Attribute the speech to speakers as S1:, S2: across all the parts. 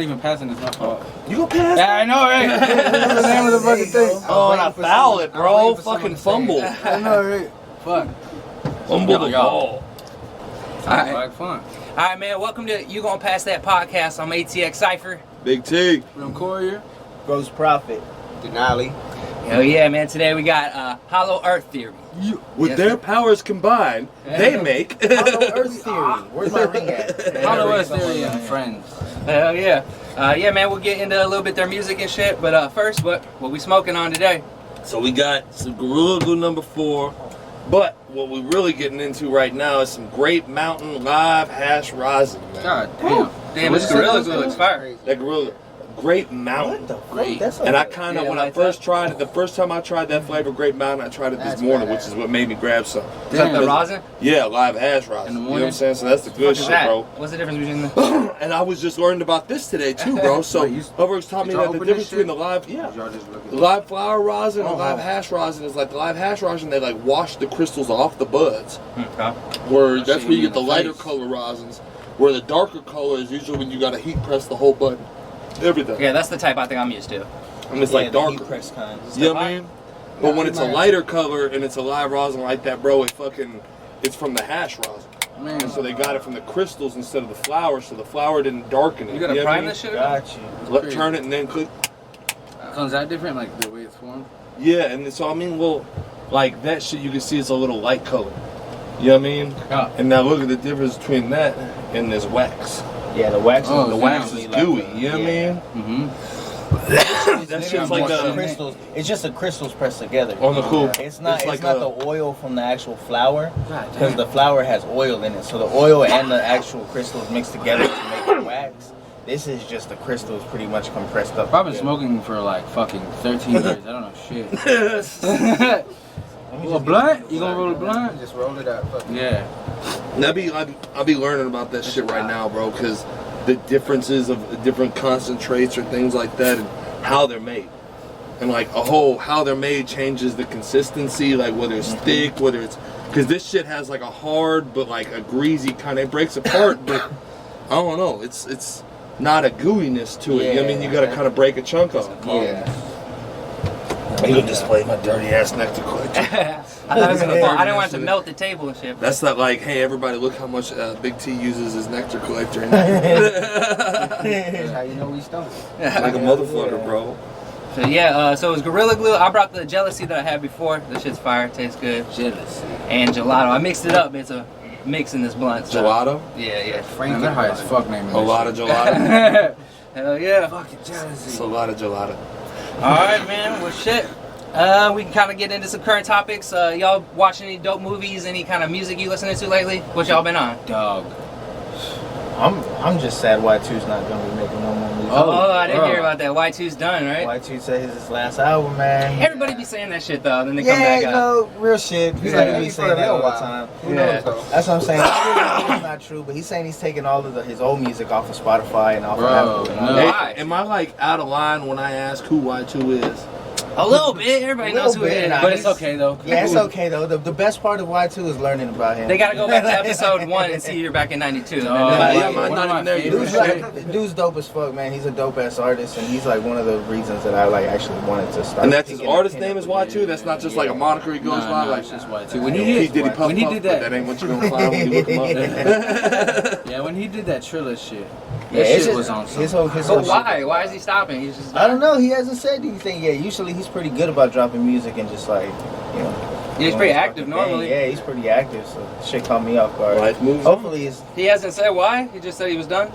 S1: not even passing this. My fault.
S2: You gonna pass?
S1: Yeah, I know, right? What's the name of the fucking thing?
S2: Oh, and I foul it, bro. Fucking fumble.
S1: I know, right? Fuck.
S2: Fumble the ball.
S1: Alright. Like fun.
S3: Alright, man. Welcome to You Gonna Pass That Podcast. I'm ATX Cypher.
S2: Big T.
S1: Rem Korier.
S4: Gross Profit. Denali.
S3: Hell yeah, man. Today we got Hollow Earth Theory.
S2: With their powers combined, they make
S4: Hollow Earth Theory. Where's my ring at?
S1: Hollow Earth Theory and Friends.
S3: Hell yeah. Yeah, man. We'll get into a little bit their music and shit. But first, what we smoking on today?
S2: So we got some Gorilla Glue number 4. But what we're really getting into right now is some Great Mountain live hash rosin, man.
S1: God damn.
S3: Damn, this Gorilla Glue looks fire.
S2: That Gorilla, Great Mountain.
S4: Great.
S2: And I kind of, when I first tried it, the first time I tried that flavor, Great Mountain, I tried it this morning, which is what made me grab some.
S3: Is that the rosin?
S2: Yeah, live hash rosin.
S1: In the
S2: You know
S1: morning?
S2: what I'm saying? So that's the good shit, bro.
S3: What's the difference between the...
S2: And I was just learning about this today too, bro. So Hubbard's taught me
S1: Did y'all
S2: that the
S1: open
S2: difference
S1: this
S2: between the
S1: shit?
S2: live,
S1: Y'all just look at
S2: the live flower rosin and live hash rosin is like the live hash rosin. They like wash the crystals off the buds.
S3: Okay.
S2: Where
S1: That
S2: that's
S1: shit
S2: where you
S1: in
S2: get the
S1: the
S2: lighter
S1: face.
S2: color rosins. Where the darker color is usually when you gotta heat press the whole bud, everything.
S3: Yeah, that's the type I think I'm used to.
S2: And it's like darker.
S4: Press kind.
S2: You know what I mean? But when it's a lighter color and it's a live rosin like that, bro, it's from the hash rosin.
S1: Man,
S2: And so they got it from the crystals instead of the flower, so the flower didn't darken it.
S3: You gotta
S2: know what I
S3: prime
S2: mean?
S3: this shit?
S4: Got you.
S2: Turn it and then click.
S1: comes out different, like the way it's formed.
S2: Yeah, and so I mean, well, like that shit you can see it's a little light color. You know what I mean?
S1: Yeah.
S2: And now look at the difference between that and this wax.
S4: Yeah, the wax.
S1: Oh,
S2: The
S1: damn.
S2: wax is gooey. You know what I mean?
S1: Mm-hmm.
S2: That shit's like
S4: the
S2: a
S4: crystals. It's just the crystals pressed together.
S2: on the cool.
S4: It's not. It's
S2: like
S4: not
S2: a-
S4: the oil from the actual flower,
S1: God
S4: because
S1: damn.
S4: the flower has oil in it. So the oil and the actual crystals mixed together to make the wax. This is just the crystals pretty much compressed up.
S1: I've been
S4: together.
S1: smoking for like fucking 13 years. I don't know shit.
S4: Let me
S1: Well,
S4: just
S1: blunt?
S4: get-
S1: You gonna roll a blunt?
S4: Just roll it up. Fuck it.
S1: Yeah.
S2: And I'll be learning about that shit right now, bro, because the differences of different concentrates or things like that and how they're made. And like how they're made changes the consistency, like whether it's thick, whether it's, because this shit has like a hard but like a greasy kind of, it breaks apart, but I don't know, it's not a gooiness to it. You know what I mean? You gotta kind of break a chunk off.
S4: Yeah.
S2: You can display my dirty ass nectar collection.
S3: I thought it was gonna fall. I didn't want it to melt the table and shit.
S2: That's not like, hey, everybody, look how much Big T uses his nectar collector.
S4: That's how you know we stunk.
S2: Like a motherfucker, bro.
S3: So yeah, so it was Gorilla Glue. I brought the Jealousy that I had before. This shit's fire, tastes good.
S1: Jealous.
S3: And gelato. I mixed it up. It's a mix in this blunt. So.
S2: Gelato?
S3: Yeah.
S1: Man, they're high as fuck naming
S2: A lot of
S1: this
S2: gelato.
S3: Hell yeah.
S1: Fucking jealousy.
S2: It's a lot of gelato.
S3: Alright, man. Well, shit. We can kind of get into some current topics. Y'all watching any dope movies? Any kind of music you listening to lately? What y'all been on?
S1: Dog.
S4: I'm just sad Y2's not gonna be making no more music.
S3: Oh, I didn't
S1: bro.
S3: hear about that. Y2's done, right?
S4: Y2 said his last album, man.
S3: Everybody be saying that shit though. Then they come
S4: Yeah,
S3: back out.
S4: no, real shit. He's
S1: Yeah.
S4: like, be saying that all the time.
S3: Yeah.
S4: That's what I'm saying. I really know it's not true, but he's saying he's taking all of his old music off of Spotify and off
S1: Bro,
S4: of Apple. And all
S1: no.
S4: that.
S3: Why?
S2: Am I like out of line when I ask who Y2 is?
S3: A little bit. Everybody
S4: A
S3: knows who
S4: little
S3: it
S4: bit,
S3: is.
S1: But it's okay though.
S4: Yeah, it's okay though. The best part of Y2 is learning about him.
S3: They gotta go back to episode 1 and see you're back in 92.
S1: Oh,
S2: Yeah,
S1: one
S2: I'm not
S1: of my
S2: even there yet.
S4: Dude's,
S1: favorite
S4: like, dude's dope as fuck, man. He's a dope ass artist, and he's like one of the reasons that I like actually wanted to start.
S2: And that's his
S4: picking
S2: artist
S4: up
S2: name is
S4: hip-hop.
S2: Y2? That's not just like a moniker he goes by?
S1: No,
S2: Like,
S1: it's just Y2.
S4: When
S1: When he
S4: he
S1: did,
S2: P. Diddy Puff
S1: when he
S2: Puff,
S1: did
S2: but
S1: that,
S2: that ain't what you're gonna find when you look him up.
S1: yeah, when he did that Triller shit,
S4: Yeah,
S1: that
S4: it's
S1: shit
S4: just,
S1: was on
S4: his
S1: something.
S4: whole
S3: But
S4: shit.
S3: why? Why is he stopping? He's just.
S4: I don't know. He hasn't said anything yet. Usually he's pretty good about dropping music and just like, you know.
S3: He's
S4: doing
S3: pretty
S4: his
S3: active
S4: fucking
S3: normally.
S4: thing. Yeah, he's pretty active. So shit caught me off guard.
S2: Life moves on.
S4: Hopefully it's.
S3: He hasn't said why. He just said he was done.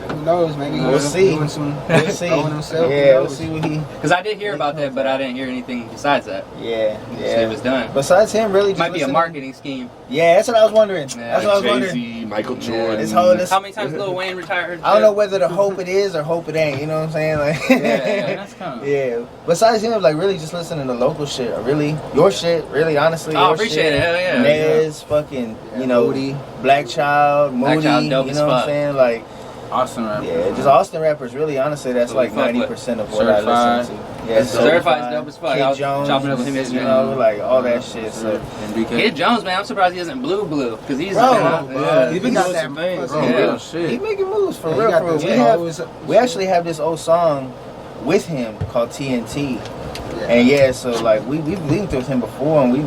S5: Who knows? Maybe
S4: We'll see.
S5: doing some
S4: We'll see.
S5: throwing himself.
S4: Yeah, we'll see what he.
S3: Because I did hear about that, but I didn't hear anything besides that.
S4: Yeah,
S3: He said he
S4: yeah.
S3: was done.
S4: Besides him, really, just
S3: Might be a
S4: listening-
S3: marketing scheme.
S4: Yeah, that's what I was wondering.
S3: Yeah.
S4: That's what I was wondering.
S2: Jay-Z, Michael Jordan.
S4: This whole this.
S3: How many times Lil Wayne retired?
S4: I don't know whether to hope it is or hope it ain't. You know what I'm saying? Like,
S1: Yeah, that's kind of.
S4: yeah. Besides him, like really just listening to local shit. Really, your shit. Really, honestly.
S3: Oh,
S4: your
S3: appreciate
S4: shit.
S3: it. Hell yeah.
S4: Nez, fucking, you know,
S5: Moody.
S4: Black Child, Moody.
S3: Child, dope
S4: you
S3: as
S4: know what I'm
S3: fuck.
S4: saying? Like,
S1: Austin rapper.
S4: yeah, just Austin rappers. Really, honestly, that's
S3: What we
S4: like
S3: fuck with.
S4: 90% of what I
S1: Certified.
S4: listen to. Yeah,
S3: Certified's dope as fuck. I
S4: Kid
S3: was
S4: Jones,
S3: chopping up with him
S4: you
S3: yesterday.
S4: know, like all that shit. So
S1: MDK.
S3: Kid Jones, man, I'm surprised he isn't blue because he's
S2: Yeah,
S1: He
S2: been
S5: got
S2: doing
S5: that
S2: some things.
S5: fucking-
S1: Real
S3: Yeah.
S1: shit.
S4: he making moves for
S5: Yeah, he
S4: real.
S5: got
S4: For real.
S5: this
S4: We actually have this old song with him called TNT.
S5: Yeah.
S4: And yeah, so like we've linked with him before, and we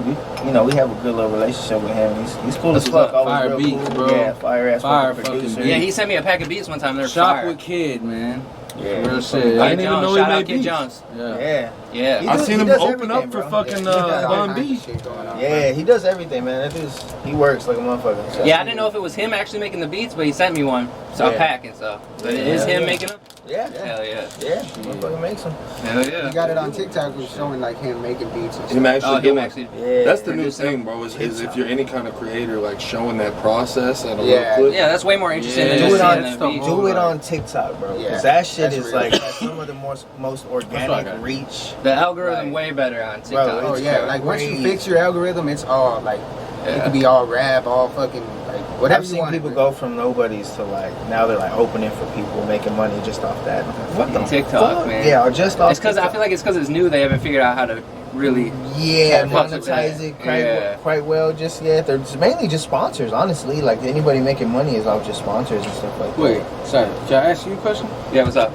S4: you know we have a good little relationship with him. He's cool
S1: That's
S4: as
S1: what's
S4: fuck.
S1: up.
S4: Always
S1: Fire
S4: real
S1: beats,
S4: cool.
S1: bro.
S4: Yeah, fire ass
S1: Fire
S4: fucking
S1: fucking
S4: producer.
S3: Yeah, he sent me a pack of beats one time. They're
S1: Shop
S3: fire.
S1: with Kid, man.
S4: Yeah.
S1: Real shit.
S2: I
S3: Kid
S2: didn't even
S3: Jones,
S2: know he
S3: shout out
S2: made
S3: Kid
S2: beats.
S3: Jones.
S1: Yeah.
S4: Yeah.
S3: Yeah.
S4: He
S2: I
S4: does-
S2: seen
S4: he
S2: him
S4: does
S2: open up
S4: everything,
S2: for
S4: bro.
S2: fucking
S5: He got all
S2: Bun
S5: kinds of
S2: B.
S5: shit going on.
S4: Yeah, he does everything, man. That dude's he works like a motherfucker. So.
S3: Yeah, I didn't know if it was him actually making the beats, but he sent me one, so I
S4: Yeah.
S3: pack it. So, but it is
S4: Yeah.
S3: him making them.
S4: Yeah.
S3: Hell yeah.
S4: Yeah, motherfucker makes them.
S3: Hell yeah.
S5: He got it on TikTok. It was showing like him making beats and
S2: Him
S5: stuff.
S2: actually
S3: Oh, him
S2: doing.
S3: actually.
S4: Yeah.
S2: That's the new
S3: Producing.
S2: thing, bro. Is if you're any kind of creator, like showing that process at a
S5: Yeah.
S2: little clip.
S3: Yeah, that's way more interesting than
S1: Yeah.
S3: just
S4: Do it on-
S3: seeing the beats.
S4: Do it on TikTok, bro. Because
S5: Yeah,
S4: that shit
S5: that's
S4: is
S5: real.
S4: like has some of the most organic
S1: got.
S4: reach.
S3: The algorithm
S5: Right.
S3: way better on
S4: Bro,
S3: TikTok.
S5: Oh
S4: it's
S5: yeah, like once you
S4: crazy.
S5: fix your algorithm, it's all like it
S3: Yeah.
S5: could be all rap, all fucking like whatever
S4: I've
S5: you
S4: seen
S5: want.
S4: people go from nobodies to like now they're like opening for people, making money just off that.
S3: Fucking TikTok,
S4: Fuck?
S3: man.
S4: Yeah, or just off.
S3: It's because I
S4: TikTok.
S3: feel like it's because it's new. They haven't figured out how to really.
S4: Yeah,
S3: fuck with
S4: monetize
S3: that.
S4: it quite,
S3: Yeah.
S4: quite well just yet. They're just mainly just sponsors, honestly. Like anybody making money is off just sponsors and stuff like that.
S1: Wait, sorry. Can I ask you a question?
S3: Yeah, what's up?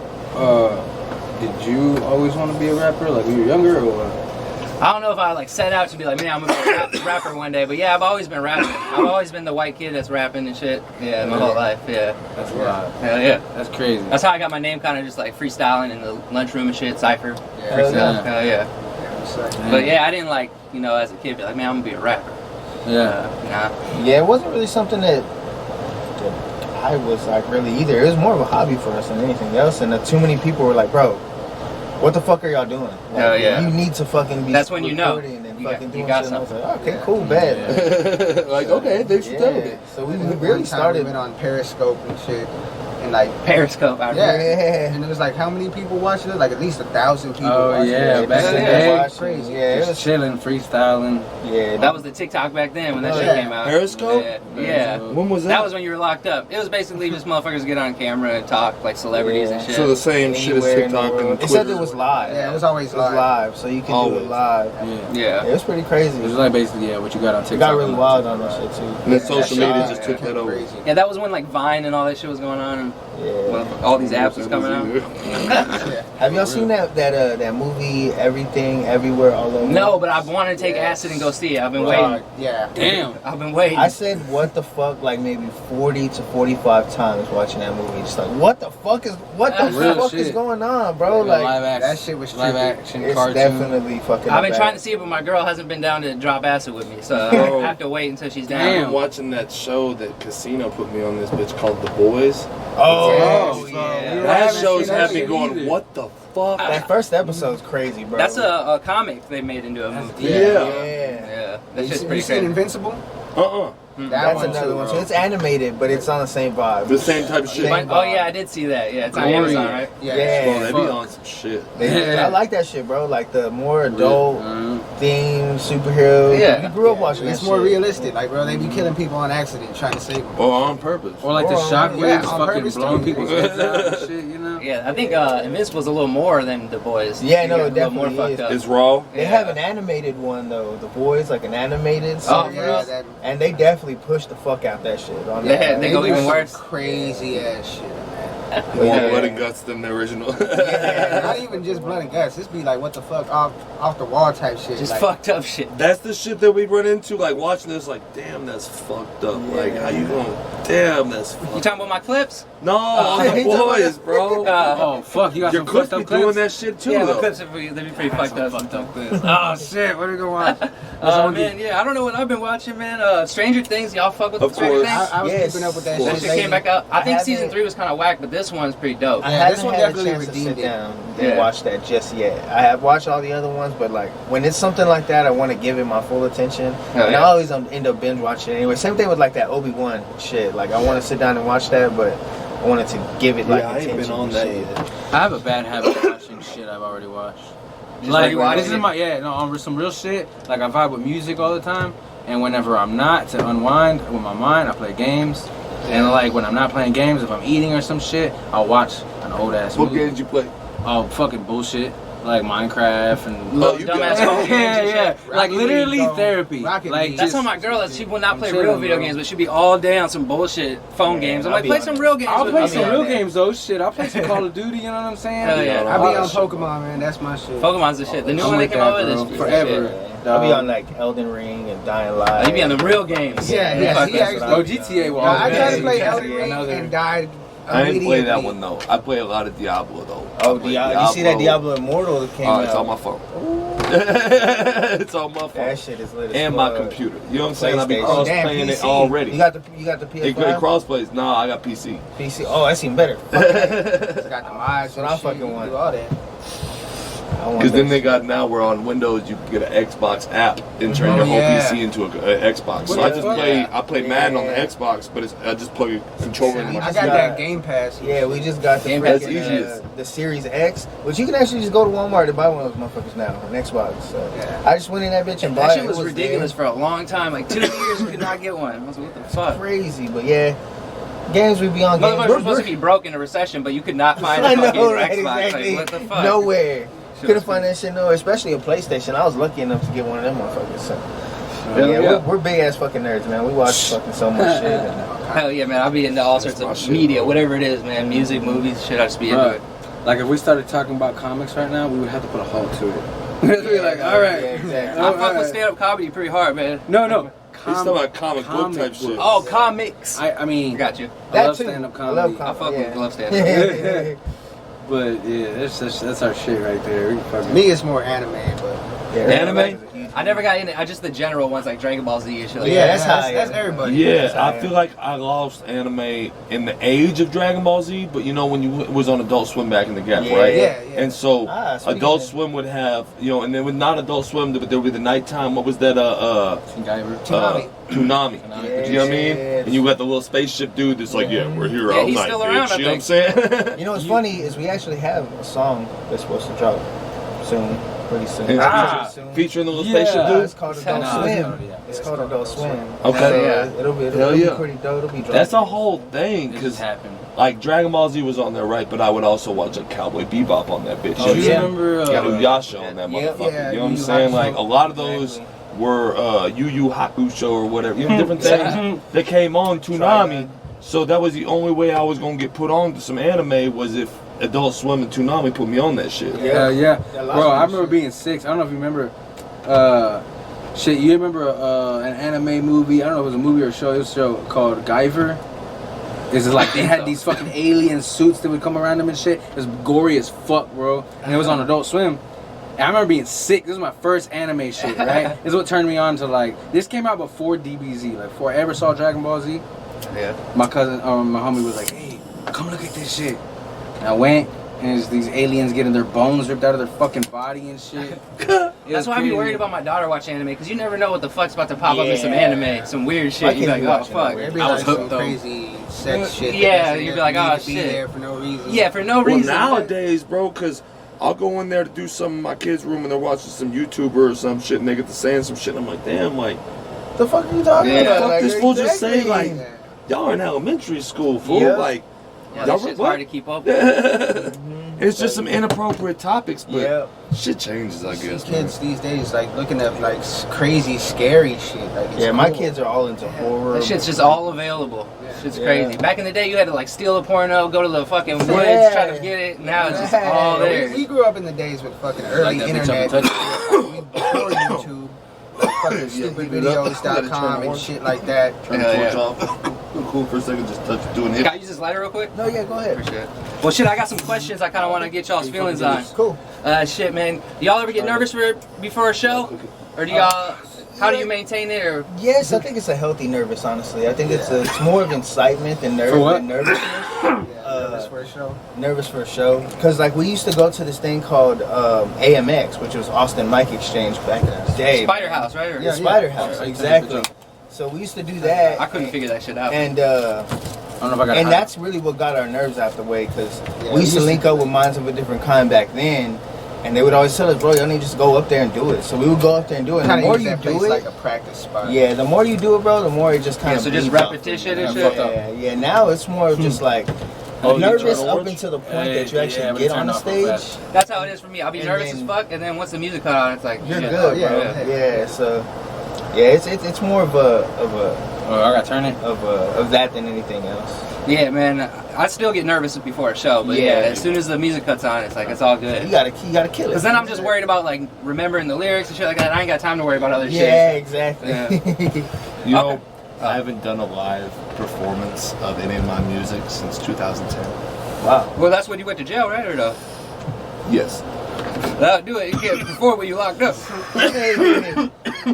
S1: Did you always want to be a rapper, like when you were younger, or?
S3: I don't know if I like set out to be like, man, I'm gonna be a rapper one day, but yeah, I've always been rapping. I've always been the white kid that's rapping and shit. Yeah, my whole life. Yeah,
S1: That's wild.
S3: hell yeah.
S1: That's crazy.
S3: That's how I got my name, kind of just like freestyling in the lunchroom and shit, cipher.
S5: Yeah,
S4: Hell yeah.
S3: Hell yeah.
S5: it's like-
S3: But yeah, I didn't like, you know, as a kid, be like, man, I'm gonna be a rapper.
S1: Yeah.
S3: Nah.
S4: Yeah, it wasn't really something that I was like really either. It was more of a hobby for us than anything else. And too many people were like, bro, what the fuck are y'all doing? Like,
S3: Hell yeah.
S4: You need to fucking be
S3: That's when you know.
S4: recording and
S3: You got-
S4: fucking
S3: you
S4: doing
S3: got
S4: shit. And I was
S3: something.
S4: like, okay,
S3: Yeah.
S4: cool, bad.
S2: Like, okay, thanks for telling me.
S4: So we
S5: One
S4: really
S5: time
S4: started.
S5: We went on Periscope and shit, and like
S3: Periscope out
S5: Yeah.
S3: here.
S4: Yeah.
S5: and it was like how many people watching it? Like at least 1,000 people.
S1: Oh,
S5: watching
S1: yeah,
S5: it.
S1: back in the
S5: It
S1: day.
S5: was crazy.
S4: Yeah, it
S1: Just
S4: was.
S1: chilling, freestyling.
S4: Yeah,
S3: That was the TikTok back then when that
S5: Oh,
S3: shit
S5: yeah.
S3: came out.
S2: Periscope?
S3: Yeah.
S2: When was that?
S3: That was when you were locked up. It was basically just motherfuckers get on camera and talk like celebrities and
S4: Yeah.
S3: shit.
S2: So the same shit as
S4: anywhere in the
S2: TikTok
S4: world.
S2: and
S4: It said
S2: Twitter.
S4: it was live.
S5: Yeah, it was always
S4: It was
S5: live.
S4: live, so you can do
S2: Always.
S4: it live.
S1: Yeah.
S3: yeah.
S4: It was pretty crazy.
S1: It was like basically, yeah, what you got on
S4: It
S1: TikTok.
S4: got really wild on that shit too.
S2: And then social
S5: That
S2: media
S5: shit
S2: just took that over.
S5: crazy.
S3: Yeah, that was when like Vine and all that shit was going on, and
S4: Yeah.
S3: all these apps was coming out.
S5: Yeah.
S4: Have y'all seen that movie Everything Everywhere All Over?
S3: No, but I want to take acid and go see it. I've been waiting.
S5: Yeah.
S1: Damn.
S3: I've been waiting.
S4: I said what the fuck like maybe 40 to 45 times watching that movie. Just like what the fuck is
S1: Real
S4: fuck
S1: shit.
S4: is going on, bro?
S1: Like,
S4: Like
S1: live action,
S5: that shit was
S1: live
S5: trippy.
S1: action
S4: it's
S1: cartoon.
S4: definitely fucking.
S3: I've been
S4: bad.
S3: trying to see it, but my girl hasn't been down to drop acid with me, so
S2: Bro.
S3: I have to wait until she's down.
S2: I've
S1: Damn.
S2: been watching that show that Casino put me on this bitch called The Boys.
S4: Oh,
S1: Yeah.
S4: yeah.
S1: We were
S2: That
S1: haven't
S2: show's
S1: seen that
S2: had me
S1: shit
S2: going,
S1: either.
S2: what the fuck?
S4: That first episode's crazy, bro.
S3: That's a comic they made into a movie.
S2: Yeah.
S3: Yeah, that
S5: You
S3: shit's
S5: seen
S3: pretty crazy.
S5: Invincible?
S2: Uh-uh.
S5: That
S4: That's
S5: one
S4: another
S5: too,
S4: one.
S5: bro.
S4: So it's animated, but it's on the same vibe.
S2: The same type of shit.
S4: Same
S3: Oh yeah, I did see that. Yeah, it's on
S1: Korier.
S3: Amazon, right?
S5: Yeah.
S2: Bro, they be
S1: fuck.
S2: on some shit.
S1: Yeah.
S4: I like that shit, bro. Like the more adult
S1: Uh,
S4: themed superhero.
S3: Yeah.
S4: You grew up watching
S5: It's
S4: that
S5: more
S4: shit.
S5: realistic. Like, bro, they be killing people on accident trying to save them.
S2: Or on purpose.
S1: or like the
S4: Oh,
S1: shockwaves
S5: yeah, on
S1: fucking
S5: purpose
S1: blowing
S5: too.
S1: people's heads out and shit, you know?
S3: Yeah, I think Invincible's a little more than The Boys.
S4: Yeah,
S3: You
S4: no,
S3: get
S4: it
S3: a little more
S4: definitely
S3: fucked up.
S2: It's raw.
S4: They have an animated one though. The Boys, like an animated
S3: Oh,
S4: series,
S3: yeah,
S5: that,
S4: and they definitely push the fuck out that shit. On
S3: They
S4: that.
S3: had- they go
S5: do
S3: even
S5: some
S3: worse.
S5: Crazy ass shit, man.
S2: More
S4: Yeah.
S2: blood and guts than the original.
S5: Yeah, not even just blood and guts. This be like what the fuck off the wall type shit.
S3: Just
S5: like,
S3: fucked up shit.
S2: That's the shit that we run into, like watching this, like, damn, that's fucked up. Like, how you going, damn, that's
S3: You
S2: fucked up.
S3: talking about my clips?
S2: No, on the boys, bro.
S1: Oh, fuck, you got
S2: Your
S1: some
S2: clips
S1: fucked
S2: be
S1: up
S2: doing
S1: clips?
S2: that shit too,
S3: Yeah, my
S2: though.
S3: clips are pretty, they be pretty fucked up.
S1: Oh, shit, what are we gonna watch?
S3: Man, yeah, I don't know what I've been watching, man. Stranger Things, y'all fuck with
S2: Of
S3: Stranger
S2: course.
S3: Things?
S5: I was
S4: Yes.
S5: keeping up with that
S2: Of
S3: That
S2: course.
S5: shit.
S3: shit came back out. I think season
S4: haven't-
S3: 3 was kind of whack, but this one's pretty dope.
S4: I
S5: Yeah,
S4: haven't
S5: this one
S4: had a
S5: definitely
S4: chance to
S5: redeemed
S4: sit
S5: it.
S4: down and
S3: Yeah.
S4: watch that just yet. I have watched all the other ones, but like when it's something like that, I want to give it my full attention.
S3: Hell
S4: And
S3: yeah.
S4: I always end up binge watching it anyway. Same thing with like that Obi-Wan shit. Like I want to sit down and watch that, but I wanted to give it like
S2: Yeah, I ain't
S4: attention.
S2: been on
S4: and
S2: that
S4: shit.
S2: either.
S1: I have a bad habit of watching shit I've already watched.
S3: Just
S1: Like,
S3: rewatching
S1: this is
S3: it?
S1: my, on some real shit. Like, I vibe with music all the time. And whenever I'm not, to unwind with my mind, I play games. And like, when I'm not playing games, if I'm eating or some shit, I'll watch an old ass
S2: What
S1: movie.
S2: games you play?
S1: Oh, fucking bullshit. like Minecraft and
S3: Little dumbass phone games and shit.
S1: like literally
S5: League, bro.
S1: therapy.
S5: Rocket
S1: Like
S5: League.
S3: That's
S1: just-
S3: how my girl is. She will not play
S1: chilling,
S3: real video
S1: bro.
S3: games, but she'll be all day on some bullshit phone
S4: Yeah,
S3: games. I'm
S4: I'll
S3: like,
S4: be
S3: play
S4: on
S3: some
S4: it.
S3: real games.
S1: I'll
S3: with
S1: play
S3: me.
S1: some real games though. Shit, I'll play some Call of Duty. You know what I'm saying?
S3: Hell yeah.
S5: I be on
S2: shit,
S5: Pokemon, man. That's my shit.
S3: Pokemon's the shit. The new
S1: I'm
S3: one they
S1: with
S3: came
S1: that,
S3: out with
S1: bro.
S3: is
S1: Forever.
S4: I'll be on like Elden Ring and Dying Light.
S3: You be on them real games.
S5: Yeah,
S3: You
S5: yeah,
S3: fucking-
S5: he actually-
S1: Oh, GTA. Well,
S5: I tried to play
S1: yeah,
S5: Elden Ring
S1: another-
S5: and died.
S2: I didn't play that
S5: immediately.
S2: one though. I play a lot of Diablo though.
S4: Oh,
S2: I play
S4: you see that Diablo Immortal that came
S2: Oh,
S4: out?
S2: it's on my phone. it's on my phone.
S4: That shit is lit as
S2: And my
S4: fuck.
S2: computer. You know what I'm saying? I be
S4: PlayStation.
S2: cross
S5: Damn,
S2: playing it
S5: PC.
S2: already.
S4: You got the PS5?
S2: It cross plays. No, I got PC.
S4: PC. Oh, that's even better.
S5: It's got the mods.
S4: That's what
S5: and
S4: I
S5: shit.
S4: fucking
S5: You can
S4: want.
S5: do all that.
S2: Because then they got now we're on Windows. You can get an Xbox app and turn
S5: Oh,
S2: your whole
S5: yeah.
S2: PC into an Xbox. So
S1: What
S2: I
S1: the
S2: just
S1: fuck?
S2: play. I play Madden on the
S4: Yeah.
S2: Xbox, but I just plug a controller in
S5: I
S2: my.
S5: got
S4: got-
S5: that Game Pass.
S4: Yeah, we just got the
S3: Game Pass
S4: freaking,
S2: is easy.
S4: the Series X, which you can actually just go to Walmart and buy one of those motherfuckers now on Xbox. So
S5: Yeah.
S4: I just went in that bitch and bought
S3: That
S4: it.
S3: shit was
S4: It
S3: ridiculous
S4: there.
S3: for a long time. Like 2 years, you could not get one. I was like, what the fuck?
S4: Crazy, but yeah, games we be on. Games.
S3: Motherfuckers were supposed to be broke in a recession, but you could not find
S4: I
S3: a fucking
S4: know, right?
S3: Xbox.
S4: Exactly.
S3: Like, what the fuck?
S4: Nowhere.
S3: Shit
S4: Couldn't
S3: was
S4: find that shit nowhere, especially a PlayStation. I was lucky enough to get one of them motherfuckers. So.
S2: Hell
S4: Yeah,
S2: yeah.
S4: we're big ass fucking nerds, man. We watch fucking so much shit. And,
S3: Hell yeah, man. I'll be into all sorts
S2: my
S3: of
S2: shit,
S3: media,
S2: bro.
S3: whatever it is, man. Music, movies, shit. I just be into
S1: Bruh,
S3: it.
S1: like if we started talking about comics right now, we would have to put a halt to it. We'd be like, all right.
S4: Yeah, exactly.
S3: I fuck with
S1: alright.
S3: stand-up comedy pretty hard, man.
S1: No.
S2: He's talking about comic book type shit.
S3: Oh, comics.
S1: I mean,
S3: I got you.
S1: I love
S4: too.
S1: stand-up
S4: I love
S1: comedy.
S3: I fuck with glove stand-up.
S4: yeah.
S1: But yeah, that's our shit right there. We fucking
S5: Me, it's more anime, but
S2: Anime?
S3: I never got into. I just the general ones like Dragon Ball Z and shit like
S4: Yeah,
S3: that.
S4: that's how-
S5: that's everybody.
S2: Yeah,
S4: how I
S2: I feel like I lost anime in the age of Dragon Ball Z, but you know when you was on Adult Swim back in the gap,
S4: Yeah.
S2: right?
S5: Yeah, yeah.
S2: And so
S4: Speaking
S2: Adult
S4: of-
S2: Swim would have, you know, and then with not Adult Swim, but there would be the nighttime. What was that?
S1: Guyver.
S5: Tsunami.
S2: Toonami.
S4: Yeah.
S2: You know what I mean? And you got the little spaceship dude that's like, yeah, we're here
S3: Yeah,
S2: all
S3: he's
S2: night,
S3: still
S2: bitch.
S3: around, I
S2: You know what I'm saying?
S4: You know what's funny is we actually have a song that's supposed to drop soon, pretty soon.
S2: And
S4: Soon.
S2: featuring the little
S1: Yeah.
S2: spaceship
S4: It's
S2: dude.
S4: called
S3: Nah,
S4: Adult Swim. It's called Adult Swim.
S2: Okay.
S4: So,
S3: Yeah.
S4: it'll
S2: Hell
S4: be
S2: yeah.
S4: pretty dope. It'll be dropping.
S2: That's a whole thing,
S1: It just
S2: because
S1: happened.
S2: like Dragon Ball Z was on there, right? But I would also watch like Cowboy Bebop on that bitch.
S4: Oh,
S2: You know
S1: Do
S2: what
S1: you
S2: I'm
S4: yeah.
S1: remember?
S2: saying? Inuyasha on that
S4: Yeah,
S2: motherfucker.
S5: yeah,
S2: you know what I'm
S5: Yu Yu
S2: saying? Like a
S5: Hakusho.
S2: lot of those were Yu Yu Hakusho or whatever. You know, different things that came on Toonami. So that was the only way I was gonna get put on to some anime was if Adult Swim and Toonami put me on that shit.
S1: Yeah, yeah.
S4: Yeah, lots
S1: Bro,
S4: of
S1: I remember
S4: shit.
S1: being 6. I don't know if you remember. Shit, you remember an anime movie? I don't know if it was a movie or a show. It was a show called Guyver. It's like they had these fucking alien suits that would come around them and shit. It was gory as fuck, bro. And it was on Adult Swim. And I remember being sick. This was my first anime shit, right? This is what turned me on to like. This came out before DBZ, like before I ever saw Dragon Ball Z.
S3: Yeah.
S1: My cousin, my homie was like, "Hey, come look at this shit." And I went, and it's these aliens getting their bones ripped out of their fucking body and shit.
S3: That's why I be worried about my daughter watching anime, because you never know what the fuck's about to pop up in some anime, some weird
S4: My
S3: shit. You
S4: kids
S3: be
S4: be
S3: like, oh
S4: watching
S3: fuck.
S4: that weird.
S5: It'd be
S3: I was
S5: like some
S3: hooked though.
S5: crazy sex shit.
S3: Yeah,
S5: that's
S3: you'd be
S5: there
S3: like,
S5: for me
S3: oh,
S5: to be
S3: shit.
S5: there for no reason.
S3: Yeah, for no
S2: Well,
S3: reason.
S2: nowadays, bro, because I'll go in there to do something in my kids' room and they're watching some YouTuber or some shit and they get to saying some shit. And I'm like, damn, like,
S4: The fuck are you talking
S3: Yeah.
S4: about?
S2: fuck
S4: Like,
S2: this fool just say,
S4: exactly.
S2: like, y'all in elementary school, fool.
S4: Yeah.
S2: Like,
S3: Yeah,
S2: y'all
S3: that shit's
S2: what?
S3: hard to keep up with.
S2: It's just some inappropriate topics, but
S4: Yeah.
S2: shit changes, I
S5: These
S2: guess.
S5: kids these days like looking at like crazy, scary shit. Like it's
S4: Yeah, my
S5: cool.
S4: kids are all into horror.
S3: That shit's just all available. Shit's
S4: Yeah.
S3: crazy. Back in the day, you had to like steal a porno, go to the fucking woods,
S4: Yeah.
S3: try to get it. Now it's just
S4: Yeah.
S3: all there.
S5: We grew up in the days with fucking early
S1: Like that bitch
S5: internet.
S1: up and
S5: Before YouTube, fucking stupidvideos.com and shit like that.
S2: Turn the
S3: Hell
S2: torch off. Cool for a second, just touch doing
S3: Can
S2: hip.
S3: I use this lighter real quick?
S4: No, yeah, go ahead.
S3: Appreciate it. Well, shit, I got some questions I kind of want to get y'all's feelings on.
S4: Cool.
S3: Shit, man. Y'all ever get nervous before a show? Or do y'all, how do you maintain it? Or
S4: Yes, I think it's a healthy nervous, honestly. I think it's more of excitement than
S1: For what?
S4: nervousness.
S5: Nervous for a show.
S4: Nervous for a show. Because, like, we used to go to this thing called AMX, which was Austin Mic Exchange back in the day.
S3: Spider House, right? Or,
S4: Yeah, Spider House, exactly. So we used to do that.
S3: I couldn't figure that shit out.
S4: And,
S1: I don't know if I got.
S4: and that's really what got our nerves out the way, because
S5: Yeah,
S4: we used to link up with Minds of a Different Kind back then. And they would always tell us, bro, y'all need to just go up there and do it. So we would go up there and do it. And the
S5: Kind
S4: more
S5: of use
S4: you
S5: that
S4: do
S5: place
S4: it,
S5: like a practice spot.
S4: yeah, the more you do it, bro, the more it just kind
S3: Yeah,
S4: of
S3: so just
S4: bleeds out.
S3: repetition and
S1: Yeah,
S3: shit.
S1: fucked up.
S4: Yeah, now it's more of just like
S2: Oh, you
S4: nervous
S2: turn
S4: up
S2: orange?
S4: until the point that you
S1: Yeah,
S4: actually
S1: but
S4: get
S1: turn
S4: on the
S1: off real
S4: stage.
S1: fast.
S3: That's how it is for me. I'll be
S4: And
S3: nervous
S4: then-
S3: as fuck, and then once the music cut on, it's like
S4: You're
S3: shit,
S4: good.
S3: bro.
S4: Yeah. So yeah, it's more of a
S1: Oh, I gotta turn it.
S4: of that than anything else.
S3: Yeah, man. I still get nervous before a show, but yeah,
S4: Yeah.
S3: as soon as the music cuts on, it's like it's all
S4: You
S3: good.
S4: gotta kill it.
S3: Because then I'm just worried about like remembering the lyrics and shit like that. I ain't got time to worry about other
S4: Yeah,
S3: shit.
S4: exactly.
S2: You know,
S3: Okay.
S2: I haven't done a live performance of any of my music since 2010.
S4: Wow.
S3: Well, that's when you went to jail, right? Or no?
S2: Yes.
S3: No, do it. You can't perform when you locked up.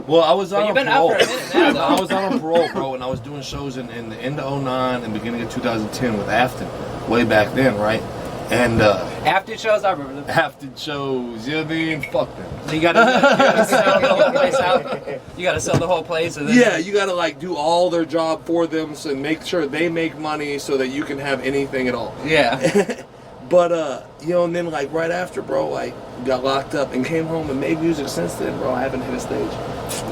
S2: Well, I was
S3: But
S2: on
S3: you've been out
S2: parole.
S3: for a minute now, though.
S2: I was out on parole, bro, and I was doing shows in the end of 09 and beginning of 2010 with Afton, way back then, right? And
S3: After shows, I remember them.
S2: Afton shows, you know what I mean? Fuck them.
S3: So you gotta sell the whole place out. You gotta sell the whole place. And then
S2: Yeah, you gotta like do all their job for them so make sure they make money so that you can have anything at all.
S3: Yeah.
S2: But you know, and then like right after, bro, like got locked up and came home and made music since then, bro. I haven't hit a stage.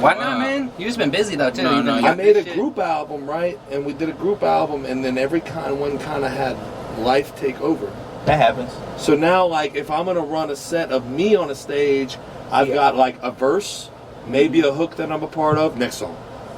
S3: Why not, man? You just been busy though too.
S1: No,
S3: You've
S1: no,
S3: been
S1: you-
S2: I made a
S3: shit.
S2: group album, right? And we did a group album, and then every one kind of had life take over.
S4: That happens.
S2: So now, like, if I'm gonna run a set of me on a stage, I've got like a verse, maybe a hook that I'm a part of. Next song,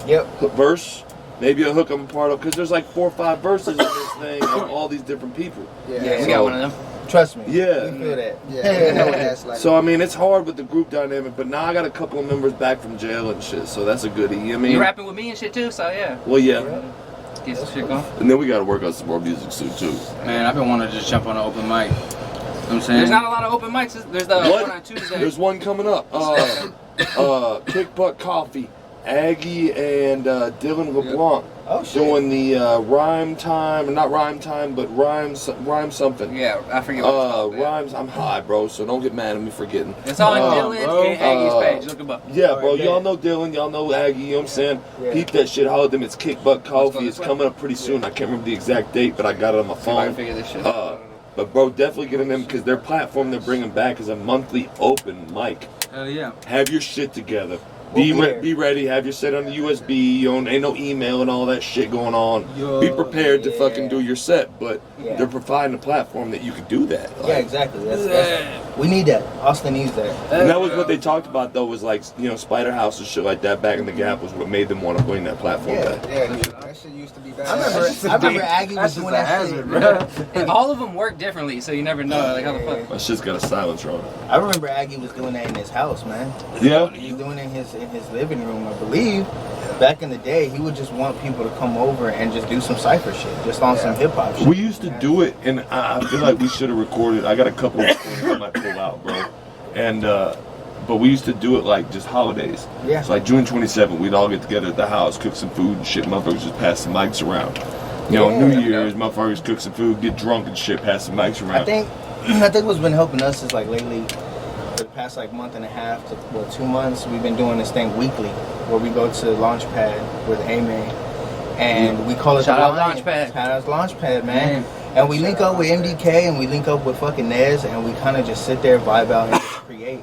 S4: Yep.
S2: verse, maybe a hook I'm a part of, because there's like 4 or 5 verses in this thing of all these different people.
S3: Yeah, we
S2: So-
S3: got one of them.
S4: Trust me.
S2: Yeah.
S4: We feel that.
S5: Yeah, we know what that's like.
S2: So I mean, it's hard with the group dynamic, but now I got a couple of members back from jail and shit, so that's a goodie. You know what I mean?
S3: You rapping with me and shit too, so yeah.
S2: Well, yeah.
S3: Get some shit going.
S2: And then we got to work on some more music soon too.
S1: Man, I've been wanting to just jump on an open mic. You know what I'm saying?
S3: There's not a lot of open mics. There's the
S2: What?
S3: one on Tuesday.
S2: There's one coming up. Kick Butt Coffee, Aggie and Dylan LeBlanc
S4: Oh shit.
S2: doing the rhyme time, not rhyme time, but rhyme something.
S3: Yeah, I forget what it's called.
S2: Rhymes. I'm high, bro, so don't get mad at me for getting.
S3: It's on Dylan
S1: bro.
S3: and Aggie's page. Look them up.
S2: Yeah, bro.
S4: yeah.
S2: Y'all know Dylan. Y'all know Aggie. You know what I'm saying?
S4: Yeah.
S2: Peep that shit. Holler at them. It's Kick Butt Coffee.
S3: this
S2: It's
S3: way.
S2: coming up pretty soon. I can't remember the exact date, but I got it on my
S3: See if I can
S2: phone.
S3: figure this shit
S2: But bro, definitely get in them because their platform they're bringing back is a monthly open mic.
S1: Hell yeah.
S2: Have your shit together.
S4: We'll be there.
S2: Be ready. Have your set on the USB. You know, ain't no email and all that shit going on.
S1: Yo,
S2: be prepared to
S4: yeah.
S2: fucking do your set, but
S4: Yeah.
S2: they're providing a platform that you can do that.
S4: Yeah,
S2: Like,
S4: exactly. That's, we need that. Austin needs that.
S2: and that was what they talked about though, was like, you know, Spider House and shit like that back in the Gap was what made them want to bring that platform
S4: Yeah.
S2: back.
S5: Yeah, dude, that shit used to be bad.
S4: I remember Aggie was
S1: That's
S4: doing
S1: just a
S4: that
S1: hazard,
S4: shit.
S1: bro.
S3: And all of them work differently, so you never know. Like how the fuck.
S2: My shit's got a silencer on it.
S4: I remember Aggie was doing that in his house, man.
S2: Yeah.
S4: He was doing it in his living room, I believe. Back in the day, he would just want people to come over and just do some cypher shit, just on some hip hop shit.
S2: We used to do it, and I feel like we should have recorded. I got a couple of recordings I might pull out, bro. And but we used to do it like just holidays.
S4: Yeah.
S2: It's like June 27th, we'd all get together at the house, cook some food and shit. Motherfuckers just pass some mics around. You know,
S4: Yeah.
S2: New Year's, motherfuckers cook some food, get drunk and shit, pass some mics around.
S4: I think what's been helping us is like lately, for the past like month and a half to 2 months, we've been doing this thing weekly where we go to Launchpad with Amy and we call it
S3: Shout
S4: the
S3: out
S4: Lion.
S3: Launchpad.
S4: Shout out Launchpad, man. And we link up with MDK and we link up with fucking Nez and we kind of just sit there, vibe out, and just create.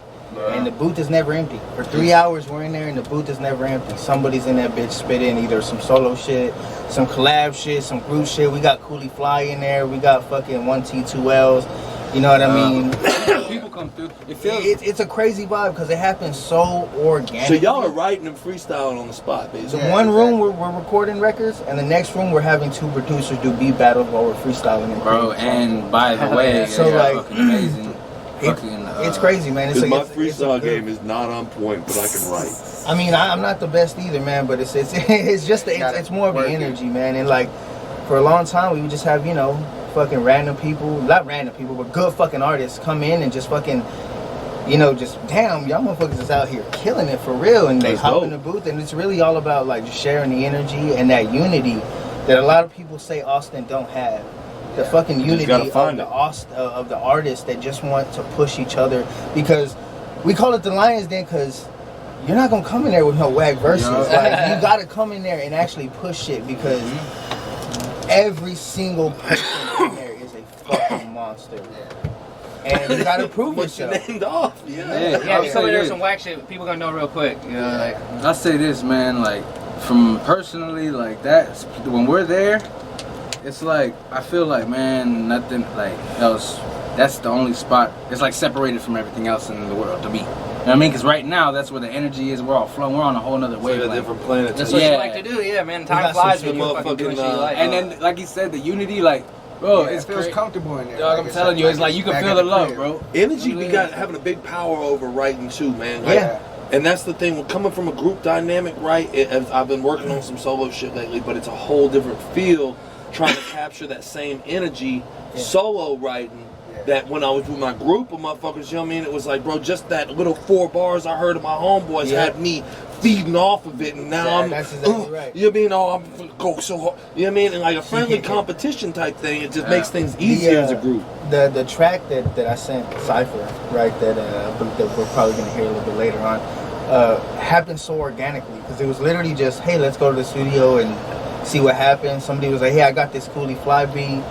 S4: And the booth is never empty. For 3 hours we're in there and the booth is never empty. Somebody's in that bitch spitting either some solo shit, some collab shit, some group shit. We got Cooley Fly in there. We got fucking 1T2Ls. You know what I mean?
S1: People come through. It feels.
S4: It's a crazy vibe because it happens so organic.
S2: So y'all are writing and freestyling on the spot,
S4: So
S2: basically.
S5: Yeah,
S4: one
S5: exactly.
S4: room we're recording records, and the next room we're having 2 producers do beat battles while we're freestyling. And
S1: Bro, and by the way,
S4: So,
S1: they got
S4: like,
S1: fucking amazing.
S4: it-
S1: Fucking,
S4: it's crazy, man. It's
S2: Because
S4: like
S2: my
S4: it's a
S2: freestyle
S4: good-
S2: game is not on point, but I can write.
S4: I mean, I'm not the best either, man. But it's just it's more of an energy, man. And like for a long time, we would just have fucking random people, not random people, but good fucking artists come in and just fucking. Just damn, y'all motherfuckers is out here killing it for real, and they
S2: That's
S4: hop
S2: dope.
S4: in the booth, and it's really all about like just sharing the energy and that unity that a lot of people say Austin don't have. The fucking
S2: just
S4: unity
S2: gotta
S4: of
S2: find
S4: the
S2: it.
S4: of the artists that just want to push each other, because we call it the Lions Den because you're not gonna come in there with no whack verses.
S1: Yeah.
S4: Like you gotta come in there and actually push shit because every single person in there is a fucking monster. And you gotta prove
S2: What you
S4: yourself.
S2: named off?
S1: Yeah,
S3: Yeah,
S1: I'll
S3: if you come in
S1: say
S3: there with
S1: this.
S3: some whack shit, people gonna know real quick. You know, like
S1: I'll say this, man. Like, from personally, like that, when we're there, it's like I feel like, man, nothing like else. That's the only spot. It's like separated from everything else in the world to me. You know what I mean? Because right now, that's where the energy is. We're all flowing. We're on a whole nother
S2: It's like a
S1: wavelength.
S2: different planet.
S3: That's
S2: too.
S3: what
S1: Yeah.
S3: you like to do, yeah, man. Time
S4: got
S3: flies
S2: some
S3: when you're fucking doing shit you like.
S1: And then, like he said, the unity, like, bro,
S5: Yeah,
S1: it's
S5: it feels
S1: crazy.
S5: comfortable in there.
S1: Dog,
S5: Like,
S1: I'm
S5: it's
S1: telling you, it's like you can
S5: back
S1: feel
S5: at
S1: the love,
S5: crib.
S1: bro.
S2: Energy
S1: Yeah.
S2: we got having a big power over writing too, man. Like,
S4: Yeah.
S2: And that's the thing, coming from a group dynamic, right? I've been working on some solo shit lately, but it's a whole different feel trying to capture that same energy solo writing. That when I was with my group of motherfuckers, you know what I mean? It was like, bro, just that little 4 bars I heard of my homeboys had me feeding off of it, and now
S4: That's exactly right.
S2: You know what I mean? Oh, I'm go so hard. You know what I mean? And like a friendly competition type thing, it just makes things easier as a group.
S4: The track that I sent Cypher, right, that we're probably gonna hear a little bit later on, happened so organically because it was literally just, hey, let's go to the studio and see what happens. Somebody was like, hey, I got this coolie fly beat,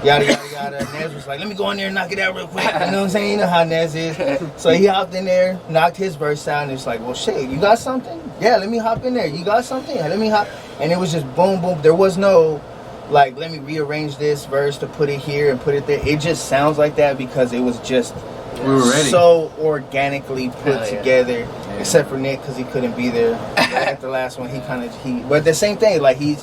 S4: yada yada yada. And Nez was like, let me go in there and knock it out real quick. You know what I'm saying? You know how Nez is. So he hopped in there, knocked his verse out, and it's like, well, shit, you got something? Yeah, let me hop in there. You got something? Yeah, let me hop. And it was just boom, boom. There was no, like, let me rearrange this verse to put it here and put it there. It just sounds like that because it was just
S1: We were ready.
S4: so organically put
S3: Hell yeah.
S4: together, except for Nick because he couldn't be there. At the last one, but the same thing, like the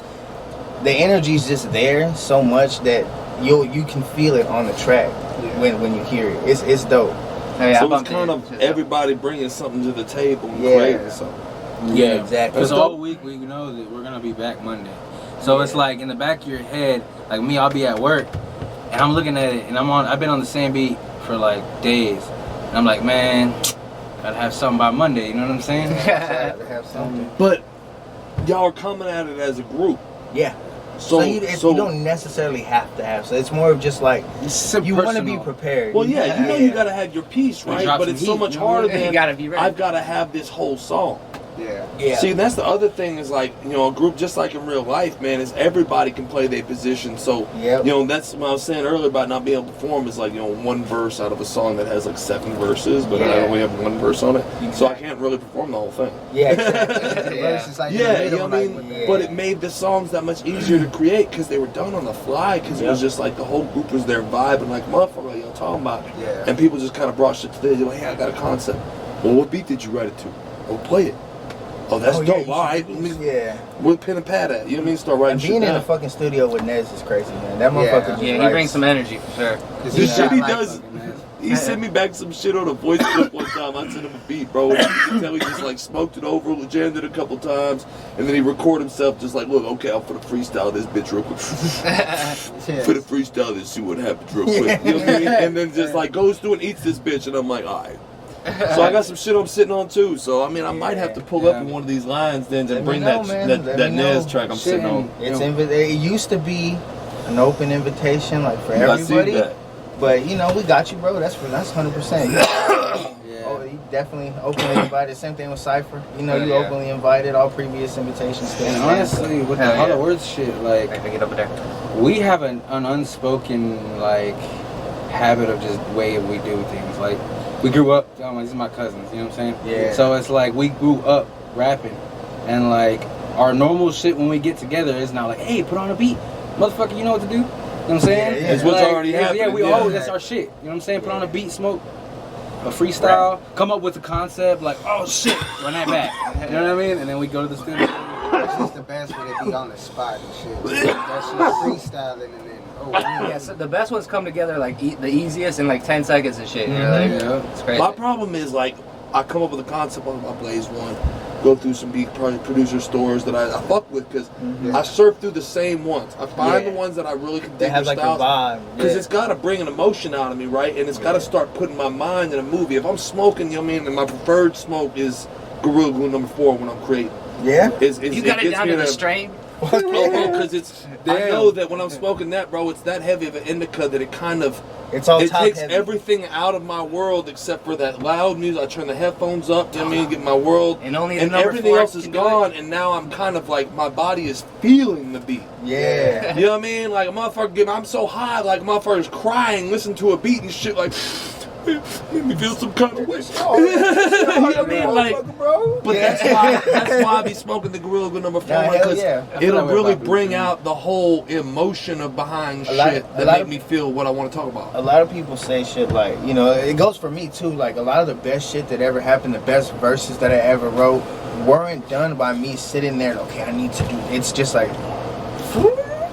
S4: energy's just there so much that you can feel it on the track when you hear it. It's dope.
S3: Oh, yeah, I
S2: So it's
S3: bumped
S2: kind
S3: it.
S2: of everybody bringing something to the table and
S4: Yeah.
S2: creating something.
S4: Yeah, exactly.
S1: Because all week we know that we're gonna be back Monday, so it's like in the back of your head, like me, I'll be at work and I'm looking at it and I've been on the same beat for like days, and I'm like, man, gotta have something by Monday. You know what I'm saying?
S4: To have something.
S2: But y'all are coming at it as a group.
S4: Yeah. So you don't necessarily have to have. So it's more of just like you want to be prepared.
S2: Well, yeah, you know you gotta have your piece, right?
S1: drop
S2: But
S1: some
S2: it's so
S1: heat,
S2: much
S1: you know?
S2: harder
S3: You
S2: than
S3: gotta be ready.
S2: I've gotta have this whole song.
S5: Yeah.
S2: See, that's the other thing is like, you know, a group just like in real life, man, is everybody can play their position. So,
S4: Yep.
S2: you know, that's what I was saying earlier about not being able to perform is like, you know, one verse out of a song that has like 7 verses, but I only have 1 verse on it. So I can't really perform the whole thing.
S4: Yeah, exactly.
S5: The verse is like in the
S2: Yeah, you
S5: middle,
S2: know what I
S5: like,
S2: mean? But it made the songs that much easier to create because they were done on the fly because it was just like the whole group was there vibing like, motherfucker, like, y'all talking about it.
S5: Yeah.
S2: And people just kind of brought shit to this. They're like, hey, I got a concept. Well, what beat did you write it to? Oh, play it. Oh, that's dope. All right.
S4: Yeah.
S2: Where pen and pad at? You know what I mean? Start writing
S4: And
S2: shit
S4: being in
S2: down.
S4: the fucking studio with Nez is crazy, man. That motherfucker just
S3: Yeah, he
S4: writes.
S3: brings some energy for sure.
S2: The shit he
S5: like
S2: does, he sent me back some shit on a voice clip one time. I sent him a beat, bro. And you can tell he just like smoked it over, jammed it a couple times, and then he recorded himself just like, look, okay, I'm for the freestyle this bitch real quick. For the freestyle this, see what happens real quick. You know what I mean? And then just like goes through and eats this bitch, and I'm like, all right. So I got some shit I'm sitting on too. So I mean, I might have to pull up in one of these lines then to
S4: Let me
S2: bring
S4: know,
S2: that
S4: man. Let
S2: that
S4: me
S2: Nez
S4: know.
S2: track I'm sitting on.
S4: It used to be an open invitation, like for
S2: I see
S4: everybody.
S2: that.
S4: But you know, we got you, bro. That's 100%.
S1: Yeah.
S4: Oh, you definitely openly invited. Same thing with Cypher. You know,
S3: Hell
S4: you
S3: yeah.
S4: openly invited. All previous invitations still
S1: And
S4: stand.
S1: honestly, with the
S3: Hell
S1: Hollow
S3: yeah.
S1: Words shit, like
S3: I can get over there.
S1: we have an unspoken like habit of just way we do things. Like we grew up. These are my cousins. You know what I'm saying?
S4: Yeah.
S1: So it's like we grew up rapping, and like our normal shit when we get together is not like, hey, put on a beat, motherfucker. You know what to do. You know what I'm saying?
S4: Yeah, yeah.
S2: It's what's
S1: Like,
S2: already
S1: yeah,
S2: happening,
S1: Yeah, we
S2: yeah.
S1: always that's our shit. You know what I'm saying? Put on a beat, smoke a freestyle, come up with a concept, like, oh shit, run that back. You know what I mean? And then we go to the studio.
S5: That's just the best when it be on the spot and shit. That shit freestyling and then,
S3: Yeah, so the best ones come together like the easiest in like 10 seconds and shit. You're like,
S1: Yeah.
S3: it's crazy.
S2: My problem is like I come up with a concept on my Blaze one, go through some beat producer stores that I fuck with because I surf through the same ones. I find the ones that I really can
S4: They
S2: dig
S4: have
S2: their
S4: like a
S2: styles.
S4: vibe.
S2: Because
S4: Yeah.
S2: it's got to bring an emotion out of me, right? And it's got to start putting my mind in a movie. If I'm smoking, you know what I mean? And my preferred smoke is Gorilla Glue number 4 when I'm creating.
S4: Yeah.
S2: You
S3: you got it down to the strain.
S2: Because it's, I know that when I'm smoking that, bro, it's that heavy of an indica that it kind of,
S4: It's all
S2: it
S4: top
S2: takes
S4: heavy.
S2: everything out of my world except for that loud music. I turn the headphones up, you know what I mean, get my world,
S3: And only the
S2: and
S3: number
S2: everything
S3: 4
S2: else is
S3: can do
S2: gone, and now I'm kind of like, my body is feeling the beat.
S4: Yeah.
S2: You know what I mean? Like a motherfucker, I'm so high, like a motherfucker's crying, listen to a beat and shit, like, Made me feel some kind of way.
S5: I
S2: mean, like,
S5: bro.
S2: But that's why I be smoking the Gorilla Glue number 4 because it'll really bring out the whole emotion of behind shit that make me feel what I want to talk about.
S4: A lot of people say shit like, you know, it goes for me too. Like a lot of the best shit that ever happened, the best verses that I ever wrote, weren't done by me sitting there. Okay, I need to do. It's just like.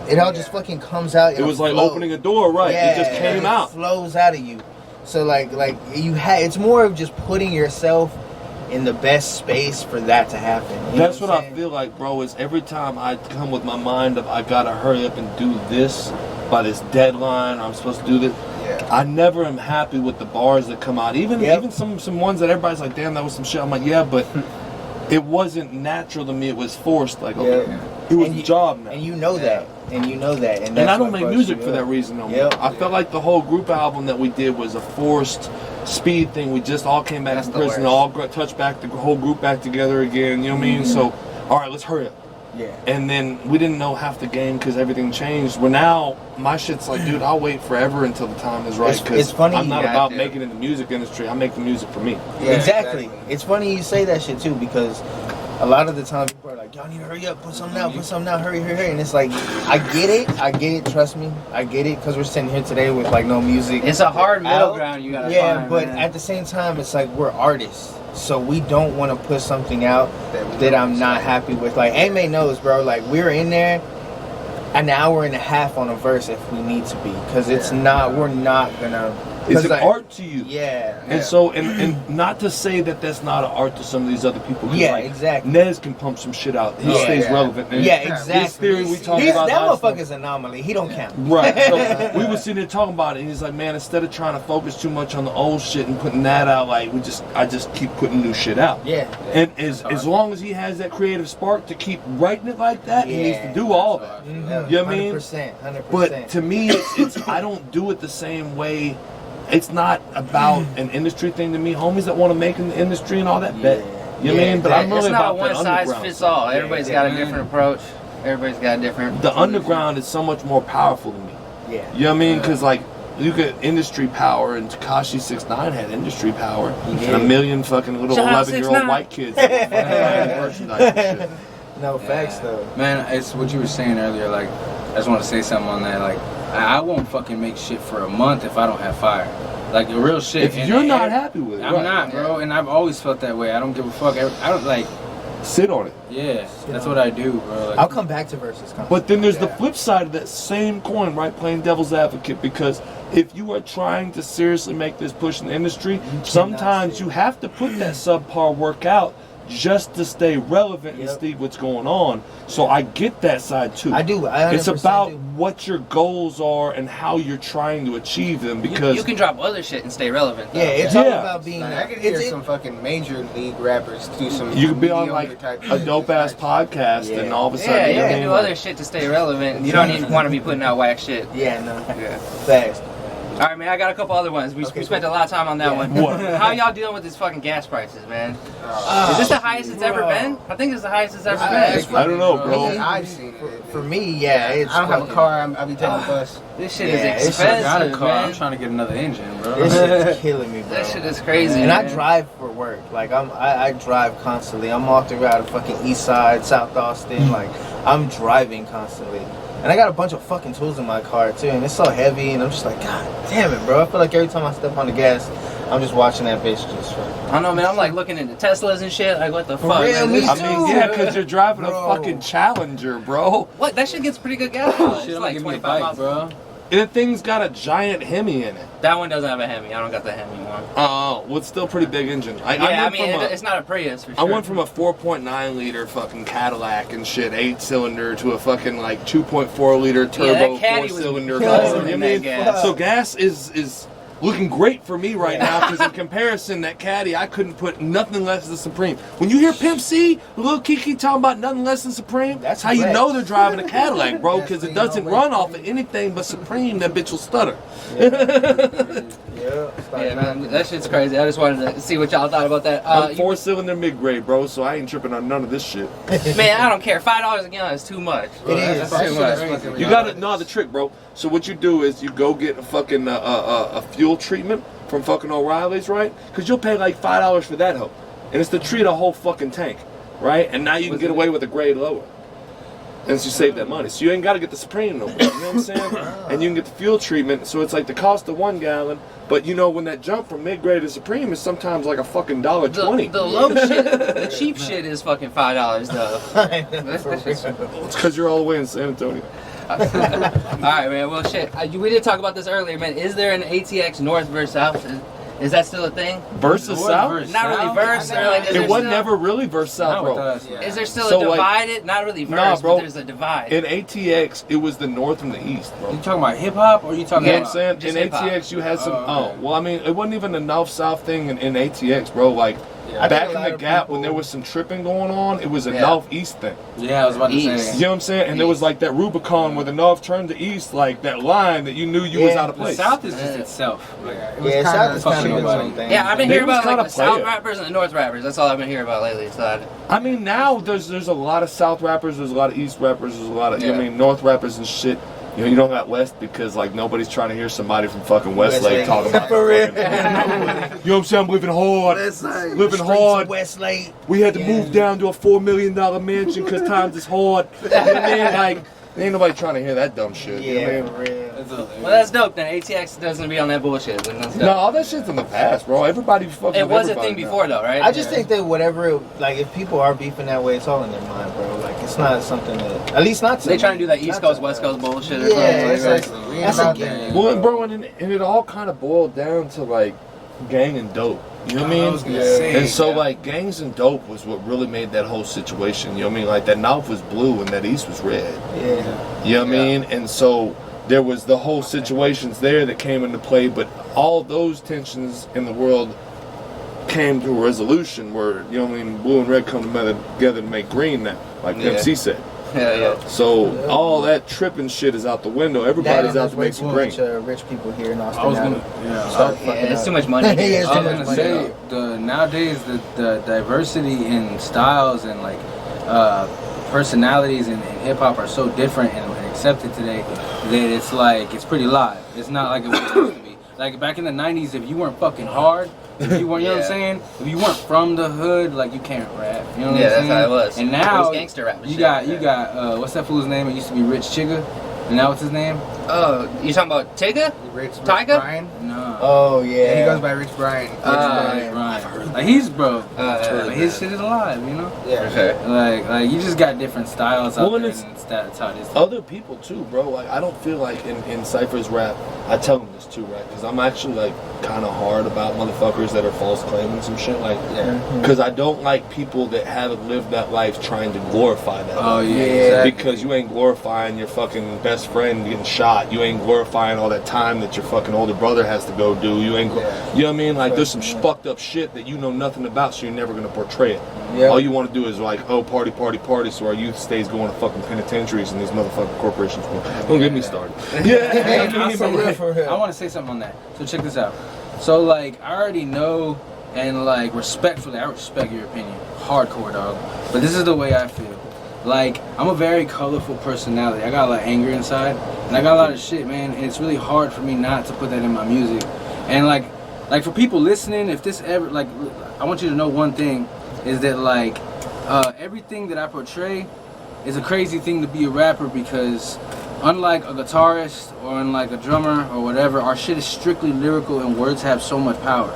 S4: It all just fucking comes out.
S2: It was like opening a door, right?
S4: Yeah,
S2: it just came out.
S4: It flows out of you. So like you had. It's more of just putting yourself in the best space for that to happen.
S2: That's what I feel like, bro. Is every time I come with my mind of I gotta hurry up and do this by this deadline, I'm supposed to do this.
S5: Yeah.
S2: I never am happy with the bars that come out. Even some ones that everybody's like, damn, that was some shit. I'm like, yeah, but it wasn't natural to me. It was forced. Like, okay, it was a job now.
S4: And you know that. And you know that.
S2: And I don't make music for that reason no more. I felt like the whole group album that we did was a forced speed thing. We just all came back from prison, all touched back the whole group back together again. You know what I mean? So, all right, let's hurry up.
S4: Yeah.
S2: And then we didn't know half the game because everything changed. Well, now my shit's like, dude, I'll wait forever until the time is right.
S4: It's funny.
S2: I'm not about making it in the music industry. I make the music for me.
S4: Yeah, exactly. It's funny you say that shit too because a lot of the time people are like, y'all need to hurry up, put something out, hurry. And it's like, I get it, trust me. I get it because we're sitting here today with like no music.
S3: It's a hard middle ground you gotta find.
S4: But at the same time, it's like we're artists. So we don't want to put something out that I'm not happy with. Like, Ame knows, bro, like we're in there an hour and a half on a verse if we need to be. Because it's not, we're not gonna...
S2: It's an art to you.
S4: Yeah.
S2: And so, and not to say that that's not an art to some of these other people.
S4: Yeah,
S2: like,
S4: exactly.
S2: Nez can pump some shit out. He stays relevant. And
S4: exactly.
S2: This theory we talk about.
S4: That motherfucker's anomaly. He don't count.
S2: Right. So we were sitting there talking about it, and he's like, man, instead of trying to focus too much on the old shit and putting that out, like I just keep putting new shit out.
S4: Yeah.
S2: And as long as he has that creative spark to keep writing it like that, he needs to do all of that.
S4: Mm-hmm.
S2: You know what I mean?
S4: 100%.
S2: But to me, it's I don't do it the same way. It's not about an industry thing to me. Homies that want to make in the industry and all that, bet. You know what I mean? But I'm really about
S3: that. It's not one size fits all. Everybody's got a different approach. Everybody's got a different...
S2: The underground is so much more powerful to me.
S4: Yeah.
S2: You know what I mean? Because, like, you get industry power, and Tekashi 6ix9ine had industry power. And a million fucking little 11-year-old white kids that were merchandise and shit.
S4: No, facts, though.
S1: Man, it's what you were saying earlier, like, I just want to say something on that, like, I won't fucking make shit for a month if I don't have fire. Like, the real shit.
S2: If you're not happy with it.
S1: I'm not, bro. And I've always felt that way. I don't give a fuck. I don't, like...
S2: Sit on it.
S1: Yeah, that's what I do, bro. Like,
S4: I'll come back to verses constantly.
S2: But then there's the flip side of that same coin, right? Playing devil's advocate. Because if you are trying to seriously make this push in the industry, sometimes you have to put that subpar work out just to stay relevant and see what's going on. So I get that side too.
S4: I do.
S2: It's about what your goals are and how you're trying to achieve them. Because
S3: you can drop other shit and stay relevant. Though.
S4: Yeah, it's all about being.
S5: Like, I could hear some fucking major league rappers do some.
S2: You could be on like a dope ass podcast, and all of a sudden,
S3: you can do other shit to stay relevant. You don't even want to be putting out whack shit.
S4: Yeah, no. Yeah. Facts.
S3: All right, man. I got a couple other ones. We spent a lot of time on that one.
S2: What?
S3: How y'all dealing with these fucking gas prices, man? Is this the highest it's ever been? I think it's the highest it's ever been.
S2: I don't know, bro.
S5: I've seen it.
S4: For me, it's.
S5: I don't have a car. I'll be taking the bus.
S3: This shit is expensive,
S1: I got a car.
S3: man.
S1: I'm trying to get another engine, bro.
S4: This shit's killing me, bro.
S3: That shit is crazy.
S4: And
S3: man.
S4: I drive for work. Like I drive constantly. I'm all throughout the fucking East Side, South Austin. Like I'm driving constantly. And I got a bunch of fucking tools in my car too, and it's so heavy, and I'm just like, God damn it, bro. I feel like every time I step on the gas, I'm just watching that bitch just.
S3: I don't know, man. I'm like looking into Teslas and shit. Like, what the fuck?
S4: real,
S3: man?
S4: me
S2: I mean,
S4: too.
S2: yeah, because you're driving
S4: Bro.
S2: a fucking Challenger, bro.
S3: What? That shit gets pretty good gas mileage.
S1: Shit,
S3: It's
S1: I'm
S3: like
S1: gonna give me a
S3: 25
S1: bike,
S3: miles.
S1: bro.
S2: And the thing's got a giant Hemi in it.
S3: That one doesn't have a Hemi. I don't got the Hemi one.
S2: Oh, well, it's still a pretty big engine.
S3: I mean, it's not a Prius for sure.
S2: I went from a 4.9 liter fucking Cadillac and shit, 8-cylinder, to a fucking like 2.4 liter turbo,
S3: that Caddy
S2: 4-cylinder
S3: was
S2: car.
S3: buzzing
S2: You
S3: in
S2: know what I
S3: that
S2: mean?
S3: gas.
S2: So gas is looking great for me right now, because in comparison, that Caddy, I couldn't put nothing less than Supreme. When you hear Pimp C, Lil Kiki talking about nothing less than Supreme, that's how you know they're driving a Cadillac, bro, because it doesn't run off of anything but Supreme. That bitch will stutter.
S3: Yeah, man, that shit's crazy. I just wanted to see what y'all thought about that.
S2: I'm 4-cylinder mid-grade, bro, so I ain't tripping on none of this shit.
S3: Man, I don't care. $5 a gallon is too much.
S4: It is.
S3: That's too much.
S2: You gotta know the trick, bro. So what you do is you go get a fucking a fuel treatment from fucking O'Reilly's, right? Because you'll pay like $5 for that hoe. And it's to treat a whole fucking tank, right? And now you can get away with a grade lower. And so you save that money. So you ain't got to get the Supreme no more. You know what I'm saying? And you can get the fuel treatment. So it's like the cost of 1 gallon. But you know, when that jump from mid-grade to Supreme is sometimes like a fucking $1.20.
S3: The low shit, the cheap shit is fucking $5 though.
S2: It's because you're all the way in San Antonio.
S3: Alright, man. Well, shit. We did talk about this earlier, man. Is there an ATX North versus South? Is that still a thing?
S2: Versus South?
S3: Not really versus. Like,
S2: it wasn't never really versus South, bro.
S3: Is there still
S2: So,
S3: a
S2: like,
S3: divided? Not really versus,
S2: nah, bro.
S3: but there's a divide.
S2: In ATX, it was the North and the East, bro.
S1: You talking about hip hop or you talking
S2: You know
S1: about?
S2: what I'm saying?
S3: Just
S2: In
S3: hip-hop.
S2: ATX, you had some.
S1: Oh, okay.
S2: Well, I mean, it wasn't even a North-South thing in ATX, bro. Like,
S4: I
S2: back
S4: think a
S2: in
S4: lot
S2: the
S4: of
S2: Gap,
S4: people-
S2: when there was some tripping going on, it was a
S3: Yeah.
S2: North-East thing.
S1: Yeah, I was about to
S3: East.
S1: say.
S2: You know what I'm saying? And there was like that Rubicon where the North turned to East, like that line that you knew you was
S4: Yeah.
S2: out of
S1: The
S2: place.
S1: South is just itself. Like, it was
S4: Yeah,
S1: kinda
S4: South is kind
S1: fucking
S4: of
S1: nobody.
S4: its own thing.
S3: Yeah, I've been
S2: They
S3: hearing
S2: was
S3: about like
S2: kinda
S3: the South
S2: player.
S3: rappers and the North rappers. That's all I've been hearing about lately. So
S2: I mean, now there's a lot of South rappers, there's a lot of East rappers, there's a lot of,
S3: Yeah.
S2: I mean, North rappers and shit. You know, you don't got West because like nobody's trying to hear somebody from fucking Westlake talk about
S4: For real.
S2: fucking- You know what I'm saying? I'm living hard, living hard.
S4: Westlake.
S2: We had to move down to a $4 million mansion because times is hard. You know what I mean? Like, ain't nobody trying to hear that dumb shit. You know what I
S4: Yeah,
S2: mean?
S4: for real.
S3: well, that's dope. Then ATX doesn't be on that bullshit. Then that's dope.
S2: No, all that shit's in the past, bro. Everybody fucking.
S3: It
S2: with
S3: was a
S2: everybody
S3: thing
S2: now.
S3: before though, right?
S4: I just think that whatever, like, if people are beefing that way, it's all in their mind, bro. Like, it's not something that, at least not.
S3: they trying to do that East
S4: not
S3: Coast,
S4: to-
S3: West Coast bullshit or
S4: Yeah,
S3: something.
S4: it's
S3: Like
S4: like,
S5: Read
S4: that's a
S5: about
S4: game.
S5: that.
S2: Well, bro, and it all kind of boiled down to like gang and dope. You know what I mean?
S1: I was gonna say,
S2: And so
S1: yeah.
S2: like gangs and dope was what really made that whole situation. You know what I mean? Like that North was blue and that East was red.
S4: Yeah.
S2: You know what I mean? And so there was the whole situations there that came into play, but all those tensions in the world came to a resolution where, you know what I mean, blue and red come together to make green now, like
S3: Yeah.
S2: MC said.
S3: yeah.
S2: So all that tripping shit is out the window. Everybody's out to make some green.
S4: Rich people here in Austin.
S1: I was
S4: now.
S1: gonna, yeah.
S4: Start
S3: Yeah,
S4: fucking
S3: it's
S4: up.
S3: too much money.
S4: Yeah,
S3: here.
S4: it's
S1: I
S4: too
S1: was
S4: much
S1: gonna
S4: money.
S1: say nowadays the diversity in styles and like personalities in hip hop are so different and accepted today that it's like it's pretty live. It's not like it used to be. Like back in the '90s, if you weren't fucking hard, if you weren't, you know what I'm saying? If you weren't from the hood, like you can't rap. You know what
S3: Yeah,
S1: I'm
S3: that's
S1: saying?
S3: how it was.
S1: And
S3: It
S1: now
S3: was gangster rap and
S1: you
S3: shit.
S1: got what's that fool's name? It used to be Rich Chigga, and now what's his name?
S3: Oh, you talking about Tyga?
S5: Rich
S3: Tyga?
S5: Brian.
S1: No.
S4: Oh
S5: Yeah,
S4: yeah.
S5: he goes by Rich Brian.
S1: Right. Like he's bro. Like his shit is alive, you know.
S5: Yeah.
S3: Okay.
S1: Like you just got different styles out
S2: Well, and
S1: there,
S2: it's-
S1: and that's how it is.
S2: Other people too, bro. Like I don't feel like in Cypher's rap, I tell them this too, right? Because I'm actually like kind of hard about motherfuckers that are false claiming some shit, like because I don't like people that haven't lived that life trying to glorify that.
S1: Oh
S2: life.
S1: yeah,
S4: Yeah.
S1: exactly.
S2: Because you ain't glorifying your fucking best friend getting shot. You ain't glorifying all that time that your fucking older brother has to go do. You ain't, you know what I mean? Like there's some fucked up shit that you know nothing about, so you're never gonna portray it.
S4: Yeah.
S2: All you want to do is like, oh, party, party, party, so our youth stays going to fucking penitentiaries and these motherfucking corporations. Don't get me started. Yeah,
S1: And also,
S4: For real, for real.
S1: I want to say something on that. So check this out. So like I already know and like respectfully, I respect your opinion, hardcore dog. But this is the way I feel. Like I'm a very colorful personality. I got a lot of anger inside, and I got a lot of shit, man. And it's really hard for me not to put that in my music. And like for people listening, if this ever like, I want you to know one thing is that like everything that I portray is a crazy thing to be a rapper because unlike a guitarist or unlike a drummer or whatever, our shit is strictly lyrical and words have so much power.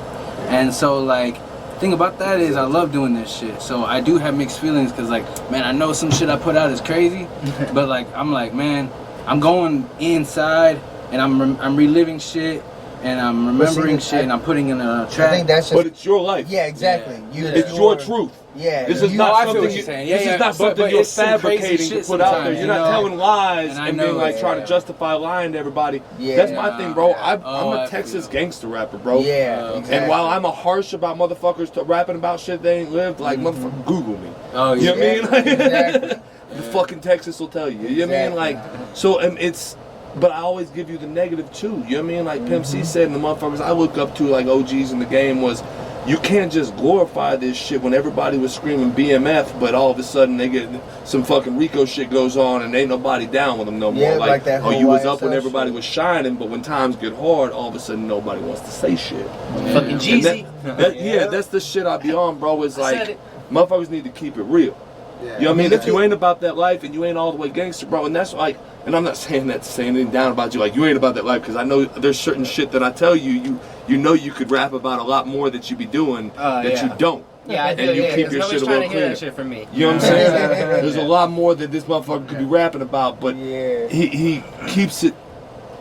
S1: And so like thing about that is I love doing this shit. So I do have mixed feelings because like, man, I know some shit I put out is crazy, but like I'm like, man, I'm going inside and I'm reliving shit and I'm remembering shit and I'm putting it in a track.
S4: I think that's just.
S2: but it's your life.
S4: Yeah, exactly.
S1: Yeah.
S2: It's your truth.
S4: Yeah.
S2: This is
S4: you-
S2: not
S1: I feel
S2: something
S1: what you're saying. Yeah,
S2: this
S1: yeah.
S2: is not
S1: But
S2: something you're
S1: it's some crazy
S2: fabricating to
S1: shit
S2: put out there.
S1: sometimes,
S2: You're
S1: you
S2: not
S1: know?
S2: telling lies
S1: And I
S2: and
S1: know
S2: being like
S1: it,
S2: trying
S1: yeah.
S2: to justify lying to everybody.
S4: Yeah.
S2: That's my thing, bro. I'm
S1: Oh, I
S2: a Texas
S1: feel.
S2: gangster rapper, bro.
S4: Yeah.
S1: And
S4: exactly.
S2: And while I'm a harsh about motherfuckers rapping about shit they ain't lived, like motherfucker, Google me.
S1: Oh
S2: You
S1: yeah.
S2: know what I mean? Like,
S4: Exactly.
S2: the fucking Texas will tell you. You know what I mean? Like, so it's. But I always give you the negative too. You know what I mean? Like Pimp C said, and the motherfuckers I look up to, like OGs in the game, was you can't just glorify this shit when everybody was screaming BMF, but all of a sudden they get some fucking Rico shit goes on and ain't nobody down with them no more.
S4: Yeah, like that whole
S2: you was up when
S4: YSL
S2: everybody
S4: shit.
S2: was shining, but when times get hard, all of a sudden nobody wants to say shit.
S3: Fucking
S2: And
S3: Jeezy.
S2: yeah, that's the shit I be on, bro. It's
S3: I said
S2: like
S3: it.
S2: motherfuckers need to keep it real.
S5: Yeah.
S2: You know what I mean? If you ain't about that life and you ain't all the way gangster, bro, and that's like, and I'm not saying that to say anything down about you, like you ain't about that life, because I know there's certain shit that I tell you, you know you could rap about a lot more that you be doing that you don't.
S3: Yeah, I do.
S2: And you
S3: Yeah,
S2: keep
S3: 'cause
S2: your
S3: nobody's
S2: shit a
S3: trying
S2: little
S3: to hear that
S2: cleaner.
S3: shit from me.
S2: You know what I'm saying? There's a lot more that this motherfucker could be rapping about, but
S4: Yeah.
S2: he keeps it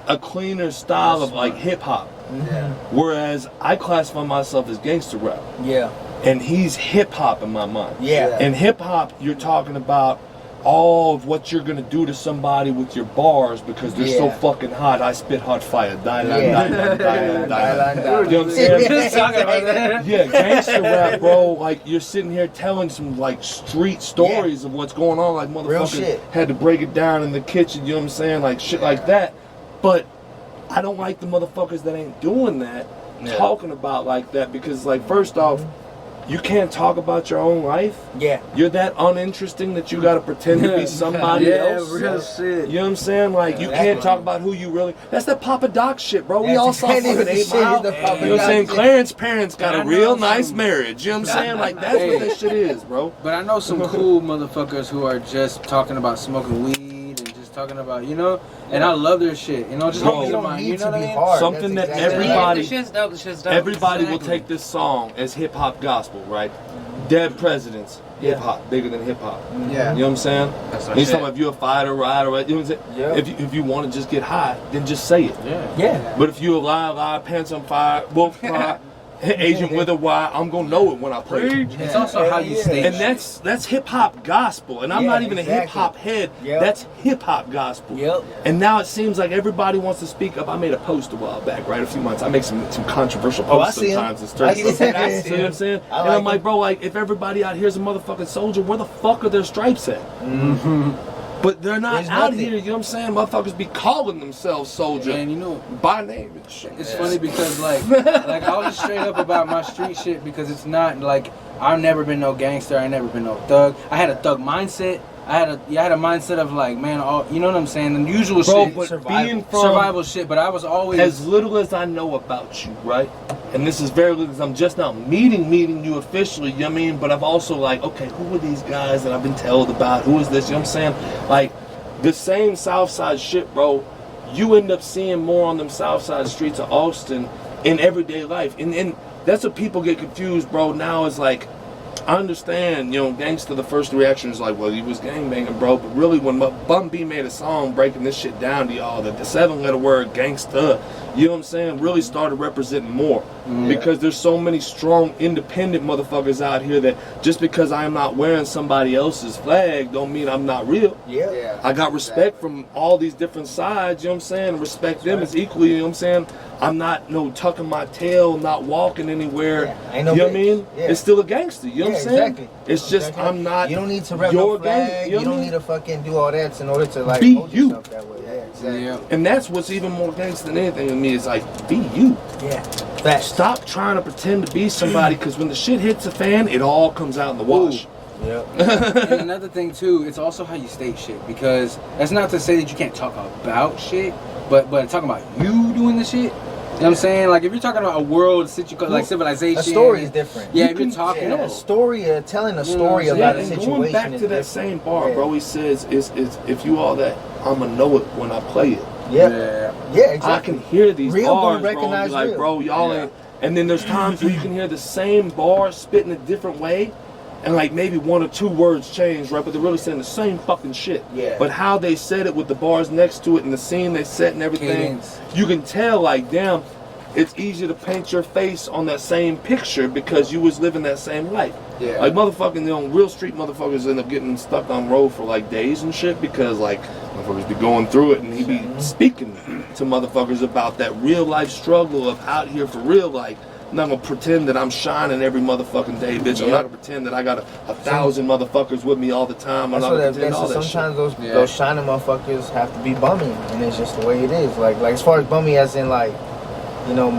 S2: a cleaner style of like hip hop.
S5: Yeah.
S2: Whereas I classify myself as gangster rap.
S4: Yeah.
S2: And he's hip hop in my mind.
S4: Yeah.
S2: And hip hop, you're talking about all of what you're gonna do to somebody with your bars because they're so
S4: Yeah.
S2: fucking hot. I spit hot fire. Die,
S4: Yeah.
S2: die, die, die, die, die, die. You know what I'm saying?
S3: Just talking about that.
S2: Yeah, gangster rap, bro. Like you're sitting here telling some like street stories of what's going on. Like
S4: Real
S2: motherfuckers
S4: shit.
S2: had to break it down in the kitchen. You know what I'm saying? Like shit like that. But I don't like the motherfuckers that ain't doing that, talking about like that because like first off, you can't talk about your own life.
S4: Yeah.
S2: You're that uninteresting that you gotta pretend to be somebody else.
S1: real shit.
S2: You know what I'm saying? Like you can't talk about who you really. That's that Papa Doc shit, bro. We
S4: That's
S2: all saw
S4: exactly
S2: fucking
S4: the
S2: 8
S4: shit,
S2: Mile.
S4: the Papa
S2: You know what I'm
S4: Doc
S2: saying?
S4: shit.
S2: Clarence parents got
S1: I
S2: a
S1: know
S2: real
S1: some-
S2: nice marriage. You know what I'm saying? Like that's what that shit is, bro.
S1: But I know some cool motherfuckers who are just talking about smoking weed and just talking about, you know, and I love their shit. You know, just
S2: Bro,
S1: homies
S2: you
S1: of
S4: don't
S1: mine.
S4: need
S1: You know
S4: to
S1: what I
S4: be
S1: mean?
S4: hard.
S2: Something
S4: That's
S2: that
S4: exactly right.
S2: everybody-
S3: The shit's dope. The shit's dope.
S2: Everybody will
S3: Exactly.
S2: take this song as hip hop gospel, right? Dead presidents, hip hop, bigger than hip hop.
S5: Yeah.
S2: You know what I'm saying?
S3: That's
S2: He's talking about if you're a fighter, rider, right? You know what I'm saying?
S4: Yeah.
S2: If you want to just get high, then just say it.
S1: Yeah.
S4: Yeah.
S2: But if you a lie, pants on fire, wolf cry, Agent with a Y, I'm gonna know it when I play it.
S1: It's also how you state
S2: And
S1: shit.
S2: that's hip hop gospel. And I'm
S4: Yeah,
S2: not even a
S4: exactly.
S2: hip hop head.
S4: Yep.
S2: That's hip hop gospel.
S4: Yep.
S2: And now it seems like everybody wants to speak up. I made a post a while back, right? A few months. I make some controversial
S4: Oh, I
S2: posts
S4: see 'em.
S2: sometimes. And
S4: I
S2: start
S4: see 'em. I
S2: See what I'm saying?
S4: I
S2: And
S4: like
S2: I'm like,
S4: 'em.
S2: bro, like if everybody out here is a motherfucking soldier, where the fuck are their stripes at? But they're not
S4: There's
S2: out
S4: nothing.
S2: here. You know what I'm saying? Motherfuckers be calling themselves soldier
S1: And you know,
S2: by name and shit.
S1: it's funny because like I was just straight up about my street shit because it's not like I've never been no gangster. I never been no thug. I had a thug mindset. I had a mindset of like, man, all you know what I'm saying, the usual
S2: Bro,
S1: shit,
S2: but
S4: survival.
S2: being from
S1: survival shit. But I was always
S2: as little as I know about you, right? And this is very little because I'm just now meeting you officially, you know what I mean? But I've also like, okay, who are these guys that I've been told about? Who is this? You know what I'm saying? Like, the same Southside shit, bro, you end up seeing more on them Southside streets of Austin in everyday life. And that's what people get confused, bro, now is like, I understand, you know, gangsta, the first reaction is like, well, he was gangbanging, bro. But really, when Bun B made a song breaking this shit down to y'all, that the 7-letter word gangsta, you know what I'm saying, really started representing more. Because there's so many strong, independent motherfuckers out here that just because I'm not wearing somebody else's flag don't mean I'm not real.
S4: Yeah.
S5: Yeah.
S2: I got respect from all these different sides, you know what I'm saying? Respect them as equally, you know what I'm saying? I'm not tucking my tail, not walking anywhere.
S4: Yeah, ain't no
S2: you know what I
S4: bitch.
S2: mean?
S4: Yeah.
S2: It's still a gangster, you know
S4: Yeah,
S2: what I'm saying?
S4: exactly.
S2: It's just
S4: Exactly.
S2: I'm not
S4: You don't need to rep
S2: your
S4: no flag.
S2: gang,
S4: You
S2: know what I
S4: don't
S2: mean?
S4: need to fucking do all that in order to like
S2: Be
S4: hold
S2: you.
S4: yourself that way. Yeah. Exactly.
S1: yeah.
S2: And that's what's even more gangster than anything to me is like, be you.
S4: Yeah. Facts.
S2: Stop trying to pretend to be somebody because when the shit hits the fan, it all comes out in the wash.
S4: Yeah.
S1: And another thing too, it's also how you state shit because that's not to say that you can't talk about shit, but talking about you doing the shit. You know what I'm saying? Like if you're talking about a world situation, like civilization,
S4: A story is different.
S1: Yeah,
S2: You
S1: if you're
S2: can-
S1: talking,
S4: You know, a story, telling a story
S1: Yeah,
S4: about a
S2: and
S4: situation.
S2: going back
S4: is
S2: to that
S4: different.
S2: same bar,
S4: Yeah.
S2: bro, he says, is if you all that, I'ma know it when I play it.
S4: Yeah.
S1: yeah.
S4: Yeah.
S2: I
S4: Exactly.
S2: can hear these
S4: Real
S2: bars,
S4: gonna
S2: bro, and be
S4: recognize
S2: like,
S4: real.
S2: bro, y'all
S1: Yeah.
S2: ain't. And then there's times where you can hear the same bar spit in a different way, and like maybe 1 or 2 words change, right? But they're really saying the same fucking shit.
S4: Yeah.
S2: But how they said it with the bars next to it and the scene they set and everything,
S1: Cadence.
S2: you can tell like, damn, it's easy to paint your face on that same picture because you was living that same life.
S1: Yeah.
S2: Like motherfucking, real street motherfuckers end up getting stuck on road for like days and shit because like motherfuckers be going through it and he be speaking to motherfuckers about that real life struggle of out here for real. Like, I'm not gonna pretend that I'm shining every motherfucking day, bitch. I'm not gonna pretend that I got a 1,000 motherfuckers with me all the time. I'm
S4: That's
S2: not
S4: what
S2: gonna
S4: that,
S2: pretend
S4: that's
S2: all
S4: what
S2: that shit.
S4: sometimes
S1: Yeah.
S4: those shining motherfuckers have to be bummy, and it's just the way it is. Like as far as bummy as in like, you know,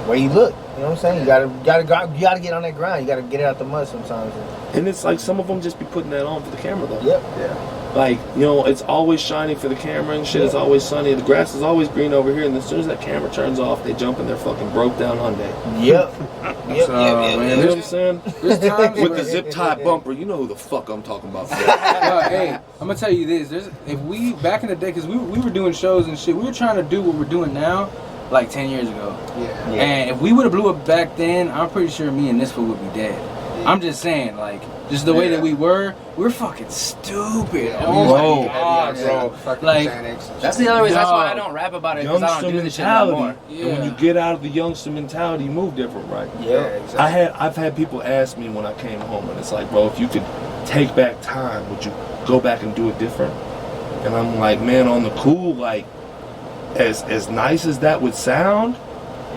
S4: where you look. You know what I'm saying? You gotta get on that grind. You gotta get it out the mud sometimes.
S2: And it's like some of them just be putting that on for the camera though.
S4: Yep.
S5: Yeah.
S2: Like, you know, it's always shiny for the camera and shit. It's always sunny. The grass is always green over here. And as soon as that camera turns off, they jump in their fucking broke down Hyundai.
S4: Yep.
S1: So, man,
S2: You know what I'm saying?
S1: there's times
S2: With
S1: where-
S2: the zip tie bumper, you know who the fuck I'm talking about.
S1: Hey, I'm gonna tell you this. If we back in the day, because we were doing shows and shit, we were trying to do what we're doing now, like 10 years ago.
S5: Yeah.
S1: And if we would have blew up back then, I'm pretty sure me and this fool would be dead. I'm just saying, like, just the way that we're fucking stupid. Oh my god, bro. Like,
S3: That's the other reason. That's why I don't rap about it, because I don't do this shit no more.
S2: And when you get out of the youngster mentality, you move different, right?
S4: Yeah,
S5: exactly.
S2: I've had people ask me when I came home, and it's like, bro, if you could take back time, would you go back and do it different? And I'm like, man, on the cool, like, as nice as that would sound,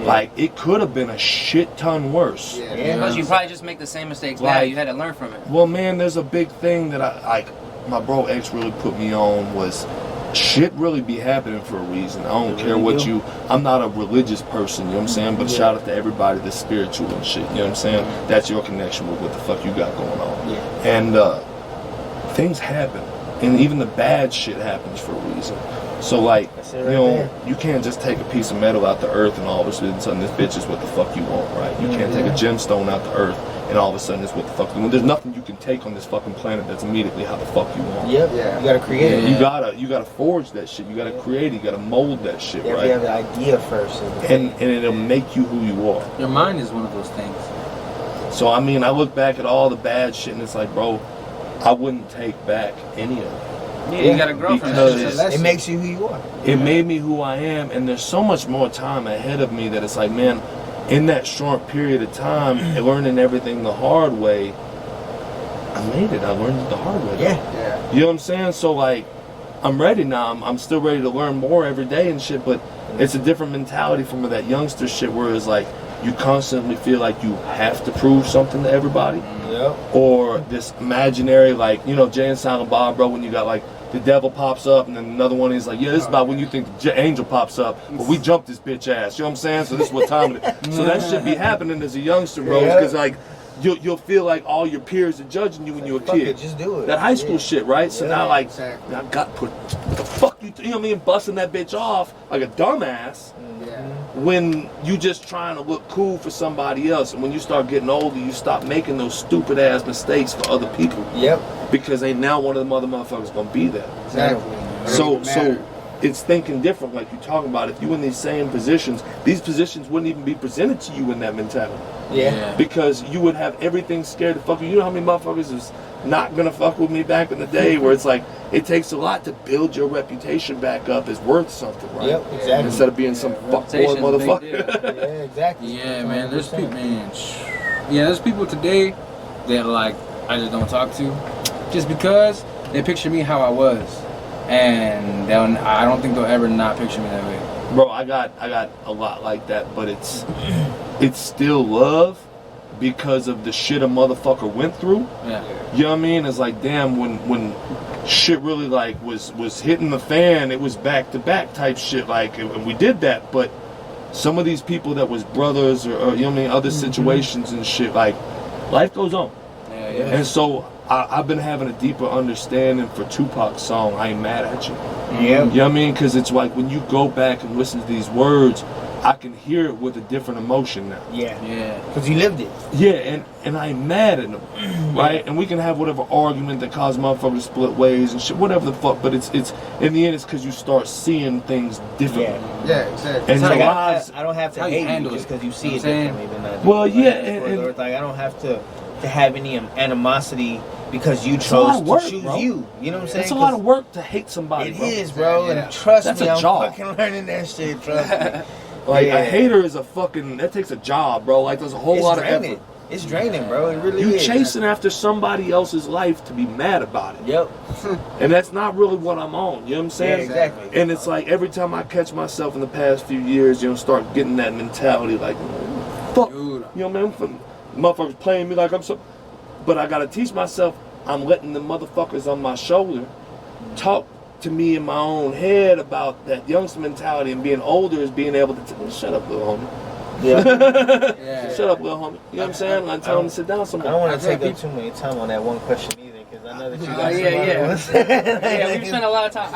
S2: like, it could have been a shit ton worse.
S5: Yeah.
S3: Because you probably just make the same mistakes now.
S2: Like-
S3: You had to learn from it.
S2: Well, man, there's a big thing that my bro X really put me on was shit really be happening for a reason. I don't care what I'm not a religious person, you know what I'm saying? But shout out to everybody that's spiritual and shit, you know what I'm saying? That's your connection with what the fuck you got going on.
S4: Yeah.
S2: And things happen. And even the bad shit happens for a reason. So, like,
S4: That's
S2: you
S4: it right
S2: know,
S4: there.
S2: you can't just take a piece of metal out the earth and all of a sudden this bitch is what the fuck you want, right? You can't take a gemstone out the earth and all of a sudden it's what the fuck you want. There's nothing you can take on this fucking planet that's immediately how the fuck you want.
S4: Yep.
S5: Yeah.
S4: You gotta create it.
S2: You gotta forge that shit. You gotta create it. You gotta mold that shit,
S4: You have
S2: right?
S4: to have the idea first.
S2: And it'll make you who you are.
S1: your mind is one of those things.
S2: So I mean, I look back at all the bad shit and it's like, bro, I wouldn't take back any of it.
S3: Yeah, you gotta grow from that
S2: Because
S3: shit.
S4: It makes you who you are.
S2: it made me who I am, and there's so much more time ahead of me that it's like, man, in that short period of time, and learning everything the hard way, I made it. I learned it the hard way.
S4: Yeah.
S5: Yeah.
S2: You know what I'm saying? So, like, I'm ready now. I'm still ready to learn more every day and shit, but it's a different mentality from that youngster shit where it's like, you constantly feel like you have to prove something to everybody.
S4: Yep.
S2: Or this imaginary, like, you know, Jay and Silent Bob, bro, when you got, like, the devil pops up, and then another one is like, yeah, this is about when you think the angel pops up, but we jumped this bitch ass. You know what I'm saying? So this is what time it is. So that should be happening as a youngster, bro, because, like, you'll feel like all your peers are judging you when you're a
S4: Fuck
S2: kid.
S4: it, just do it.
S2: That high school shit, right? So now, like,
S5: exactly.
S2: I got put, what the fuck you know what I mean? Busting that bitch off like a dumbass
S5: Yeah.
S2: when you just trying to look cool for somebody else. And when you start getting older, you stop making those stupid ass mistakes for other people.
S4: Yep.
S2: Because ain't now one of them other motherfuckers gonna be there.
S5: Exactly.
S2: So
S5: Doesn't matter.
S2: it's thinking different, like you talking about. If you in these same positions, these positions wouldn't even be presented to you in that mentality.
S4: Yeah.
S2: Because you would have everything scared to fuck you. You know how many motherfuckers is not gonna fuck with me back in the day, where it's like it takes a lot to build your reputation back up as worth something, right?
S4: Yep. Exactly.
S2: Instead of being some fuckboy
S3: Reputation's a big
S2: motherfucker.
S3: deal.
S4: Yeah. Exactly.
S1: Yeah, man. There's people, man. Yeah, there's people today that like I just don't talk to, just because they picture me how I was, and I don't think they'll ever not picture me that way.
S2: Bro, I got a lot like that, but it's still love because of the shit a motherfucker went through.
S1: Yeah.
S2: You know what I mean? It's like, damn, when shit really like was hitting the fan, it was back to back type shit, like, and we did that. But some of these people that was brothers or you know what I mean, other situations and shit, like, life goes on.
S1: Yeah, yeah.
S2: And so I've been having a deeper understanding for Tupac's song, I Ain't Mad At You.
S4: Yep.
S2: You know what I mean? Because it's like when you go back and listen to these words, I can hear it with a different emotion now.
S4: Yeah.
S1: Yeah.
S4: Because you lived it.
S2: Yeah, and I ain't mad at them, right? And we can have whatever argument that causes motherfuckers to split ways and shit, whatever the fuck. But it's in the end, it's because you start seeing things differently.
S4: Yeah.
S5: Yeah, exactly.
S2: And
S4: It's like
S2: your
S4: I
S2: lives.
S4: don't have to
S1: How you
S4: hate
S1: handle
S4: you just
S1: it.
S4: because you see
S1: You
S4: it
S1: know what I'm
S4: differently than I do.
S2: Well,
S4: Like,
S2: yeah,
S4: or like I don't have to have any animosity because you
S2: a lot
S4: chose
S2: of work,
S4: to choose
S2: bro.
S4: you. You know what I'm saying?
S2: It's a lot of work to hate somebody.
S4: It
S2: bro.
S4: is, bro.
S5: Yeah.
S4: And trust
S2: That's
S4: me,
S2: a
S4: I'm
S2: job.
S4: fucking learning that shit. Trust me.
S2: Like
S4: Yeah.
S2: a hater is a fucking that takes a job, bro. Like there's a whole lot of
S4: draining.
S2: effort.
S4: It's draining, bro. It really
S2: You
S4: is.
S2: chasing after somebody else's life to be mad about it.
S4: Yep.
S2: And that's not really what I'm on. You know what I'm
S4: Yeah,
S2: saying?
S4: exactly.
S2: And it's like every time I catch myself in the past few years, you know, start getting that mentality like, fuck.
S1: Dude.
S2: You know what I mean? From motherfuckers playing me like I'm so. But I gotta teach myself, I'm letting the motherfuckers on my shoulder talk to me in my own head about that youngster mentality, and being older is being able to shut up, little homie.
S4: Yeah.
S1: Yeah.
S2: Shut up, little homie. You know what I'm saying? I tell him to sit down
S4: I
S2: somewhere.
S4: don't want to take up too many time on that one question either, because I know that you got some
S3: yeah.
S4: other ones.
S3: Yeah, we spent a lot of time.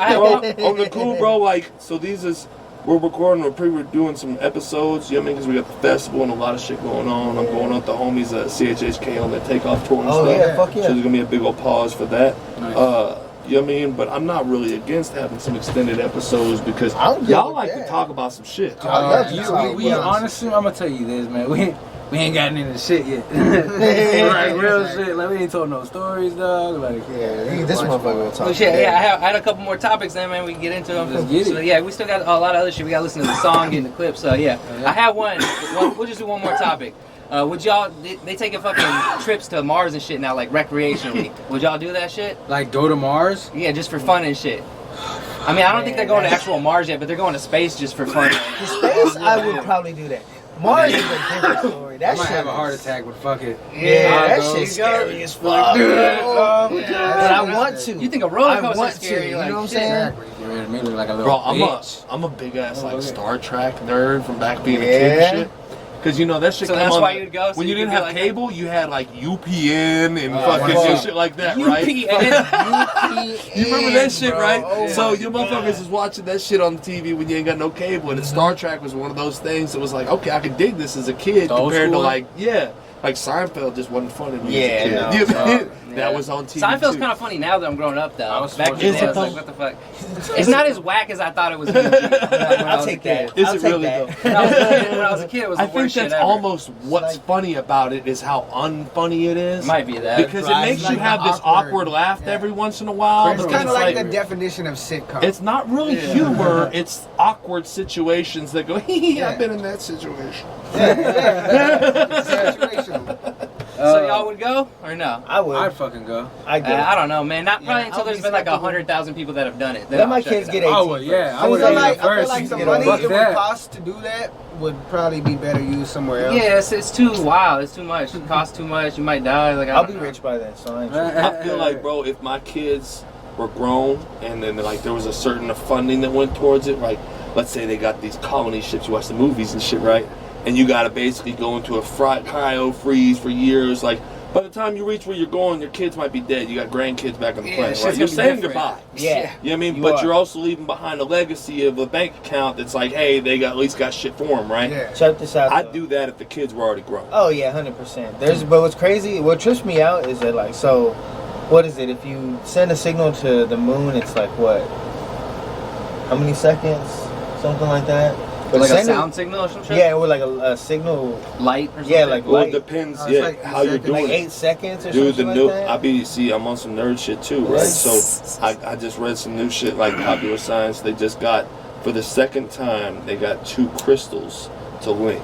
S2: On the cool, bro. Like, so these is we're recording. We're doing some episodes. You know what I mean? Because we got the festival and a lot of shit going on. I'm going with the homies at CHHK on their takeoff tour and
S4: Oh
S2: stuff.
S4: yeah, fuck yeah.
S2: So there's gonna be a big old pause for that.
S1: Nice.
S2: You know what I mean? But I'm not really against having some extended episodes because
S4: I'm good
S2: y'all
S4: with
S2: like
S4: that.
S2: to talk about some shit.
S4: I love to
S1: we
S4: talk.
S1: honestly, I'm gonna tell you this, man. We ain't gotten into shit yet. Like real shit. Like we ain't told no stories, dog. Like
S4: Yeah, this motherfucker will talk.
S3: Well, shit, yeah, I had a couple more topics then, man. We can get into them.
S1: Let's get it.
S3: So, yeah, we still got a lot of other shit. We got to listen to the song, getting the clip. So, yeah. I have one. We'll just do one more topic. Would y'all, they taking fucking trips to Mars and shit now, like recreationally. Would y'all do that shit?
S1: Like go to Mars?
S3: Yeah, just for fun and shit. I mean, I don't think they're going to actual Mars yet, but they're going to space just for fun.
S4: The space, I would probably do that. Mars is a different story.
S1: I
S4: That
S1: might
S4: shit
S1: have a heart
S4: is-
S1: attack, but fuck it.
S4: Yeah,
S1: I'll
S4: that
S1: go.
S4: shit's scary as fuck. But I want to.
S3: You think a roller
S4: I
S3: coaster
S4: want
S3: is scary?
S4: to, you
S3: like,
S4: know what I'm
S3: shit.
S4: saying?
S1: Exactly. Get rid of me look like a little
S2: Bro,
S1: bitch.
S2: I'm a big ass like
S1: okay.
S2: Star Trek nerd from back being a
S4: Yeah.
S2: kid and shit. Because you know that shit
S3: So
S2: came
S3: that's
S2: on
S3: why you'd go, so
S2: when you
S3: you
S2: didn't
S3: could be
S2: have
S3: like-
S2: cable. You had like UPN and fucking
S4: wow.
S2: shit like that, right?
S3: UPN.
S2: You remember that shit,
S4: bro.
S2: right?
S4: Oh
S2: So
S4: my
S2: your
S4: God.
S2: motherfuckers is watching that shit on the TV when you ain't got no cable. And Star Trek was one of those things that was like, okay, I could dig this as a kid
S1: The old
S2: compared to
S1: school?
S2: like, like Seinfeld just wasn't funny to me
S4: Yeah,
S2: as a kid.
S4: no.
S2: You know what I mean?
S3: Yeah.
S2: That was on TV
S3: Seinfeld's
S2: too.
S3: kind of funny now that I'm growing up, though.
S1: I was
S3: Back
S1: watching
S3: in the day, I
S2: it
S3: was like,
S2: though?
S3: what the fuck? It's not as whack as I thought it was going to be.
S4: I'll take that.
S2: Is
S4: I'll
S2: it
S4: take
S2: really
S4: that.
S2: though?
S3: When I was a kid, it was the
S2: I think
S3: worst shit
S2: that's
S3: ever.
S2: almost what's funny about it is how unfunny it is.
S3: Might be that.
S2: Because it
S5: Right,
S2: makes
S5: it's
S2: you
S5: like
S2: have
S5: the
S2: this awkward
S5: awkward-
S2: laugh
S5: yeah.
S2: every once in a while.
S5: It's
S2: because
S5: kind of like the
S2: like,
S5: definition of sitcom.
S2: it's not really
S3: Yeah.
S2: humor, it's awkward situations that go, hee,
S5: Yeah.
S2: I've been in that situation.
S5: Situational.
S3: So y'all would go or no?
S4: I would.
S1: I'd fucking go.
S4: I go.
S3: I don't know, man. Not probably
S5: Yeah,
S3: until
S5: I'll
S3: there's
S5: be
S3: been like
S5: skeptical.
S3: 100,000 people that have done it. Then
S4: Let
S3: I'll
S4: my
S3: check
S4: kids
S3: it
S4: get
S3: out.
S4: 18.
S1: I would, yeah. I
S5: I
S1: would
S5: feel
S1: be
S5: like,
S1: the
S5: I feel
S1: first.
S5: like the
S4: Get
S5: money
S4: on.
S5: it
S1: Fuck
S5: would
S1: that.
S5: cost to do that would probably be better used somewhere else.
S3: Yeah, it's too wild. It's too much. It costs too much. You might die. Like
S4: I'll be rich by then, so I ain't tripping.
S2: I feel like, bro, if my kids were grown and then like there was a certain funding that went towards it, like let's say they got these colony ships, you watch the movies and shit, right? And you gotta basically go into a cryo freeze for years. Like by the time you reach where you're going, your kids might be dead. You got grandkids back on the
S3: Yeah,
S2: planet,
S3: shit's
S2: right? You're
S3: gonna be
S2: saying
S3: different.
S2: goodbye.
S4: Yeah.
S2: You know what I mean?
S4: You
S2: But
S4: are.
S2: you're also leaving behind a legacy of a bank account that's like, hey, they got at least got shit for them, right?
S5: Yeah.
S4: Check this out.
S2: I'd
S4: though.
S2: do that if the kids were already grown.
S4: Oh yeah, 100%. But what's crazy, what trips me out is that like, so, what is it? If you send a signal to the moon, it's like what? How many seconds? Something like that. But
S3: Like a
S4: send it-
S3: sound signal or some shit?
S4: Yeah, with like a signal,
S3: Light or something?
S4: Yeah, like
S2: Well, it
S4: light.
S2: depends,
S5: Oh, it's
S2: yeah,
S5: like
S2: how you're
S5: exactly
S2: doing
S4: like
S2: it.
S4: 8 seconds or
S2: Dude, the
S4: something
S2: new
S4: like that.
S2: I'm on some nerd shit too, right?
S4: Right.
S2: So I just read some new shit like popular science. They just got, for the second time, they got 2 crystals to link.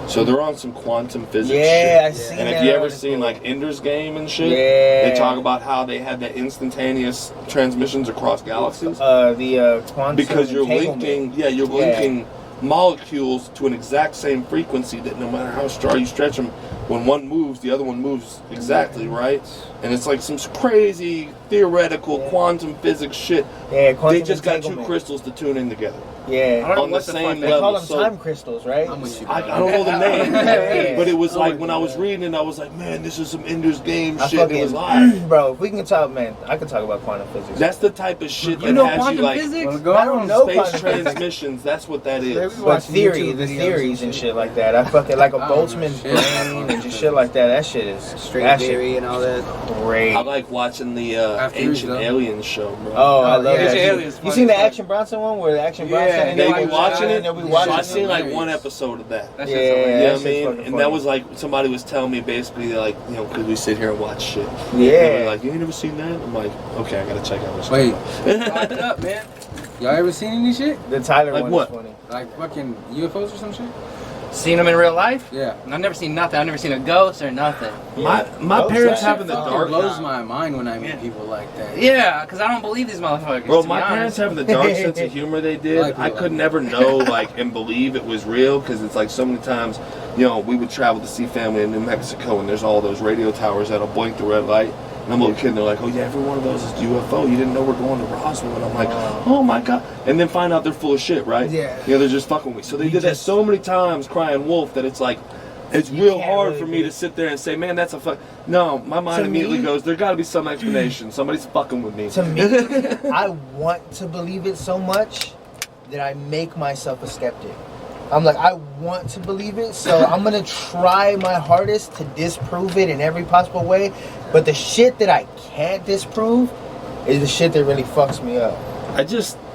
S2: So they're on some quantum physics
S4: Yeah, I
S2: shit.
S4: seen
S2: And
S4: that.
S2: have you ever
S4: article.
S2: seen like Ender's Game and shit?
S4: Yeah.
S2: They talk about how they had that instantaneous transmissions across galaxies.
S4: The quantum
S2: Because you're
S4: entanglement.
S2: linking, you're linking molecules to an exact same frequency that no matter how far you stretch them, when one moves, the other one moves exactly, right? And it's like some crazy theoretical quantum physics shit.
S4: Yeah, quantum
S2: They just got 2
S4: entanglement.
S2: crystals to tune in together
S4: Yeah.
S3: I don't know
S2: on the
S3: what the fuck
S2: same
S3: they
S4: They call
S2: level.
S4: them
S2: So
S4: time crystals, right?
S1: I'm with you.
S2: I don't know the name,
S4: Yeah.
S2: but it was
S1: I'm
S2: like
S1: with
S2: when
S1: you,
S2: I was
S1: man.
S2: reading it, I was like, man, this is some Ender's Game
S4: I
S2: shit that was live.
S4: Bro, if we can talk, man, I can talk about quantum physics.
S2: That's the type of shit
S3: You
S2: that
S3: know
S2: has
S3: quantum
S2: you like
S3: physics?
S1: Wanna go
S4: I
S1: on?
S4: don't know
S2: space
S4: quantum physics.
S2: transmissions. That's what that
S5: Yeah,
S2: is.
S5: we
S4: But
S5: watching
S4: theory,
S5: YouTube
S4: the
S5: videos
S4: theories and
S5: shit.
S4: shit like that. I fucking like a
S1: I don't know
S4: Boltzmann
S1: shit.
S4: brain and just shit like that. That shit is
S5: String
S4: that
S5: theory
S4: shit
S5: and all that.
S4: great.
S2: I like watching the
S1: After
S2: Ancient
S1: though.
S2: Aliens show, bro.
S4: Oh, I love
S5: yeah.
S4: that.
S3: Ancient
S4: shit.
S3: Aliens
S4: You
S3: funny
S4: seen the
S3: as fuck.
S4: Action Bronson one where the Action
S3: Yeah,
S4: Bronson and
S2: They
S4: everybody
S2: be watching it.
S4: and they'll be
S2: So
S4: watching
S2: I
S4: it.
S2: seen like
S1: hilarious.
S2: one episode of that.
S3: That
S4: Yeah,
S3: shit's
S2: You know
S3: hilarious.
S2: what I
S4: shit's
S2: mean?
S4: fucking
S2: And
S4: funny.
S2: that was like somebody was telling me basically like, you know, because we sit here and watch shit.
S4: Yeah.
S2: They were like, you ain't never seen that? I'm like, okay, I gotta check out this.
S1: Wait,
S3: Lock it up, man.
S1: y'all ever seen any shit?
S4: The Tyler
S2: Like
S4: one
S2: what?
S4: is funny.
S1: Like fucking UFOs or some shit?
S3: Seen them in real life?
S1: Yeah.
S3: I've never seen nothing. I've never seen a ghost or nothing.
S2: My
S4: Oh,
S2: parents
S4: that
S2: have in the
S1: Fucking
S2: dark.
S1: blows my mind when I meet people like that.
S3: Yeah, because I don't believe these motherfuckers.
S2: Bro,
S3: to
S2: my
S3: be
S2: parents
S3: honest.
S2: having the dark sense of humor they did,
S1: Like
S2: I
S1: people
S2: could
S1: like
S2: never know like and believe it was real because it's like so many times, you know, we would travel to see family in New Mexico and there's all those radio towers that'll blink the red light. And I'm a little kid, and they're like, oh yeah, every one of those is UFO. You didn't know we're going to Roswell. And I'm like, oh my God. And then find out they're full of shit, right?
S5: Yeah.
S2: You know, they're just fucking with me. So they did that so many times, crying wolf, that it's like, it's real hard for me to sit there and say, man, that's a fuck. No, my mind immediately goes, there got to be some explanation. Somebody's fucking with me.
S4: To me, I want to believe it so much that I make myself a skeptic. I'm like, I want to believe it, so I'm gonna try my hardest to disprove it in every possible way. But the shit that I can't disprove is the shit that really fucks me up.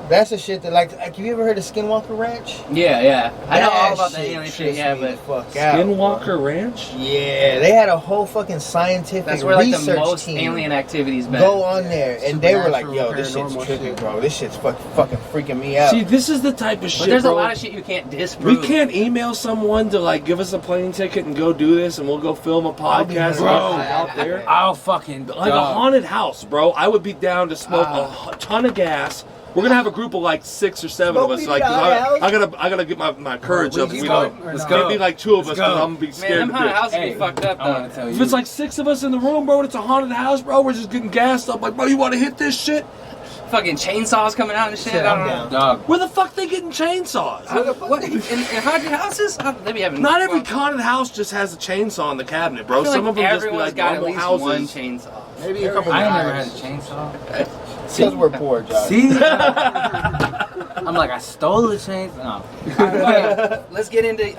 S4: That's the shit that, like have you ever heard of Skinwalker Ranch?
S3: Yeah. I know all about that alien shit, yeah, but
S2: Skinwalker Ranch?
S4: Yeah, they had a whole fucking scientific
S3: that's where like the
S4: research
S3: most
S4: team
S3: alien activities
S4: go on there, and they were like,
S5: Supernatural,
S4: yo, this shit's
S5: paranormal
S4: trippy,
S5: shit.
S4: bro. This shit's fucking freaking me out.
S2: See, this is the type of shit,
S3: but there's
S2: bro.
S3: a lot of shit you can't disprove.
S2: We can't email someone to like give us a plane ticket and go do this, and we'll go film a podcast
S1: Bro,
S2: out there.
S1: I'll fucking
S2: Like a haunted house, bro. I would be down to smoke a ton of gas. We're gonna have a group of like 6 or 7 of us. Like, I gotta get my courage up.
S1: Let's
S2: We
S1: go.
S2: don't.
S1: Let's
S2: Can't
S1: go.
S2: be like 2 of us,
S1: Let's
S2: because
S1: go.
S2: I'm gonna be
S3: Man,
S2: scared
S3: them
S2: to
S3: haunted
S2: death.
S3: houses be fucked up
S1: I want to
S3: though.
S1: tell you.
S2: If it's like 6 of us in the room, bro, and it's a haunted house, bro, we're just getting gassed up. Like, bro, you want to hit this shit?
S3: Fucking chainsaws coming out and shit.
S4: Shit,
S3: I
S4: I'm
S3: don't
S4: down.
S3: know.
S1: Dog.
S2: Where the fuck they getting chainsaws?
S3: What? In haunted houses? They be having.
S2: Not every haunted house just has a chainsaw in the cabinet, bro.
S3: I feel
S2: Some
S3: like
S2: of them just be
S3: everyone's
S2: like
S3: got at
S2: normal
S3: least
S2: houses.
S3: one chainsaw.
S5: Maybe a couple
S1: I ain't never had a
S5: knives.
S1: chainsaw.
S4: Because we're poor, Josh.
S1: See? I'm like, I stole the chainsaw. No.
S3: Okay, let's get into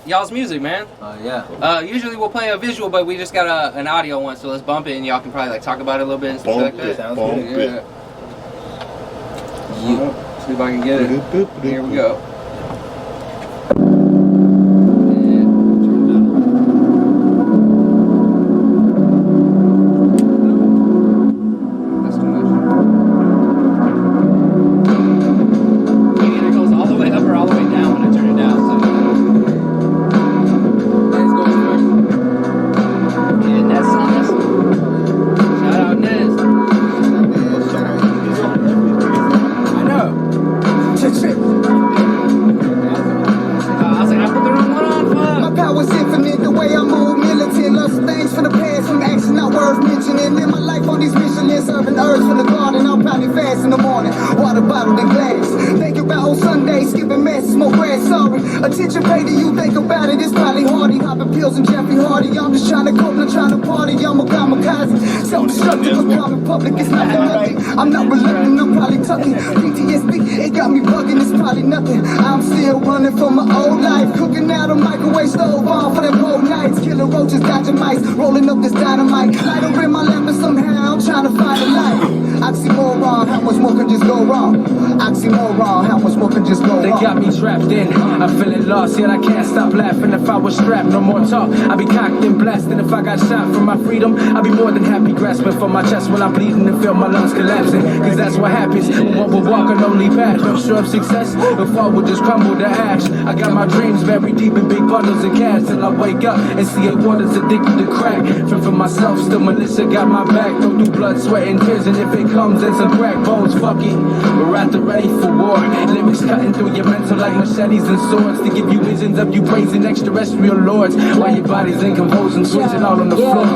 S3: y'all's music, man.
S1: Yeah.
S3: Usually we'll play a visual, but we just got an audio one, so let's bump it and y'all can probably like talk about it a little bit and stuff like that.
S4: Sounds
S2: Bump
S4: good.
S2: it.
S1: Yeah.
S3: See if I can get it. Here we go. That's too much. It either goes all the way up or all the way down when I turn it down.
S1: Let's go first.
S3: So yeah, Nez on this. Shout out Nez.
S1: I know.
S3: I was like, I put the wrong one on.
S6: My
S3: Fuck.
S6: power's infinite, the way I move militant. Lost things from the past, from action not worth mentioning. Live my life on these missions, serving herbs from the garden. I'll probably fast in the morning, water bottled in glass. Think about old Sunday, skipping mass, smoke grass, sorry. Attention paid to you, think about it, it's probably hardy. Hopping pills and Jeffrey Hardy. I'm just trying to cope, not trying to party. I'm a kamikaze. Self-destructive, but private public is not nothing. I'm not reluctant, I'm probably tucking. PTSD, it got me bugging, it's probably nothing. I'm still running from my old life. Cooking out a microwave stove on for them whole nights. Killing roaches, dodging mice, rolling up this dynamite. Light up in my lamp and somehow I'm trying to find a light. Oxymoron, how much more can just go wrong? Oxymoron, how much more can just go
S7: They
S6: wrong?
S7: got me trapped in, I'm feeling lost, yet I can't stop laughing. If I was strapped, no more talk, I'd be cocked and blasting. If I got shot for my freedom, I'd be more than happy grasping for my chest when I'm bleeding and feel my lungs collapsing. Cause that's what happens when one will walk a lonely path. I'm sure of success, the fall will just crumble to ash. I got my dreams buried deep in big bundles of cash till I wake up and see a water's addicted to crack. Fend for myself, still militia got my back. Go through blood, sweat, and tears, and if it comes in some crack bones, fuck it. We're at the ready for war. Lyrics cutting through your mental like machetes and swords to give you visions of you praising extraterrestrial lords while your body's incomposed and switching all on the floor.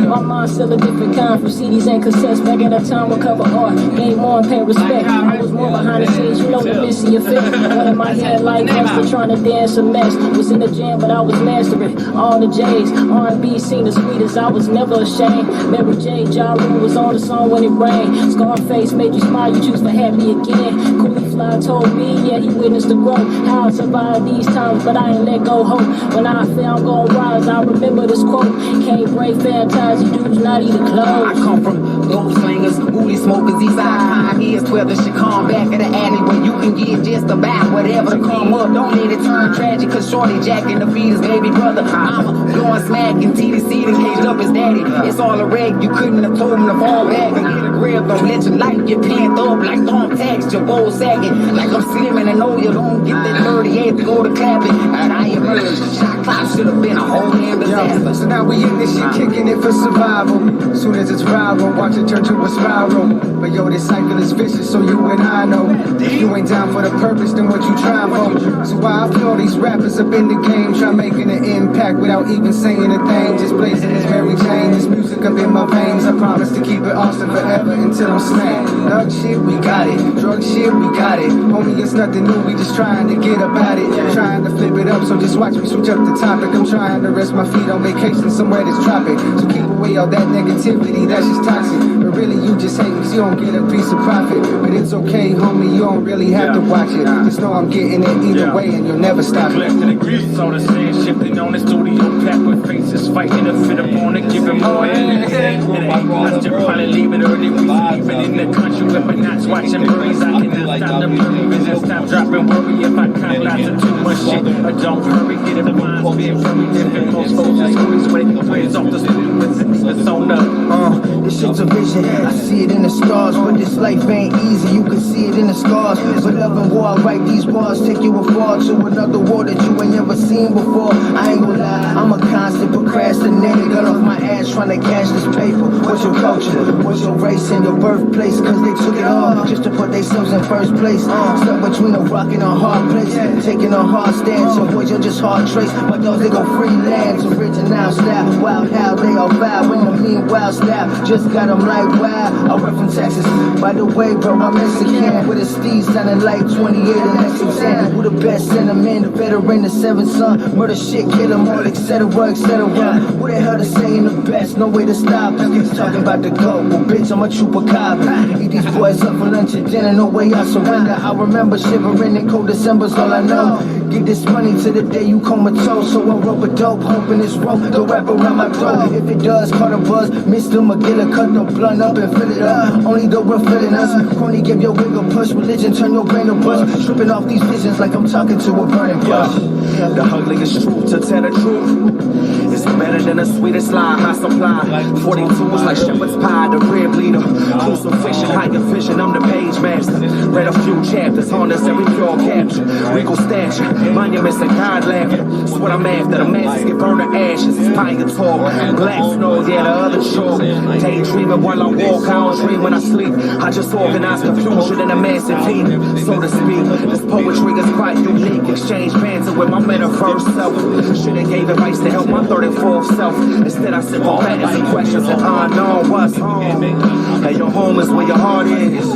S8: My mind's still a different kind from CDs and cassettes. Back at that time, we cover art, game on, pay respect. I was more behind the scenes, you know the missy effect. One in my head like Buster trying to dance a mess. Was in the jam, but I was mastering all the J's. R&B seen as sweet as I was never ashamed. Mary J. Ja Rule was on the song when it rained. Scarface made you smile, you choose for happy again. Coolie Fly told me, yeah, he witnessed the growth. How I survived these times, but I ain't let go hope. When I feel I'm gon' rise, I remember this quote. Can't break fantasy, dudes not even
S9: I
S8: close.
S9: come from dope slingers, woolly smokers, east side pioneers, where the shit come back of the alley where you can get just about whatever to come up. Don't let it turn tragic, cause shorty jacking the feet his baby brother. Mama blowing smack and TDC done caged up his daddy. It's all a rag, you couldn't have told him to fall back and get a grip. Don't let your life get pent up like throwing tags, your bowl sagging. Like I'm slimming and know you don't get that dirty head to go to clapping. And I emerged, shot clock should have been a whole damn disaster.
S6: So now we in this shit, kicking it for survival. Soon as it's viral, watch it turn to a spiral. But yo, this cycle is vicious, so you and I know. If you ain't down for the purpose, then what you try for? So why I feel these rappers up in the game, try making an impact without even saying a thing. Just blazing this Mary Jane, this music up in my veins. I promise to keep it awesome forever until I'm smashed. Thug shit, we got it. Drug shit, we got it. Homie, it's nothing new, we just trying to get about it. Trying to flip it up, so just watch me switch up the topic. I'm trying to rest my feet on vacation somewhere that's tropic. So keep away all that negativity, that's just toxic. But really, you just hate cause you don't get a piece of profit. But it's okay, homie, you don't really have to watch it. Just know I'm getting it either way and you'll never stop it.
S7: Left in the grease, all the sand shifting on the studio packed with faces fighting to fit up on it, giving more anything. I should probably leave it early, we sleeping in the country with my knots watching birdies. I can just stop the blurry vision, stop dropping worry if I count lots of too much shit. I don't hurry, get it minds being very different. Most folks is squeeze away the players off the studio with it's on up.
S4: This shit's a vision, I see it in the stars. But this life ain't easy, you can see it in the scars. But love and war, I write these bars, take you afar to another world that you ain't never seen before. I ain't gonna lie, I'm a constant procrastinator. Got off my ass trying to cash this paper. What's your culture? What's your race and your birthplace? Cause they took it all just to put themselves in first place. Stuck between a rock and a hard place, taking a hard stance. Your boys are just hard trace, but those they go freelance. Original style, wild how they all foul. When the meanwhile style, just got them like wow. I rep from Texas, by the way, bro, I'm Mexican. With a steed sounding like 28 and Lexington. Who the best sentiment, the veteran, the seventh son. Murder shit, kill them all, etc, etc. Who the hell to saying the best, no way to stop. Talking about the goat, well bitch, I'm a chupacabra. Eat these boys up for lunch and dinner, no way I surrender. I remember shivering in cold December's all I know. Get this money to the day you comatose. So I rope a dope, hoping this rope go wrap around my throat. If it does, caught a buzz, Mr. McGilla, cut the blunt up and fill it up. Only though we're feeling us. Corny, give your wig a push, religion, turn your brain to bush. Stripping off these visions like I'm talking to a burning bush.
S7: The ugliest truth, to tell the truth, it's better than the sweetest lie, high supply. 42 is like shepherd's pie, the rib leader. Crucifixion, higher vision, I'm the page master. Read a few chapters on this, every pure capture. Regal stature, monuments and God laughing. It's what I'm after, the masses get burned to ashes. It's pine guitar, black snow, yeah, the other shore. Daydreaming while I walk, I don't dream when I sleep. I just organize confusion in a massive heat, so to speak. This poetry is quite unique. Exchange banter with my metaverse self. Should've gave advice to help my third and fourth self. Instead I sit on patterns and questions and unknown what's home. And your home is where your heart is.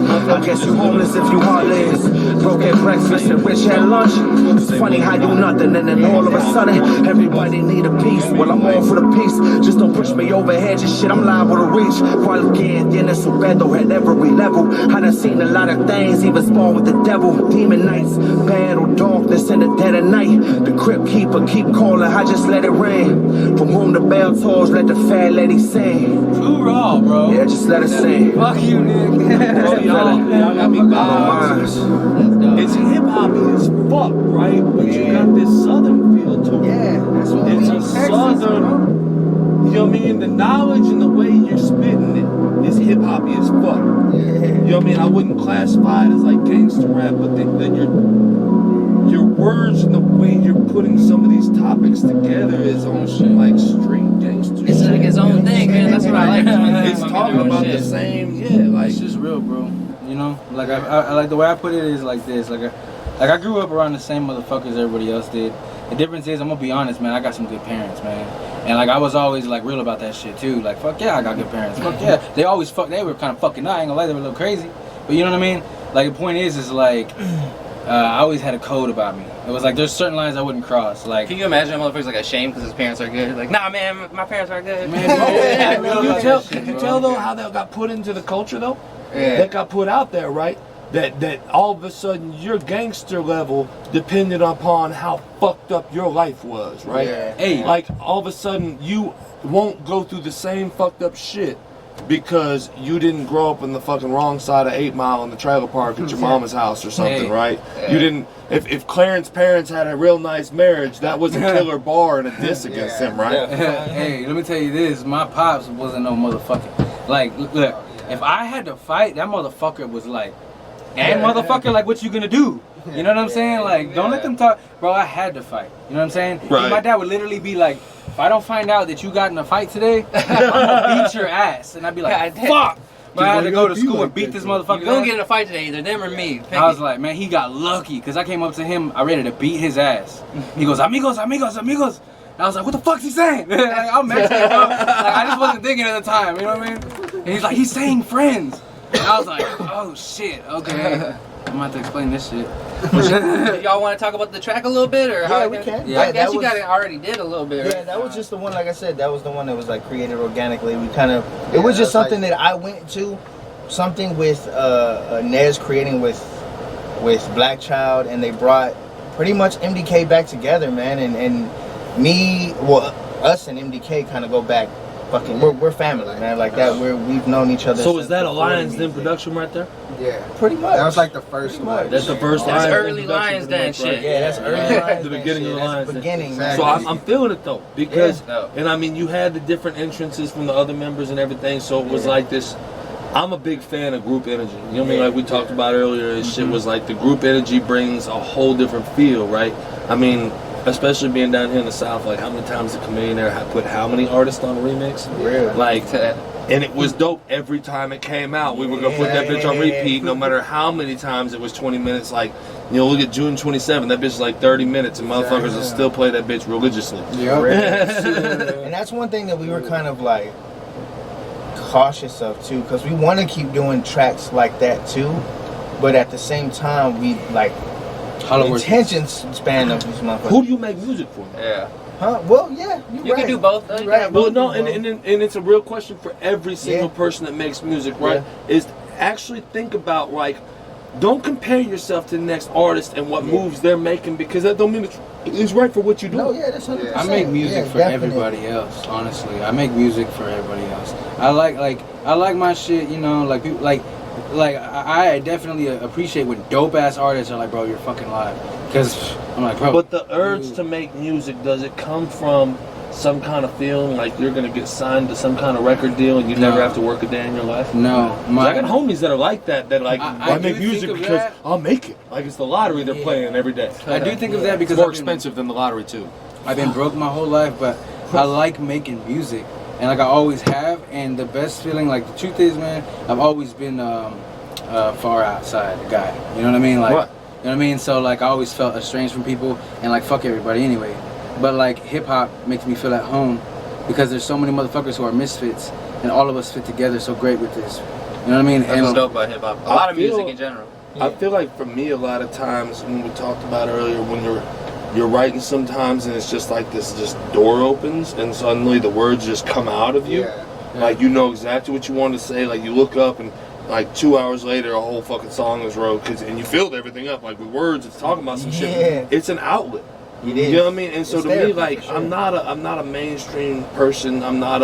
S7: I guess you homeless if you heartless. Broke at breakfast and rich at lunch. It's funny how you nothing and then all of a sudden everybody need a piece. Well, I'm all for the peace. Just don't push me over hedge and shit, I'm liable to reach. Cualquier tiene su pedo at every level. I done seen a lot of things, even spawn with the devil. Demon nights, battle, darkness in the dead of night. The crypt keeper keep calling, I just let it ring. From whom the bell tolls, let the fat lady sing.
S1: Too raw, bro.
S7: Yeah, just let it sing.
S1: Fuck you, Nick.
S2: Y'all got me vibes. It's hip hoppy as fuck, right? But you got this southern feel to it.
S4: Yeah, that's what
S2: It's a southern, you know what I mean? The knowledge and the way you're spitting it is hip hoppy as fuck. You know what I mean? I wouldn't classify it as like gangster rap, but that your words and the way you're putting some of these topics together is on shit like street gangster.
S3: It's like his own thing, man. That's what I like.
S2: It's talking about the same, like
S1: It's just real, bro. You know, like I like the way I put it is like this. Like I grew up around the same motherfuckers everybody else did. The difference is, I'm gonna be honest, man. I got some good parents, man. And like I was always like real about that shit too. Like fuck yeah, I got good parents. Fuck yeah, they always they were kind of fucking. I ain't gonna lie, they were a little crazy. But you know what I mean? Like the point is like I always had a code about me. It was like there's certain lines I wouldn't cross. Like,
S3: can you imagine a motherfucker's like ashamed because his parents are good? Like, nah, man, my parents are good.
S1: Man,
S2: can you tell though how that got put into the culture though?
S3: Yeah.
S2: That got put out there, right? That all of a sudden your gangster level depended upon how fucked up your life was, right?
S1: Yeah. Hey.
S2: Like all of a sudden you won't go through the same fucked up shit because you didn't grow up on the fucking wrong side of 8 Mile in the trailer park at your mama's house or something, right?
S3: Yeah.
S2: You didn't. If Clarence's parents had a real nice marriage, that was a killer bar and a diss against him, right?
S1: Hey, let me tell you this: my pops wasn't no motherfucker. Like, look, if I had to fight, that motherfucker was like, and motherfucker, like, what you gonna do? You know what I'm saying? Like, don't let them talk, bro. I had to fight. You know what I'm saying?
S2: Right.
S1: My dad would literally be like, if I don't find out that you got in a fight today, I'm gonna beat your ass, and I'd be like, fuck. But I had to go to school and beat this motherfucker.
S3: You gonna get in a fight today, either them or me.
S1: I was like, man, he got lucky because I came up to him, I ready to beat his ass. He goes, amigos, amigos, amigos. And I was like, what the fuck's he saying? Like, I'm Mexican, bro. Like, I just wasn't thinking at the time, you know what I mean? And he's like, he's saying friends. And I was like, oh shit, okay. I'm gonna have to explain this shit.
S3: Y'all want to talk about the track a little bit, or how?
S4: Yeah, we can.
S3: Yeah, I guess you
S4: was-
S3: guys already did a little bit.
S4: Yeah,
S3: Right?
S4: that was just the one. Like I said, that was the one that was like created organically. We kind of. It was just something that I went to, something with Nez creating with Black Child, and they brought pretty much MDK back together, man. And me, well, us and MDK kind of go back. Fucking, we're family, man. Like that, we've known each other.
S2: So
S4: since
S2: is that a
S4: before the
S2: Lions Den
S4: music.
S2: production right there?
S5: Yeah.
S4: Pretty much.
S5: That was like the first one.
S2: That's the first
S3: That's
S2: Lions
S3: early
S2: Den
S3: Lions Den
S2: production,
S3: shit.
S4: Yeah, that's early. Lions
S2: The
S4: Den
S2: beginning
S4: shit.
S2: of the
S4: That's
S2: Lions Den.
S4: beginning.
S5: Exactly.
S2: So I'm feeling it though, because,
S3: Yeah.
S2: and I mean, you had the different entrances from the other members and everything, so it was like this. I'm a big fan of group energy. You know what I mean? Like we talked about earlier, and shit was like the group energy brings a whole different feel, right? I mean, especially being down here in the South, like how many times the Chameleonaire had put how many artists on a remix?
S4: Really?
S2: Like, and it was dope every time it came out. We were gonna put that bitch on repeat, no matter how many times it was 20 minutes. Like, you know, look at June 27, that bitch is like 30 minutes, and motherfuckers will still play that bitch religiously.
S4: And that's one thing that we were kind of like cautious of too, because we want to keep doing tracks like that too, but at the same time we like attention span of these motherfuckers.
S2: Who do you make music for?
S3: Yeah.
S4: Huh? Well, yeah,
S3: You can do both. Though. You can have
S2: Well,
S3: both.
S2: no, and it's a real question for every single person that makes music, right? Is actually think about, like, don't compare yourself to the next artist and what moves they're making, because that don't mean it's right for what you do.
S4: No, yeah, that's 100%.
S1: I make music for
S4: definitely.
S1: everybody else. Honestly, I make music for everybody else. I like my shit. You know, like people like I definitely appreciate when dope ass artists are like, bro, you're fucking live. Because I'm like, bro.
S2: But the urge to make music, does it come from some kind of feeling like you're gonna get signed to some kind of record deal and you never have to work a day in your life?
S1: No,
S2: I got homies that are like that. That like I
S1: do
S2: make
S1: think
S2: music
S1: of
S2: because
S1: that.
S2: I'll make it. Like it's the lottery they're playing every day.
S1: I do think of that because
S2: It's more
S1: I've been-
S2: expensive than the lottery too.
S1: I've been broke my whole life, but I like making music, and like I always have. And the best feeling, like the truth is, man, I've always been far outside guy. You know what I mean? Like,
S2: What?
S1: you know what I mean? So like I always felt estranged from people, and like fuck everybody anyway. But like hip hop makes me feel at home because there's so many motherfuckers who are misfits, and all of us fit together so great with this. You know what I mean?
S3: That's what's dope about hip hop. A lot of
S2: feel-
S3: music in general.
S2: I feel like for me, a lot of times when we talked about earlier, when you're writing sometimes and it's just like this, just door opens and suddenly the words just come out of you. Like you know exactly what you want to say. Like you look up and like 2 hours later, a whole fucking song is wrote, and you filled everything up. Like with words, it's talking about some shit. It's an outlet.
S4: It is.
S2: You know what I mean? And so
S4: It's
S2: to me,
S4: therapy,
S2: like
S4: for sure.
S2: I'm not a mainstream person. I'm not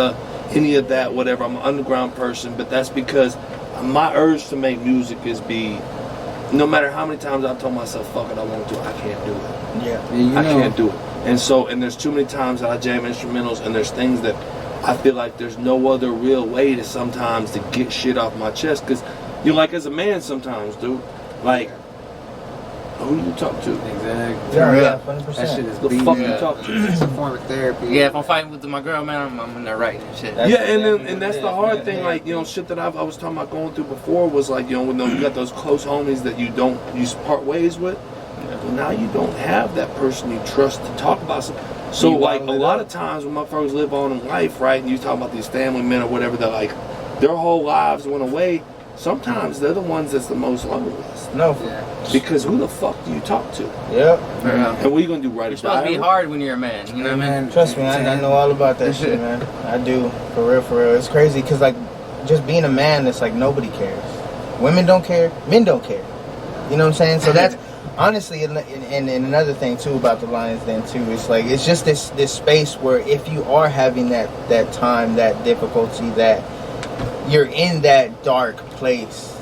S2: any of that. Whatever. I'm an underground person. But that's because my urge to make music is no matter how many times I've told myself, fuck it, I won't do it, I can't do it.
S4: Yeah.
S2: I can't do it. And there's too many times that I jam instrumentals and there's things that I feel like there's no other real way to sometimes to get shit off my chest. Because you're like, as a man sometimes, dude, like, who do you talk to?
S1: Exactly.
S4: Yeah, 100%.
S1: That shit is
S2: The
S1: beat.
S2: fuck you talk to?
S5: It's a form of therapy.
S3: Yeah, if I'm fighting with my girl, man, I'm in there writing and shit.
S2: Yeah, and that's the hard thing, like, you know, shit that I was talking about going through before was like, you know, when you got those close homies that you part ways with, well, now you don't have that person you trust to talk about something. So, like, a lot of times when motherfuckers live on in life, right, and you talk about these family men or whatever, that like, their whole lives went away, sometimes they're the ones that's the most loneliest.
S4: No.
S2: Because who the fuck do you talk to?
S4: Yep.
S2: And what are you going to do, write
S3: You're
S2: a
S3: supposed to be
S2: diary?
S3: hard when you're a man. You know what I mean?
S4: Trust me, I know all about that shit, man. I do, for real. It's crazy, because, like, just being a man, it's like nobody cares. Women don't care, men don't care. You know what I'm saying? So that's, honestly, and another thing, too, about the Lions Den, too, it's like, it's just this space where if you are having that time, that difficulty, that you're in that dark place,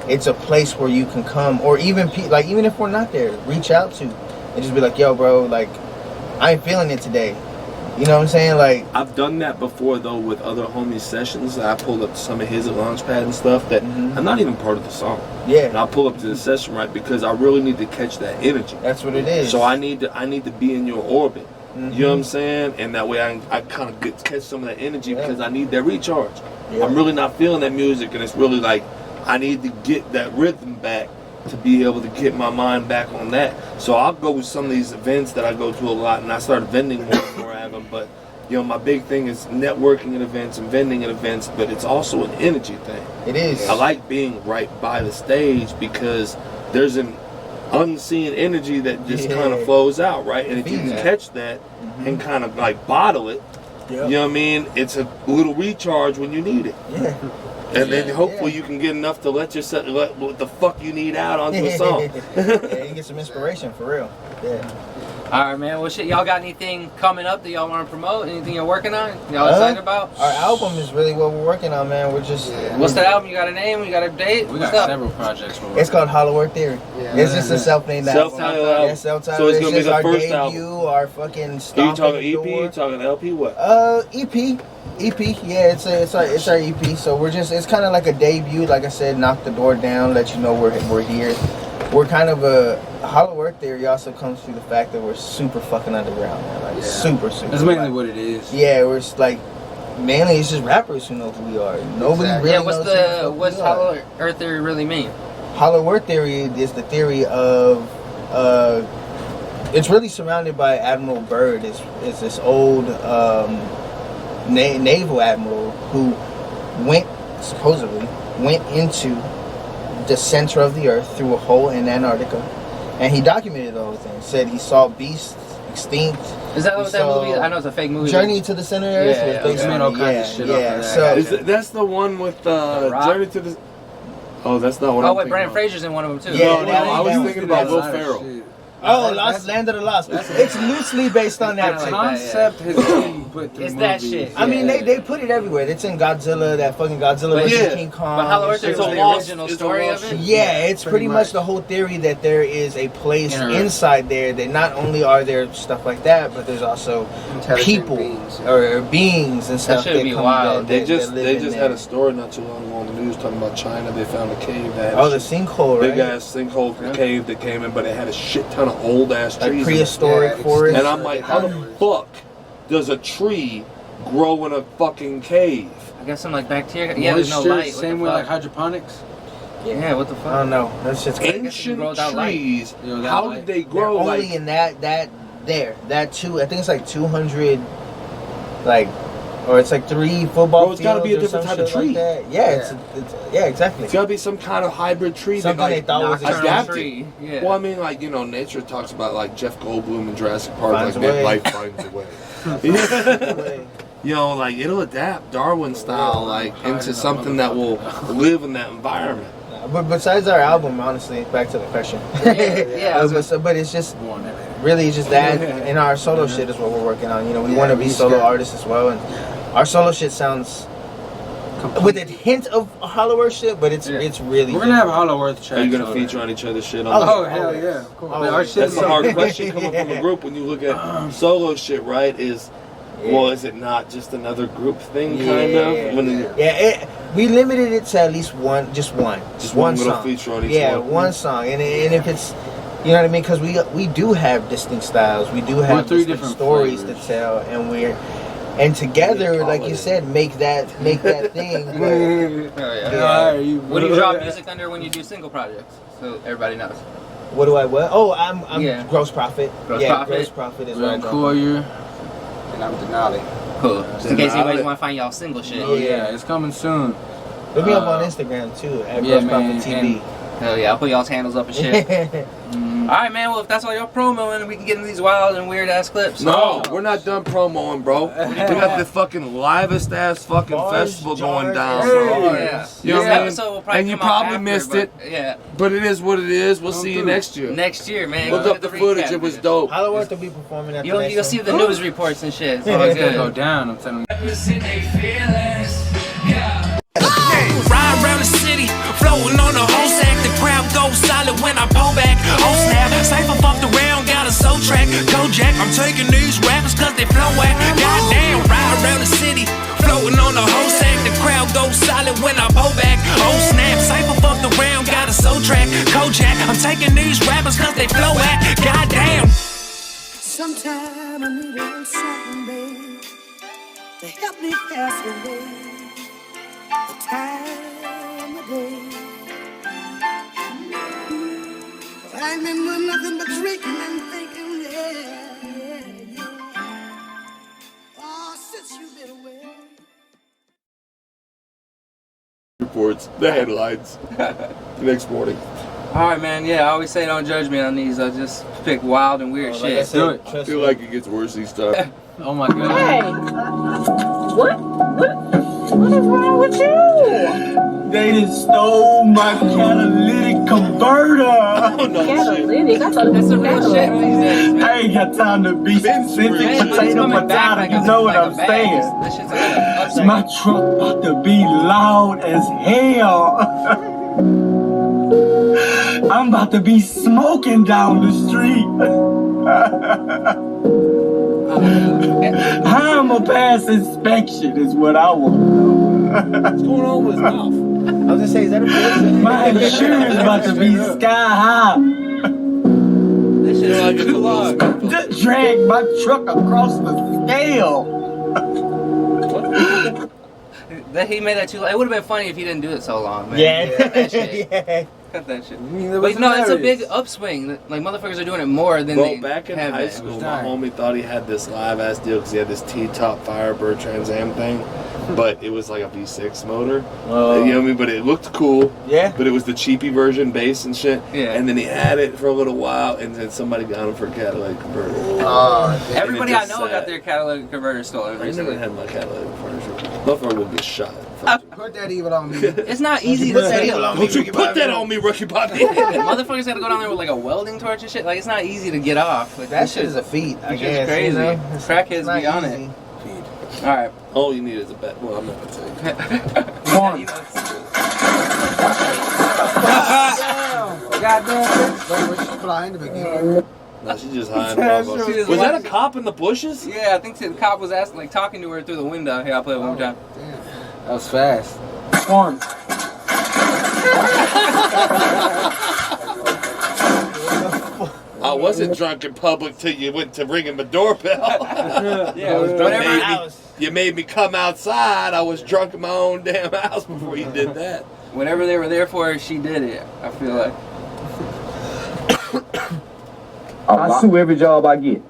S4: it's a place where you can come, or even if we're not there, reach out to and just be like, yo, bro, like, I ain't feeling it today. You know what I'm saying? Like,
S2: I've done that before, though, with other homies' sessions. I pulled up to some of his at Launchpad and stuff that I'm not even part of the song.
S4: Yeah.
S2: And I'll pull up to the session, right, because I really need to catch that energy.
S4: That's what it is.
S2: So I need to be in your orbit. You know what I'm saying? And that way I kind of catch some of that energy because I need that recharge. Yeah. I'm really not feeling that music, and it's really like I need to get that rhythm back to be able to get my mind back on that. So I'll go with some of these events that I go to a lot, and I start vending more and more at them. But you know, my big thing is networking at events and vending at events, but it's also an energy thing.
S4: It is.
S2: I like being right by the stage because there's an unseen energy that just kind of flows out, right? And if you can catch that and kind of like bottle it, you know what I mean? It's a little recharge when you need it.
S4: Yeah.
S2: And then hopefully you can get enough to let what the fuck you need out onto a song.
S4: Yeah, you get some inspiration for real. Yeah.
S3: All right, man. Well, shit, y'all got anything coming up that y'all want to promote? Anything you're working on? Y'all excited about?
S4: Our album is really what we're working on, man. We're just.
S3: What's the album? You got a name? You got a date?
S1: We got several projects.
S4: It's called Hollow Earth Theory. Yeah. It's just a self-named album.
S2: Self-titled album.
S4: Yeah, self-titled.
S2: So it's gonna be the
S4: our
S2: first
S4: debut,
S2: album.
S4: Our fucking.
S2: Are you talking EP? You talking LP? What?
S4: EP. Yeah, it's our EP. So we're just. It's kind of like a debut. Like I said, knock the door down, let you know we're here. We're kind of a Hollow Earth Theory also comes through the fact that we're super fucking underground, man. Like super.
S1: That's mainly what it is.
S4: Yeah, we're just like mainly it's just rappers who know who we are. Nobody really knows
S3: what's Hollow Earth Theory really mean?
S4: Hollow Earth Theory is the theory of it's really surrounded by Admiral Byrd. Is this old naval admiral who supposedly went into the center of the earth through a hole in Antarctica, and he documented the whole thing. Said he saw beasts extinct.
S3: Is that what that movie? I know it's a fake movie.
S4: Journey to the Center of the Earth.
S1: They made all kinds of shit up for that.
S4: So
S2: that's the one with Journey to the. Oh, that's not what I'm thinking.
S3: Brendan Fraser's in one of them too.
S2: Yeah, I was thinking about Will Ferrell.
S4: Oh, Land of the Lost. It's loosely based on that
S1: concept has been put through
S3: It's that shit.
S4: I mean, they put it everywhere. It's in Godzilla, that fucking Godzilla versus King Kong.
S3: But Hollow Earth Theory is the original story of it?
S4: Yeah, it's pretty much the whole theory that there is a place inside there that not only are there stuff like that, but there's also people or beings and stuff.
S3: That should be wild.
S2: They just had a story not too long ago on the news talking about China. They found a cave that
S4: had the sinkhole, right?
S2: Big ass sinkhole cave that came in, but it had a shit ton of old ass trees,
S4: like prehistoric forest.
S2: And I'm like, how the fuck does a tree grow in a fucking cave?
S3: I guess some like bacteria. Yeah, there's no light.
S1: Same with like hydroponics.
S3: Yeah, what the fuck?
S4: I don't know. That's just
S2: ancient trees. How did they grow?
S4: Only in that too. I think it's like 200, like. Or it's like 3 football fields.
S2: It's got to be a different type of tree.
S4: Like yeah, yeah, exactly.
S2: It's got to be some kind of hybrid tree.
S4: Something
S2: that,
S4: they thought was
S2: adapted. Yeah. Well, I mean, like, you know, nature talks about like Jeff Goldblum in Jurassic Park,
S4: finds
S2: like that life finds a way. You know, like it'll adapt Darwin style, like into something that will live in that environment.
S4: But besides our album, honestly, back to the question. But it's just really just that, and our solo shit is what we're working on. You know, we want to be solo artists as well, and our solo shit sounds with a hint of Hollow Earth shit, but it's really.
S1: We're gonna have Hollow Earth tracks.
S2: Are you gonna feature on each other's shit?
S1: Oh hell yeah! Of course.
S2: That's the hard question coming from a group when you look at solo shit, right? Well, is it not just another group thing, kind of?
S4: We limited it to at least one
S2: little
S4: song.
S2: Feature on each one.
S4: One song, and if it's, you know what I mean, because we do have distinct styles, we do have different stories to tell, and together, like you said, make that thing.
S3: What do you drop music under when you do single projects? So everybody knows.
S4: What do I what? Oh, I'm Gross Profit. Gross Profit is
S1: Rem Korier. And I'm Denali.
S3: Cool. Just in case anybody want to find y'all single shit.
S1: Yeah, it's coming soon.
S4: Look me up on Instagram too at Gross Profit TV.
S3: Hell yeah, I'll put y'all's handles up and shit. Alright, man, well, if that's all y'all promoing, we can get into these wild and weird ass clips.
S2: No, we're not done promoing, bro. We got the fucking livest ass fucking festival going down, bro.
S3: Yeah.
S2: You know what I mean? And you probably missed it.
S3: Yeah.
S2: But it is what it is. We'll see you next year.
S3: Next year, man.
S2: Look up the footage. It was dope.
S4: Hollow Earth will be performing at the
S3: You'll see the news reports and shit. It's all
S1: It's
S3: good.
S1: gonna go down, I'm telling you.
S7: Ride around the city, floating on the whole sack. The crowd goes silent when I pull back. Oh snap, safe up off the round, got a soul track. Kojak, I'm taking these rappers cause they flow at. Goddamn, ride around the city, floating on the whole sack. The crowd goes silent when I pull back. Oh snap, safe up off the round, got a soul track. Kojak, I'm taking these rappers cause they flow at. Goddamn.
S6: Sometime I need a little something, babe, to help me pass away the time of day. I ain't been doing nothing but drinking and thinking, yeah. Oh, since you've been away.
S2: Reports, the headlines, the next morning.
S3: All right, man. Yeah, I always say don't judge me on these. I just pick wild and weird shit.
S1: Do it.
S2: I feel like it gets worse each time.
S1: Oh my god.
S8: Hey, what is wrong with you?
S7: They done stole my catalytic converter.
S2: Oh, no shit.
S8: Catalytic? I thought it
S3: That's
S8: was
S3: some real shit these days, man.
S7: I ain't got time to be specific.
S3: Man, it's
S7: Potato,
S3: coming back
S7: potato.
S3: like
S7: You
S3: a-
S7: know what
S3: like a
S7: I'm
S3: bag.
S7: saying?
S3: That shit's like
S7: My truck about to be loud as hell. I'm about to be smoking down the street. How I'ma pass inspection is what I want to know.
S2: What's going on with his mouth?
S4: I was gonna say, is that a prison?
S7: My insurance about to be sky high.
S3: This shit's
S2: Like it's a log.
S7: Just drag my truck across the scale.
S3: That he made that too long. It would have been funny if he didn't do it so long, man.
S4: Yeah.
S3: Cut that shit.
S4: Yeah.
S3: Cut that shit.
S1: I mean, that
S3: But
S1: was
S3: no, it's a
S1: hilarious.
S3: big upswing. Like motherfuckers are doing it more than
S2: Bro,
S3: they
S2: back in
S3: have
S2: high
S3: been.
S2: school, my
S1: dying.
S2: homie thought he had this live ass deal because he had this T-top Firebird Trans Am thing, but it was like a V6 motor. You know what I mean? But it looked cool.
S4: Yeah.
S2: But it was the cheapy version, bass and shit.
S3: Yeah.
S2: And then he had it for a little while, and then somebody got him for a catalytic converter.
S3: Everybody
S2: And
S3: I
S2: it just
S3: know got
S2: sat.
S3: their catalytic converter stolen
S2: I never
S3: recently.
S2: had my catalytic converter. Motherfucker will get shot.
S5: Put that evil on me.
S3: It's not easy to
S4: Put that
S3: steal.
S4: evil on me,
S2: Don't you
S4: Ricky
S2: put
S4: Bobby.
S2: that on me, Ricky Bobby.
S3: Motherfuckers gotta go down there with like a welding torch and shit. Like it's not easy to get off. Like,
S4: That
S3: this
S4: shit is a feat, I
S3: this shit's
S4: guess.
S3: crazy.
S4: You know?
S3: Crackheads
S4: It's not
S3: be on
S4: easy.
S3: it. All right.
S2: All you need is a bet. Well, I'm not gonna tell you.
S7: One.
S5: Goddamn bitch. Wait, was she blind to begin with?
S2: No, she's just hiding. Was that a cop in the bushes?
S3: Yeah, I think the cop was asking, like talking to her through the window. Here, I'll play it one more time.
S5: Damn.
S1: That was fast.
S7: One.
S2: I wasn't drunk in public till you went to ringing the doorbell.
S3: Yeah, whatever.
S2: You made me come outside. I was drunk in my own damn house before you did that.
S3: Whatever they were there for, she did it. I feel like.
S10: I sue every job I get.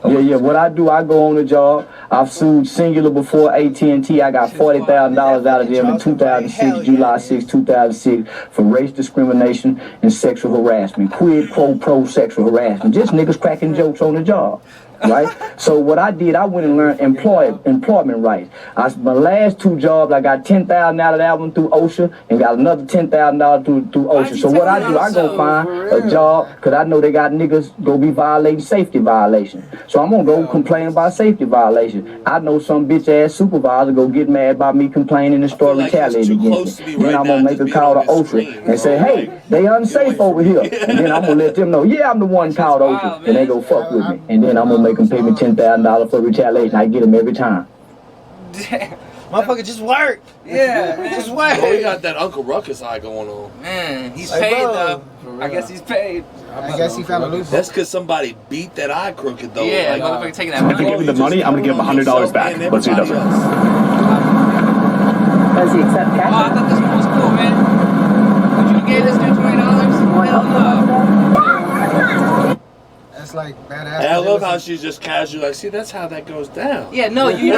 S10: Yeah. What I do, I go on the job. I've sued Singular before, AT&T. I got $40,000 out of them in 2006, July 6, 2006, for race discrimination and sexual harassment. Quid pro sexual harassment. Just niggas cracking jokes on the job. Right? So what I did, I went and learned employment rights. My last two jobs, I got $10,000 out of that one through OSHA and got another $10,000 through OSHA. So what I do, I go find a job because I know they got niggas go be violating safety violation. So I'm gonna go complain about safety violation. I know some bitch ass supervisor go get mad about me complaining and start retaliating against me. Then I'm gonna make a call to OSHA and say, hey, they unsafe over here. And then I'm gonna let them know, yeah, I'm the one called OSHA, and they go fuck with me. And then I'm gonna make them pay me $10,000 for retaliation. I get them every time.
S4: Motherfucker, just work.
S3: Yeah, man.
S4: Just work.
S2: Oh, we got that Uncle Ruckus eye going on.
S3: Man, he's
S4: Like,
S3: paid
S4: bro,
S3: though. I guess he's paid.
S5: I guess he found a loophole.
S2: That's because somebody beat that eye crooked though.
S3: Yeah,
S2: Like,
S3: motherfucker taking that money.
S11: If you give me the money, I'm gonna give him $100 back. Let's see who does it.
S8: Does he accept
S3: Oh,
S8: cash?
S3: I thought this one was cool, man. Would you give this dude $20? Hell no.
S5: That's like badass.
S2: And I love how she's just casual, like, see, that's how that goes down.
S3: Yeah, no, you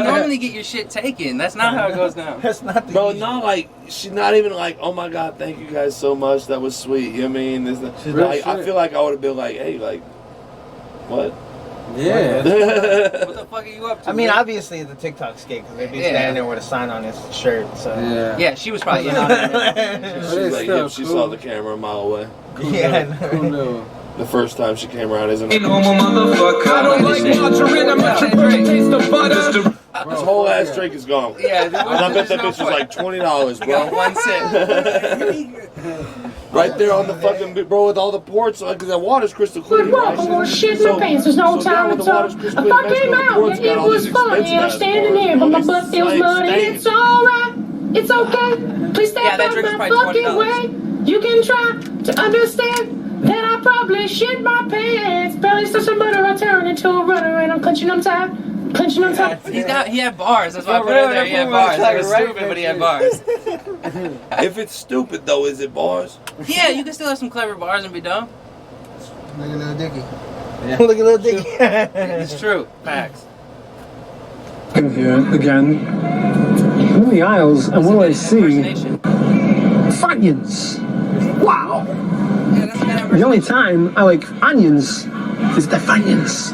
S3: normally get your shit taken. That's not how it goes down.
S4: That's not the
S2: Bro,
S4: easy.
S2: not like, she's not even like, oh my God, thank you guys so much, that was sweet. You know what I mean? There's
S1: Real
S2: like, I
S1: shit.
S2: feel like I would have been like, hey, like, what?
S1: Yeah.
S3: What the fuck are you up to?
S4: I mean,
S3: man?
S4: obviously it's a TikTok skit because they'd be
S3: Yeah.
S4: standing there with a sign on his shirt. So
S1: Yeah.
S3: Yeah, she was probably in on it.
S2: She's
S1: it's
S2: like,
S1: still
S2: yeah, she
S1: cool.
S2: saw the camera a mile away.
S4: yeah.
S1: Who knew?
S2: The first time she came around, isn't it?
S7: Normal motherfucker. I don't like margarine. I'm not prefer to taste the butter.
S2: This whole ass drink is gone.
S3: Yeah,
S2: And I bet that bitch was like $20,
S3: got
S2: bro.
S3: one sip.
S2: Right there on the fucking, bro, with all the ports, because that water's crystal clear.
S8: Good walk, I'm gonna shit my pants, there's no time to talk. I came out, it was fun, yeah, I'm standing there, but my butt feels muddy. It's alright, it's okay. Please
S3: Yeah,
S8: step
S3: that
S8: out
S3: drink is
S8: my
S3: probably
S8: fucking
S3: $20.
S8: way. You can try to understand that I probably probably shit my pants. Barely still some butter, I turn into a runner and I'm clenching on top. Clenching on top.
S3: He had bars. That's why I put it in there. He had bars. It was stupid, but he had bars.
S2: If it's stupid though, is it bars?
S3: Yeah, you can still have some clever bars and be dumb.
S5: Look at Lil Dicky.
S1: Yeah.
S4: Look at Lil Dicky.
S3: It's true. Facts.
S7: Here again. I'm in the aisles, and what do I see? Funyuns. Wow.
S3: Yeah, that's kind of
S7: The only time I like onions is the Funyuns.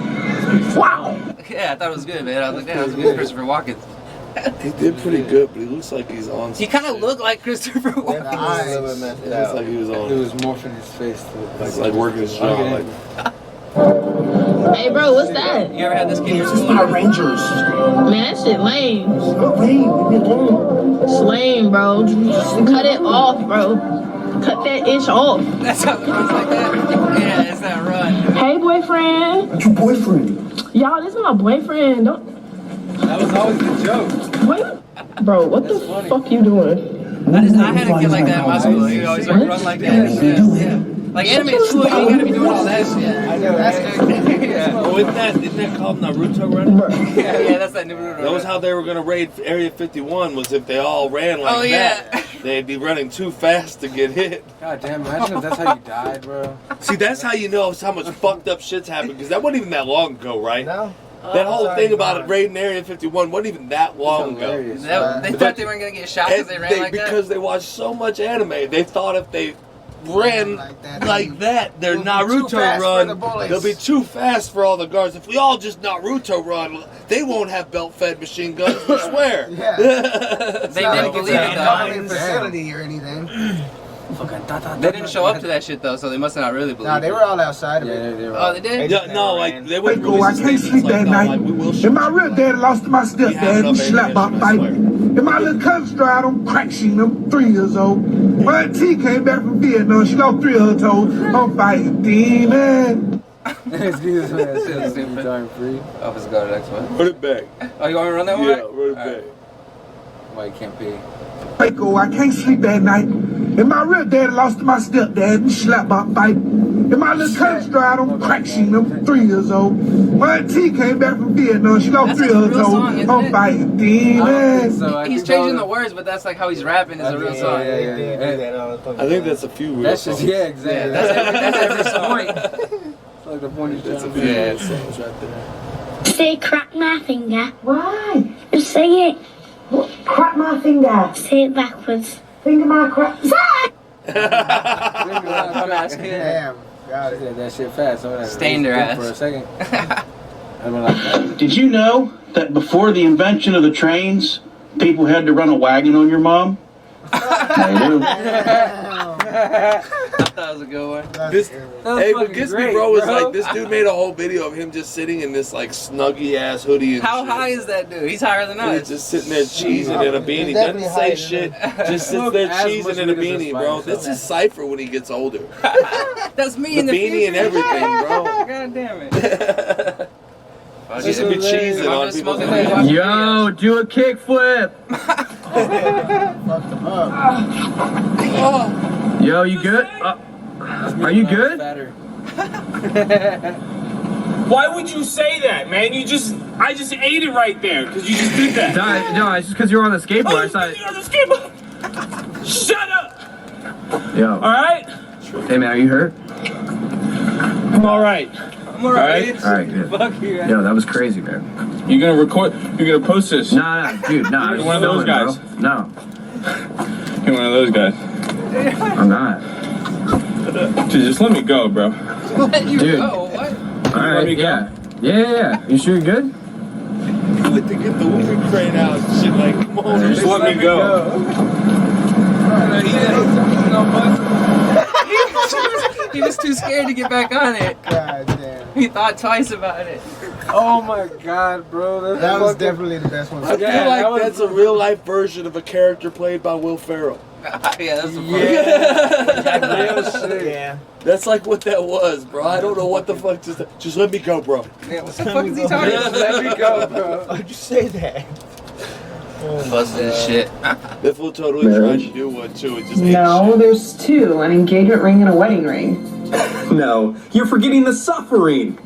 S7: Wow.
S3: Yeah, I thought it was good, man. I was like, that was good, Christopher Walken.
S2: He did pretty good, but he looks like he's on.
S3: He kind of looked like Christopher Walken.
S2: It looks like he was on.
S1: It was morphing his face to look
S2: It's like working his jaw. Like,
S8: Hey, bro, what's that?
S3: You ever had this kid?
S7: Power Rangers.
S8: Man, that shit lame.
S7: Lame.
S8: It's lame, bro. Cut it off, bro. Cut that itch off.
S3: That's how it runs like that? Yeah, it's that run.
S8: Hey, boyfriend.
S7: What's your boyfriend?
S8: Y'all, this is my boyfriend. Don't.
S1: That was always the joke.
S8: What? Bro, what the fuck you doing?
S3: I had a kid like that in my school. He always run like that. Yeah. Like anime school, you ain't gotta be doing all that shit.
S5: I know, that's
S3: Yeah.
S2: oh, isn't that called Naruto running?
S3: Yeah, that's that Naruto.
S2: That was how they were gonna raid Area 51. Was if they all ran like that, they'd be running too fast to get hit.
S1: God damn! Imagine if that's how you died, bro.
S2: See, that's how you know how much fucked up shit's happened because that wasn't even that long ago, right?
S5: No.
S2: That whole thing about it raiding Area 51 wasn't even that long ago.
S3: They thought they weren't gonna get shot because they ran like that?
S2: Because they watched so much anime, they thought if they ran like that, their Naruto run, they'll be too fast for all the guards. If we all just Naruto run, they won't have belt-fed machine guns, I swear.
S5: Yeah.
S3: They didn't believe it though.
S5: Facility or anything.
S3: They didn't show up to that shit though, so they must not really believe
S5: Nah, they were all outside of it.
S3: Oh, they did?
S2: No, like they wouldn't
S12: I can't sleep that night. And my real dad lost to my stepdad and slapped by fighting. And my little cousin tried on crack sheeting. I'm 3 years old. My auntie came back from Vietnam. She lost 3 of her toes. I'm fighting demon.
S1: Excuse me, that's darn free.
S3: Oh, let's go to the next one.
S2: Run it back.
S3: Oh, you want me to run that one?
S2: Yeah, run it back.
S1: Why you can't pee?
S12: I can't sleep that night. And my real dad lost to my stepdad and slapped by fighting. And my little cousin tried on crack sheeting. I'm 3 years old. My auntie came back from Vietnam. She lost 3 of her toes. I'm fighting demon.
S3: He's changing the words, but that's like how he's rapping is a real song.
S2: I think that's a few real songs.
S1: Yeah, exactly.
S3: That's every point.
S1: It's like the point he's
S2: That's a
S1: trying to
S2: few
S1: make.
S2: real songs right there.
S13: Say crack my finger.
S8: Why?
S13: Just say it.
S8: Crack my finger.
S13: Say it backwards.
S8: Finger my crack.
S3: Dumbass kid.
S5: Damn. Got it.
S1: Said that shit fast. So that
S3: Stained her ass.
S1: for a second. I went like that.
S14: Did you know that before the invention of the trains, people had to run a wagon on your mom? They do.
S3: I thought that was a good one.
S2: Hey, what gets me, bro, is like this dude made a whole video of him just sitting in this like snuggy ass hoodie. And
S3: How
S2: shit.
S3: high is that dude? He's higher than us.
S2: He's just sitting there cheesing in a beanie. Doesn't say shit. Just sits there cheesing in a beanie, bro. This is Cypher when he gets older.
S3: That's me
S2: The
S3: in the
S2: beanie
S3: future.
S2: and everything, bro.
S3: God damn it.
S2: Just to be cheesing on people's
S7: Yo, do a kickflip.
S5: Fucked him up.
S7: Yo, you good? Are you good?
S15: Why would you say that, man? I just ate it right there because you just did that.
S7: No, it's just because you were on the skateboard. I saw it.
S15: You're on the skateboard. Shut up.
S7: Yo.
S15: All right.
S7: Hey man, are you hurt?
S15: I'm all right.
S3: I'm alright.
S7: All right, good.
S3: Fuck you.
S7: Yo, that was crazy, man.
S15: You're gonna record. You're gonna post this.
S7: No, dude, no.
S15: You're one of those guys.
S7: Bro. No,
S15: You're one of those guys.
S7: I'm not.
S15: Dude, just let me go, bro.
S3: Let you
S7: Dude.
S3: go. What?
S7: All right, yeah. Yeah. You sure you're good?
S2: You like to get the whooping crane out and shit like, come on.
S15: Just let me go.
S3: He was too scared to get back on it.
S5: God damn.
S3: He thought twice about it.
S1: Oh my god, bro.
S5: That was definitely the best one.
S2: I feel like that's a real life version of a character played by Will Ferrell.
S3: Yeah, that's a
S4: Yeah.
S2: That's like what that was, bro. I don't know what the fuck. Just let me go, bro.
S3: Yeah, what the fuck is he talking about?
S1: Let me go, bro.
S4: Why'd you say that?
S3: Busted his shit.
S2: That fool totally tried to do one too. It just ain't
S16: No,
S2: shit.
S16: there's two, an engagement ring and a wedding ring. No, you're forgetting the suffering.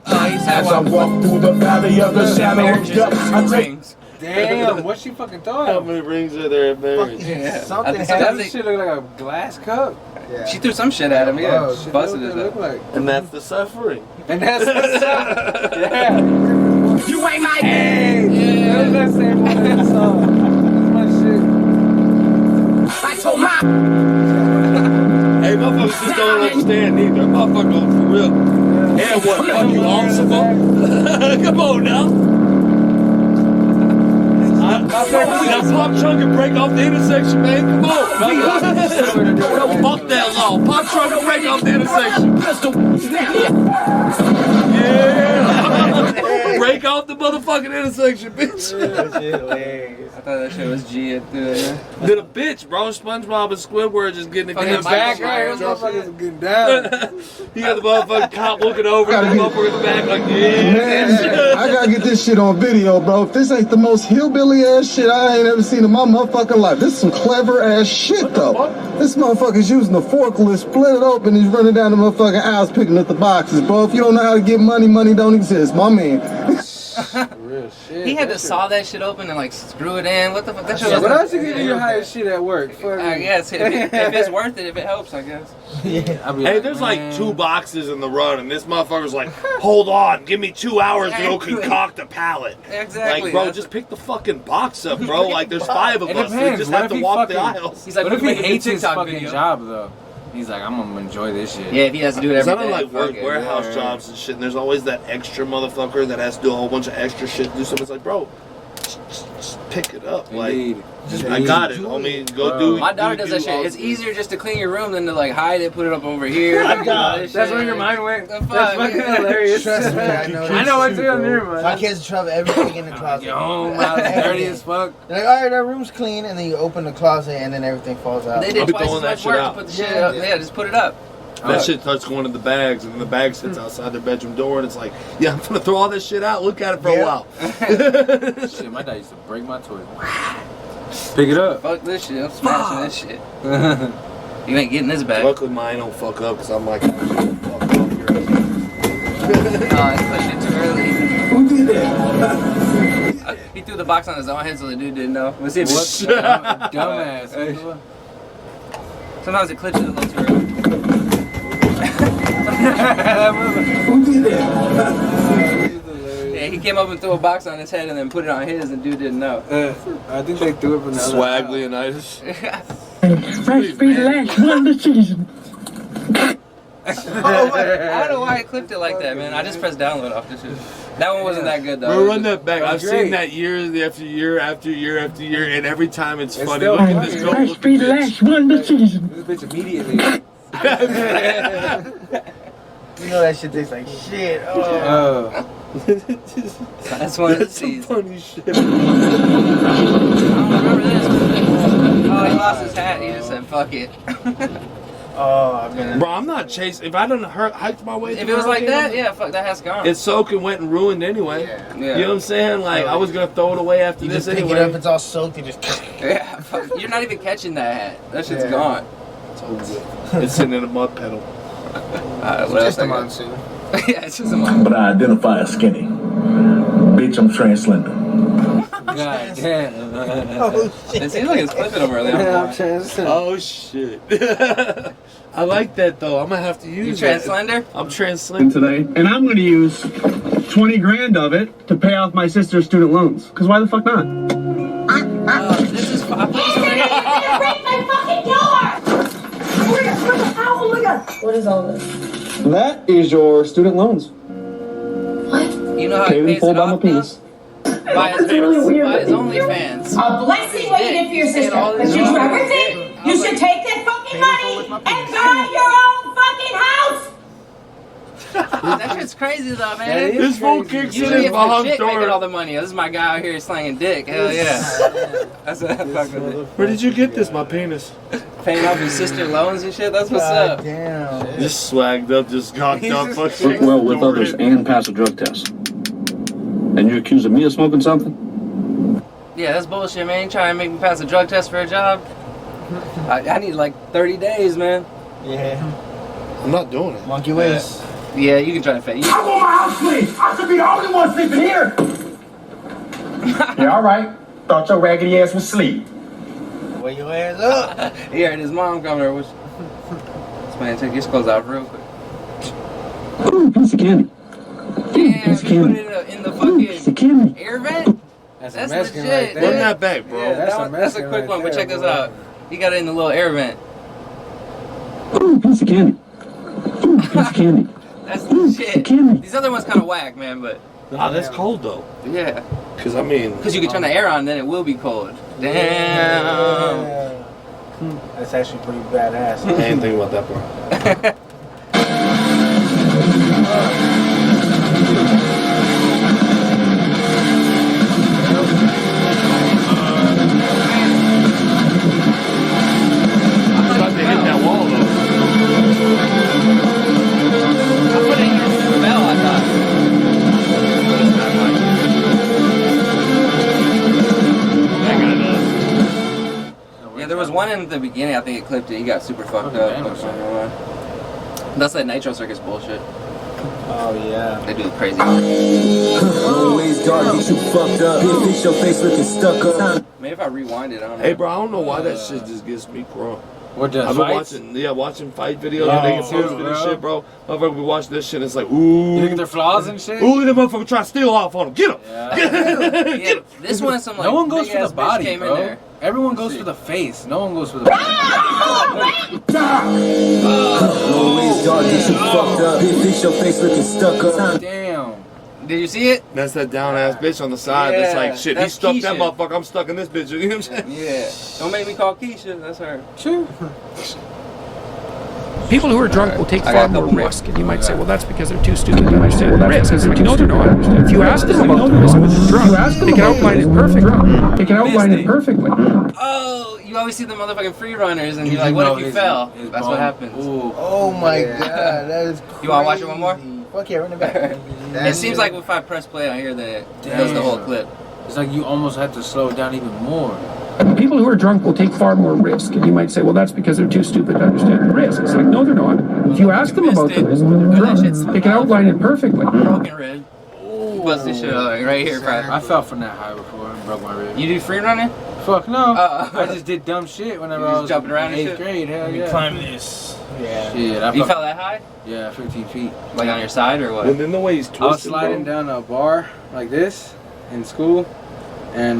S3: As
S16: I walk through the valley of the shadow of death, I take.
S1: Damn, what's she fucking throwing?
S2: How many rings are there in marriage?
S3: Yeah.
S1: Something. That shit look like a glass cup.
S3: Yeah. She threw some shit at him. Yeah,
S1: Oh,
S3: she busted it up.
S1: Like.
S2: And that's the suffering.
S1: And that's the suffering. Yeah.
S9: You ain't my
S1: Hey, yeah. That's that same one in the song. That's my shit.
S9: I told my.
S2: Hey, motherfuckers just don't understand either. Motherfucker for real. Yeah, what? Fuck you, awesome? Come on now. Now Pop Trunk and break off the intersection, man. Come on. Fuck that law. Pop Trunk and break off the intersection. Yeah. Break off the motherfucking intersection, bitch.
S3: I thought that shit was G.
S2: Then a bitch, bro. SpongeBob and Squidward just getting it
S1: In the back, right? Motherfuckers getting down.
S2: You got the motherfucking cop looking over and the motherfucker in the back like, yeah.
S17: Man, I gotta get this shit on video, bro. If this ain't the most hillbilly ass shit I ain't ever seen in my motherfucking life. This is some clever ass shit, though. This motherfucker's using a forklift, split it open, he's running down the motherfucking aisles picking up the boxes, bro. If you don't know how to get money, money don't exist, my man.
S1: Real shit.
S3: He had to saw that shit open and like screw it in. What the fuck? That shit
S1: What else you can do your highest shit at work?
S3: I guess if it's worth it, if it helps, I guess.
S1: Yeah.
S2: Hey, there's like 2 boxes in the run, and this motherfucker's like, hold on, give me 2 hours to go concoct a pallet.
S3: Exactly.
S2: Like, bro, just pick the fucking box up, bro. Like, there's 5 of us. We just have to walk the aisles.
S3: He's like,
S1: what if he hates his
S3: TikTok
S1: fucking
S3: video.
S1: job though? He's like, I'm gonna enjoy this shit.
S3: Yeah, if he has to do it every
S2: I don't
S3: day,
S2: like
S3: fuck
S2: work
S3: it.
S2: warehouse jobs and shit, and there's always that extra motherfucker that has to do a whole bunch of extra shit to do something. It's like, bro, just pick it up.
S1: Indeed.
S2: Like, I got it. I mean, go do.
S3: My daughter does that shit. It's easier just to clean your room than to like hide it, put it up over here.
S1: That's where your mind went. That's fucking hilarious.
S4: Trust me, I know.
S1: I know what's in there, man.
S4: My kids trouble everything in the closet.
S1: Yo, my dirty as fuck.
S4: They're like, all right, that room's clean, and then you open the closet, and then everything falls out.
S3: They did
S2: I'll be
S3: twice
S2: throwing
S3: as
S2: that
S3: much
S2: shit
S3: work
S2: out.
S3: to put the shit up. Yeah, just put it up.
S2: That shit starts going in the bags, and then the bag sits outside their bedroom door, and it's like, yeah, I'm gonna throw all this shit out. Look at it for a while.
S1: Shit, my dad used to break my toy. Pick it up.
S3: Fuck this shit. I'm smashing this shit. You ain't getting this back.
S2: Luckily, mine don't fuck up because I'm like, fuck off your
S3: I pushed it too early.
S17: Who did that?
S3: He threw the box on his own head so the dude didn't know. Let's see if
S1: What
S3: it's
S1: dumbass.
S3: Sometimes it clips it a little too early.
S17: Who did that?
S3: Yeah, he came up and threw a box on his head and then put it on his, and dude didn't know.
S1: I think they threw it from the other
S2: Swag
S1: side.
S2: Leonidas.
S8: Fresh be the last one to citizen.
S3: I don't know why I clipped it like that, man. I just pressed download off this shit. That one wasn't that good though.
S2: Bro, run that back. I've
S1: Great.
S2: seen that year after year after year after year, and every time it's funny.
S1: still
S2: Look at
S1: funny.
S2: this goat
S8: Fresh
S2: looking
S8: be the
S2: bitch.
S8: last one to citizen.
S1: This bitch immediately.
S4: You know that shit tastes like shit. Oh.
S3: That's one of the
S2: That's some
S3: seeds.
S2: funny shit.
S3: I don't remember this. Oh, he lost his hat. He just said, "Fuck it."
S4: Oh, I've been.
S2: Bro, I'm not chasing. If I done hiked my way,
S3: If
S2: through
S3: it was like
S2: hurricane,
S3: that, yeah, fuck, that hat's gone.
S2: it's soaked and wet and ruined anyway.
S3: Yeah.
S2: You know what I'm saying? Like, I was gonna throw it away after
S4: You
S2: this
S4: just pick
S2: anyway.
S4: it up, it's all soaked, and just.
S3: Yeah, fuck, you're not even catching that hat. That shit's
S4: Yeah.
S3: gone.
S2: It's sitting in a mud puddle.
S3: What else
S5: Just a
S3: I got?
S5: monsoon.
S3: Yeah, it's just a monsoon.
S16: But I identify as skinny. Bitch, I'm trans-slender.
S1: God damn.
S4: Oh shit!
S3: It seems like it's clipping him early on.
S2: Oh shit! I like that though. I'm gonna have to use
S3: You
S2: that.
S3: trans-slender?
S2: I'm trans-slender.
S11: Today, and I'm going to use 20 grand of it to pay off my sister's student loans. Because why the fuck not?
S3: This is fun.
S8: What is all this?
S11: That is your student loans.
S3: You know how
S11: Paid
S3: he
S11: in
S3: pays
S11: full
S3: it
S11: by my
S3: off now?
S11: penis.
S3: By his OnlyFans.
S18: A blessing waiting for your sister. But you do everything. You should take that fucking money and buy your own fucking house.
S3: That shit's crazy though, man.
S2: This fool kicks
S3: Usually
S2: in
S3: it's the
S2: behind
S3: chick making all
S2: door.
S3: the money. This is my guy out here slanging dick. Hell yeah. That's what I fuck with it.
S2: Where did you get this? My penis.
S3: Paying off his sister loans and shit. That's what's
S4: God
S3: up.
S4: damn.
S2: Just swagged up, just cocked up. fucking
S14: Work well with
S2: door
S14: others
S2: in.
S14: and pass a drug test. And you accusing me of smoking something?
S3: Yeah, that's bullshit, man. You trying to make me pass a drug test for a job? I need like 30 days, man.
S4: Yeah.
S2: I'm not doing it.
S4: Monkey Wiz.
S3: Yeah, you can try to fake.
S16: I want my house clean. I should be the only one sleeping here. Yeah, all right. Thought your raggedy ass was asleep.
S4: Wear your ass up.
S3: Yeah, and his mom coming over. This man, take his clothes out real quick.
S10: Ooh, piece of candy.
S3: Damn,
S10: piece of
S3: you put
S10: candy.
S3: it in the
S10: Piece of
S3: fucking
S10: candy.
S3: air vent?
S1: That's
S3: That's
S1: a Mexican
S3: legit.
S1: right there.
S2: Run that back, bro.
S3: Yeah,
S1: That's a
S3: that's a
S1: Mexican
S3: quick
S1: right
S3: one, but
S1: there,
S3: check this
S1: boy.
S3: out. He got it in the little air vent.
S10: Ooh, piece of candy. Ooh, piece of candy.
S3: That's
S10: Piece
S3: legit.
S10: of candy.
S3: These other ones kind of whack, man, but
S2: Nah, that's cold though.
S3: yeah.
S2: Cause I mean,
S3: Because you can turn the air on, then it will be cold. Damn.
S4: Yeah. That's actually pretty badass.
S2: I ain't thinking about that part. I'm about to hit that wall though.
S3: I put it in your bell, I thought.
S2: That guy does.
S3: Yeah, there was one in the beginning, I think it clipped it. He got super fucked up. That's that Nitro Circus bullshit.
S4: Oh yeah.
S3: They do it crazy.
S7: Always dark, get you fucked up. Bitch, your face looking stuck up.
S3: Maybe if I rewind it, I don't know.
S2: Hey, bro, I don't know why that shit just gets me crunk.
S1: What does
S2: I've been
S1: fights?
S2: watching fight videos and they get posted and shit, bro. Motherfucker, we watch this shit and it's like, ooh.
S1: You look at their flaws and shit?
S2: Ooh, that motherfucker try to steal off on him. Get him!
S3: Yeah, this one some like
S1: No one goes for
S3: big-ass
S1: the
S3: bitch
S1: body,
S3: came in
S1: bro.
S3: there.
S1: Everyone goes for the face. No one goes for the body.
S7: Always dark, get you fucked up. Bitch, your face looking stuck up.
S1: Damn.
S3: Did you see it?
S2: That's that down ass bitch on the side that's
S3: Yeah,
S2: like, shit, he
S3: that's
S2: stuck that
S3: Keisha.
S2: motherfucker, I'm stuck in this bitch. You know what I'm saying?
S3: Yeah. Don't make me call Keisha. That's her.
S1: True.
S19: People who are drunk will take
S3: I got
S19: far
S3: a
S19: more
S3: couple more.
S19: risk, and you might say, well, that's because they're too stupid to understand the risk. It's like, no, they're not. If you ask them about the risk when they're drunk, they can outline it perfectly. They can outline it perfectly.
S3: Oh, you always see the motherfucking free runners, and you're like, what if you fell? That's what happens.
S4: Oh my god, that is crazy.
S3: You wanna watch it one more?
S4: Fuck yeah, run it back.
S3: It seems like if I press play on here, then it does the whole clip.
S1: It's like you almost have to slow it down even more.
S19: People who are drunk will take far more risk, and you might say, well, that's because they're too stupid to understand the risk. It's like, no, they're not. If you ask them about the risk when they're drunk, they can outline it perfectly.
S3: Broken rib. Bust this shit out right here, bro.
S1: I fell from that high before and broke my rib.
S3: You do free running?
S1: Fuck no. I just did dumb shit whenever
S3: You
S1: I
S3: just
S1: was
S3: jumping around
S1: in
S3: and
S1: 8th
S3: shit?
S1: grade. Hell yeah.
S4: Climb this. Yeah.
S1: Shit,
S3: You fell that high?
S1: Yeah, 15 feet.
S3: Like on your side or what?
S2: And then the way he's
S1: I was
S2: twisted,
S1: sliding
S2: bro.
S1: down a bar like this in school, and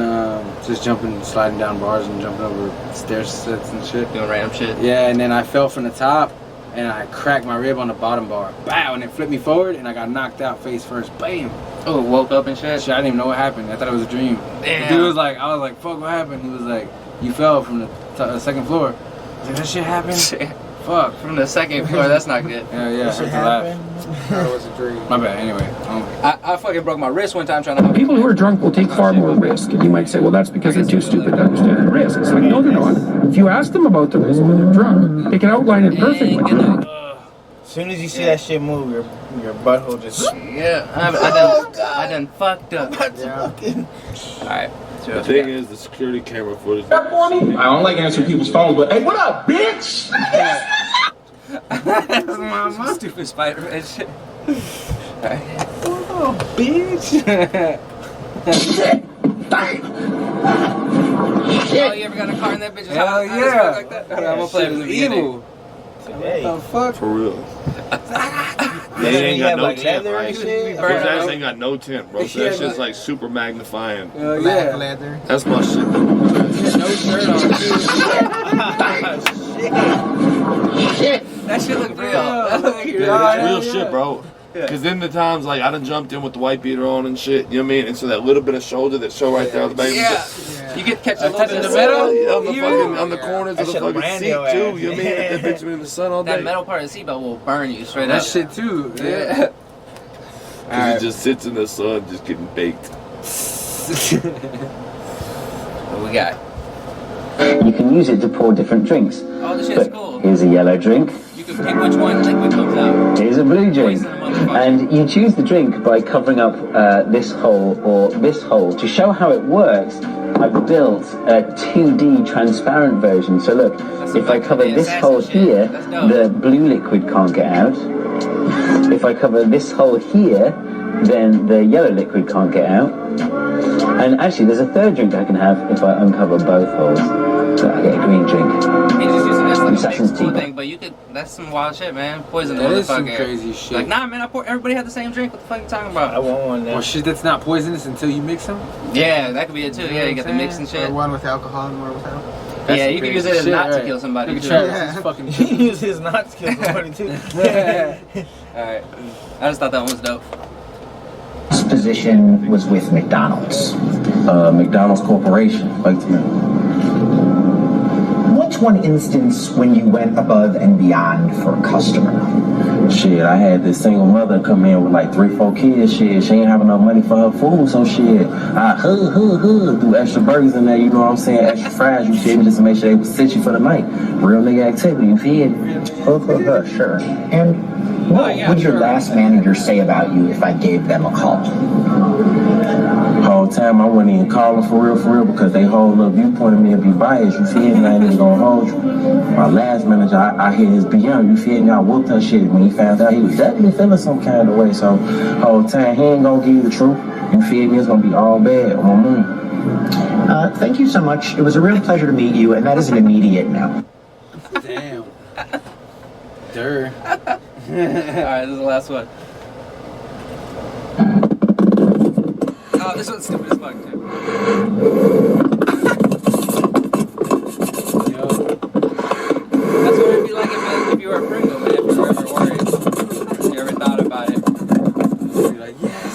S1: just sliding down bars and jumping over stair sets and shit.
S3: Doing random shit?
S1: Yeah, and then I fell from the top, and I cracked my rib on the bottom bar. Bow, and it flipped me forward, and I got knocked out face first. Bam.
S3: Oh, woke up and shit?
S1: Shit, I didn't even know what happened. I thought it was a dream.
S3: Damn.
S1: The dude was like, I was like, fuck, what happened? He was like, you fell from the second floor. I was like, that shit happened? Fuck.
S3: From the second floor, that's not good.
S1: Yeah, I had to laugh.
S5: That was a dream.
S1: My bad, anyway.
S3: I fucking broke my wrist one time trying to hop.
S19: People who are drunk will take far more risk, and you might say, well, that's because they're too stupid to understand the risk. It's like, no, they're not. If you ask them about the risk when they're drunk, they can outline it perfectly.
S4: As soon as you see that shit move, your butthole just.
S3: Yeah, I done fucked up. Alright.
S2: The thing is, the security camera footage.
S16: I don't like answering people's phones, but hey, what up, bitch?
S3: Some stupid Spider-Man shit. Alright.
S1: Oh, bitch.
S3: Oh, you ever got a car in that bitch?
S1: Hell yeah.
S3: Like that? I'm gonna play it in the beginning.
S1: What the fuck?
S2: For real. They ain't got no tint, right? His ass ain't got no tint, bro. So that shit's like super magnifying.
S1: Yeah.
S5: Leather.
S2: That's my shit.
S1: No shirt on,
S3: That shit look real. That look like
S2: Yeah, that's real shit, bro. Because then the times, like, I done jumped in with the white beater on and shit, you know what I mean? And so that little bit of shoulder that show right there on the baby.
S3: Yeah. You get catch a little bit
S1: in
S3: of
S1: the middle?
S2: On the fucking, on the corners of the fucking seat, too, you know what I mean? That bitch been in the sun all day.
S3: That metal part of the seatbelt will burn you straight
S1: That
S3: up.
S1: shit too.
S3: Yeah.
S2: Because he just sits in the sun just getting baked.
S3: What we got?
S10: You can use it to pour different drinks.
S3: Oh, this shit's cool.
S10: Here's a yellow drink.
S3: You can pick which one liquid comes out.
S10: Here's a blue drink. And you choose the drink by covering up this hole or this hole. To show how it works, I've built a 2D transparent version. So look, if I cover this hole here, the blue liquid can't get out. If I cover this hole here, then the yellow liquid can't get out. And actually, there's a third drink I can have if I uncover both holes. So I get a green drink. Assassin's
S3: Cool thing, but you could. That's some wild shit, man. Poison the
S1: That is some
S3: motherfucker.
S1: crazy shit.
S3: Like, nah, man. Everybody had the same drink. What the fuck you talking about?
S4: I want one now.
S1: Well, shit that's not poisonous until you mix them.
S3: Yeah, that could be it too. Yeah, you got the mix and shit.
S5: Or one with alcohol and one without.
S3: Yeah, you can use it as not to kill somebody.
S1: You
S3: too.
S1: can fucking
S4: use his not to kill somebody too.
S3: Alright. I just thought that one was dope.
S16: This position was with McDonald's.
S10: McDonald's Corporation. Wait a minute.
S16: What's one instance when you went above and beyond for a customer?
S10: Shit, I had this single mother come in with like 3-4 kids. Shit, she ain't having no money for her food, so shit, I threw extra burgers in there, you know what I'm saying, extra fries, you feel me, just to make sure they would sit you for the night. Real nigga activity, you feel me?
S16: Sure. And what would your last manager say about you if I gave them a call?
S10: Whole time I wasn't even calling for real, because they whole little viewpoint of me would be biased, you feel me? I ain't even gonna hold you. My last manager, I hit his beyond, you feel me? I whooped her shit when he found out he was definitely feeling some kind of way, so whole time he ain't gonna give you the truth, you feel me? It's gonna be all bad on my moon.
S16: Thank you so much. It was a real pleasure to meet you, and that is an immediate no.
S1: Damn. Durr.
S3: Alright, this is the last one. Oh, this one's stupid as fuck, too. Yo. That's what it'd be like if you were a Pringle, man. If you were ever worried. If you ever thought about it. You'd be like, yes.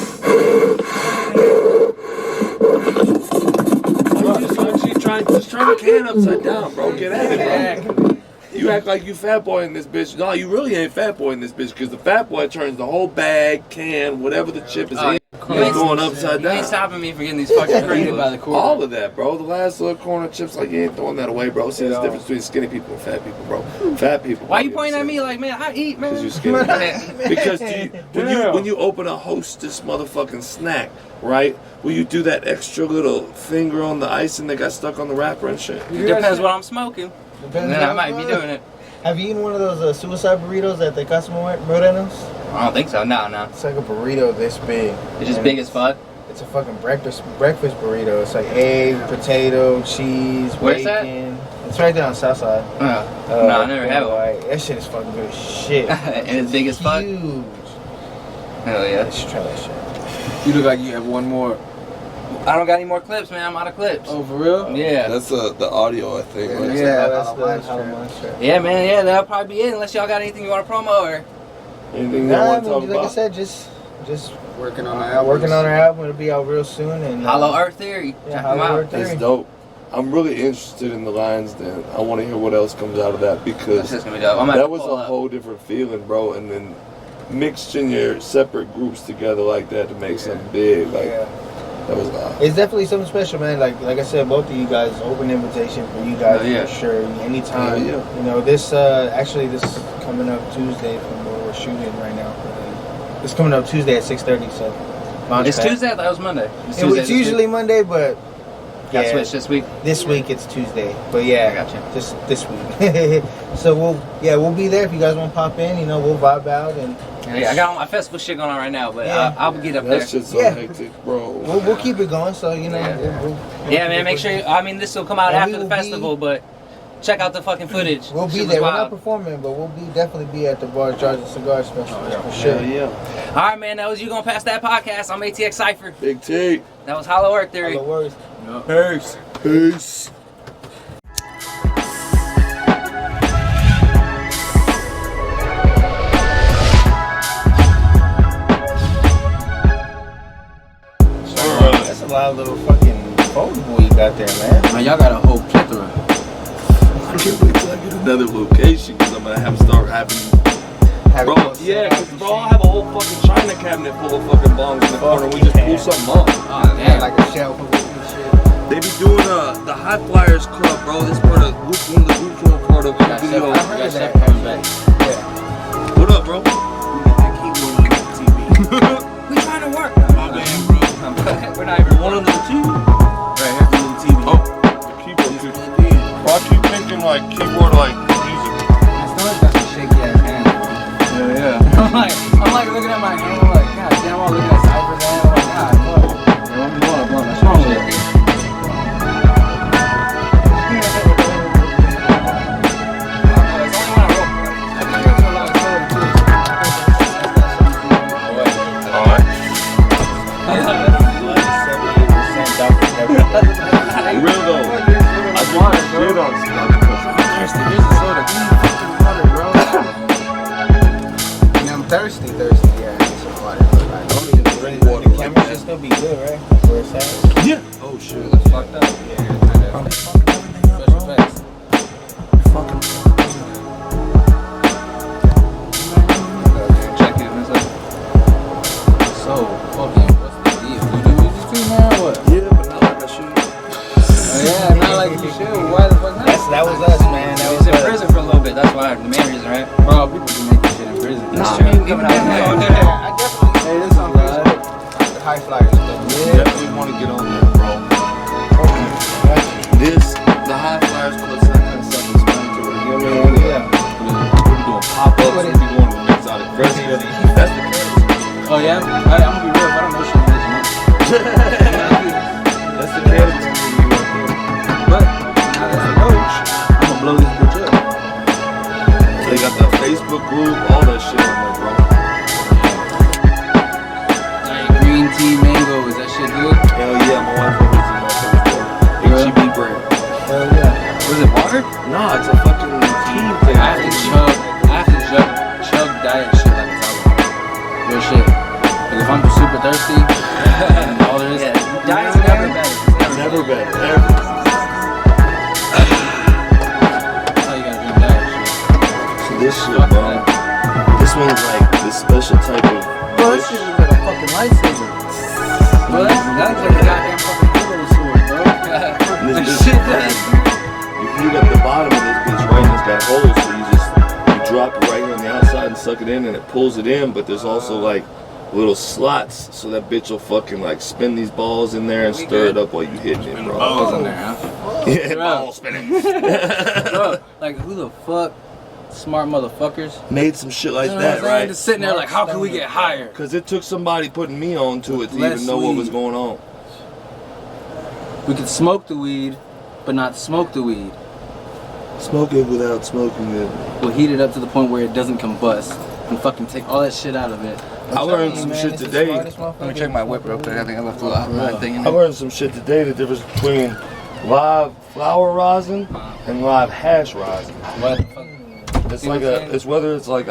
S2: Just turn the can upside down, bro. Get at it, bro. You act like you fat boy in this bitch. No, you really ain't fat boy in this bitch, because the fat boy turns the whole bag, can, whatever the chip is in, it's going upside down.
S3: You ain't stopping me from getting these fucking Pringles.
S2: All of that, bro. The last little corner chips, like, you ain't throwing that away, bro. See, there's a difference between skinny people and fat people, bro. Fat people.
S3: Why you pointing at me like, man, I eat, man?
S2: Because you skinny. Because when you open a Hostess motherfucking snack, right? Will you do that extra little finger on the icing that got stuck on the wrapper and shit?
S3: It depends what I'm smoking. And then I might be doing it.
S4: Have you eaten one of those suicide burritos at the Casa Morenos?
S3: I don't think so. No.
S4: It's like a burrito this big.
S3: It's just big as fuck?
S4: It's a fucking breakfast burrito. It's like egg, potato, cheese,
S3: Where's
S4: bacon. It's right there on the south side.
S3: No, I never had one.
S4: That shit is fucking good as shit.
S3: And it's big as fuck?
S4: Huge.
S3: Hell yeah.
S4: You should try that shit.
S1: You look like you have one more.
S3: I don't got any more clips, man. I'm out of clips.
S1: Oh, for real?
S3: Yeah.
S2: That's the audio, I think. Right?
S4: Yeah, that's the monster.
S3: Yeah, man. Yeah, that'll probably be it. Unless y'all got anything you want to promo or
S2: anything you want to talk about.
S4: Like I said, just
S5: working on the album.
S4: Working on our album. It'll be out real soon. And
S3: Hollow Earth Theory.
S4: Yeah, Hollow Earth Theory.
S2: It's dope. I'm really interested in the Lions Den. I want to hear what else comes out of that, because
S3: gonna be dope.
S2: that was a whole different feeling, bro. And then mixing your separate groups together like that to make something big, like that was loud.
S4: It's definitely something special, man. Like I said, both of you guys, open invitation for you guys for sure. Anytime. You know, this coming up Tuesday from where we're shooting right now. It's coming up Tuesday at 6:30. So
S3: it's Tuesday. I thought it was Monday.
S4: It's usually Monday, but
S3: got switched this week.
S4: This week it's Tuesday, but yeah,
S3: I got you.
S4: Just this week. So we'll be there if you guys want to pop in. You know, we'll vibe out and.
S3: Yeah, I got all my festival shit going on right now, but I'll get up there.
S2: That shit's so hectic, bro.
S4: We'll keep it going, so you know.
S3: Yeah, man. Make sure. This will come out after the festival, but check out the fucking footage.
S4: We'll be there. We're not performing, but we'll definitely be at the Bars, Jars, and Cigars Festival for sure.
S2: Yeah.
S3: All right, man. That was You Gonna Pass That Podcast. I'm ATX Cypher.
S2: Big T.
S3: That was Hollow Earth Theory.
S4: Hollow
S3: Peace.
S4: Earth.
S2: Peace.
S4: That's a lot of little fucking foldable you got there, man.
S1: Man, y'all got a whole plethora.
S2: I can't wait till I get another location, because I'm gonna have to start having. Bro, bro, I have a whole fucking china cabinet full of fucking bongs in the corner. We just pull something up.
S1: Oh, damn.
S5: Like a shelf of shit.
S2: They be doing the High Flyers Club, bro. This part of one of the groups we're part of in the video.
S1: I heard that coming back.
S2: What up, bro?
S3: We trying to work. My bad, bro. We're not even
S2: one under the TV.
S3: Right here.
S2: TV.
S5: shaky ass hand.
S1: Yeah. I'm like looking at my hand. I'm like, God damn, I'm looking at Cypher's hand. I'm like, God, fuck. Yeah, I'm going to blow my strong shaky.
S2: Real though. I want it, bro. I'm
S1: thirsty. Here's a soda. Give me fucking water, bro.
S5: I'm thirsty. Yeah, I need some water.
S4: Drink water. The camera should still be good, right? That's where it's at.
S2: Yeah. Oh shit, that's fucked up.
S1: Yeah, special effects.
S2: Fucking.
S1: Check it. So fucking. What's the deal? You do music too now or what?
S2: Yeah, but not like I should.
S1: Yeah, not like you should. Why the fuck not?
S4: That was us, man. That was
S3: in prison for a little bit. That's why the main reason, right?
S1: Bro, people do make this shit in prison.
S3: Nah, man, coming out
S5: I definitely. Hey, this on the high flyers stuff.
S2: Yeah. Definitely want to get on there, bro. The high flyers plus that kind of stuff is fun to it. You know what I mean?
S5: Yeah.
S2: We'll be doing pop-ups. We'll be going to exotic restaurants. That's the cannabis.
S1: Oh yeah? I'm gonna be real, but I don't know shit about this,
S2: That's the cannabis community right there.
S1: But now that's the coach, I'm gonna blow this bitch up.
S2: So you got the Facebook group, all that shit on there, bro.
S1: Green tea mango, is that shit good?
S2: Hell yeah, my wife always in my Facebook. HEB brand.
S5: Hell yeah.
S1: Was it water?
S2: Nah, it's a fucking tea thing.
S1: I have to chug diet shit like it's alcohol. Real shit. Like if I'm super thirsty and all there is,
S3: Diet's never better.
S2: Never better, ever.
S1: That's how you gotta drink diet shit.
S2: So this shit, bro. This one's like this special type of.
S1: Bro, this shit is like a fucking lightsaber. Bro, that's like a goddamn fucking hero sword, bro.
S2: This
S1: The
S2: bitch
S1: shit
S2: is
S1: that
S2: fucking- you heat up the bottom of this bitch, right? And it's got holes, so you drop it right here on the outside and suck it in, and it pulls it in. But there's also like little slots, so that bitch will fucking like spin these balls in there and stir it up while you hitting it, bro.
S1: balls in there, huh?
S2: Yeah, ball spinning.
S1: Bro, like who the fuck, smart motherfuckers,
S2: Made some shit like
S1: you know
S2: that,
S1: what I'm saying?
S2: right?
S1: Just sitting there like, how can we get higher?
S2: Because it took somebody putting me on to it to
S1: Less
S2: even know what was
S1: weed.
S2: going on.
S1: We could smoke the weed, but not smoke the weed.
S2: Smoke it without smoking it.
S1: We'll heat it up to the point where it doesn't combust and fucking take all that shit out of it.
S2: I learned some shit today.
S1: Let me check my whip real quick. I think I left a lot thing in
S2: I
S1: there.
S2: learned some shit today, the difference between live flower rosin and live hash rosin.
S1: What the fuck?
S2: It's like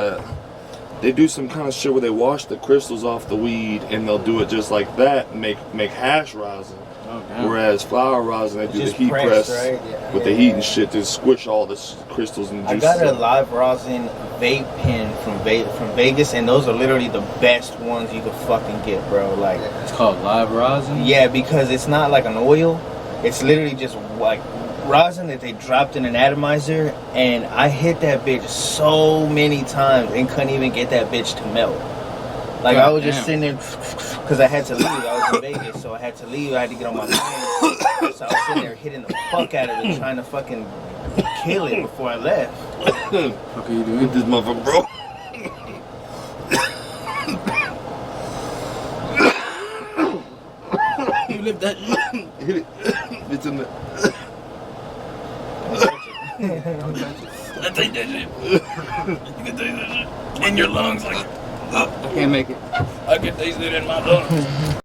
S2: they do some kind of shit where they wash the crystals off the weed and they'll do it just like that and make hash rosin.
S1: Oh, damn.
S2: Whereas flower rosin, they do the
S4: Just
S2: heat
S4: pressed,
S2: press
S4: right?
S2: with the heat and shit to squish all the crystals and
S4: I
S2: juices.
S4: got a live rosin vape pen from Vegas, and those are literally the best ones you could fucking get, bro. Like,
S1: It's called live rosin?
S4: yeah, because it's not like an oil. It's literally just like rosin that they dropped in an atomizer, and I hit that bitch so many times and couldn't even get that bitch to melt. Like, I was just sitting there because I had to leave. I was in Vegas, so I had to leave. I had to get on my plane. So I was sitting there hitting the fuck out of it, trying to fucking kill it before I left.
S1: What are you doing?
S2: With this motherfucker, bro. You lift that shit. Hit it. It's in the. I take that shit. You can taste that shit in your lungs like.
S3: I can't make it.
S2: I can taste it in my lungs.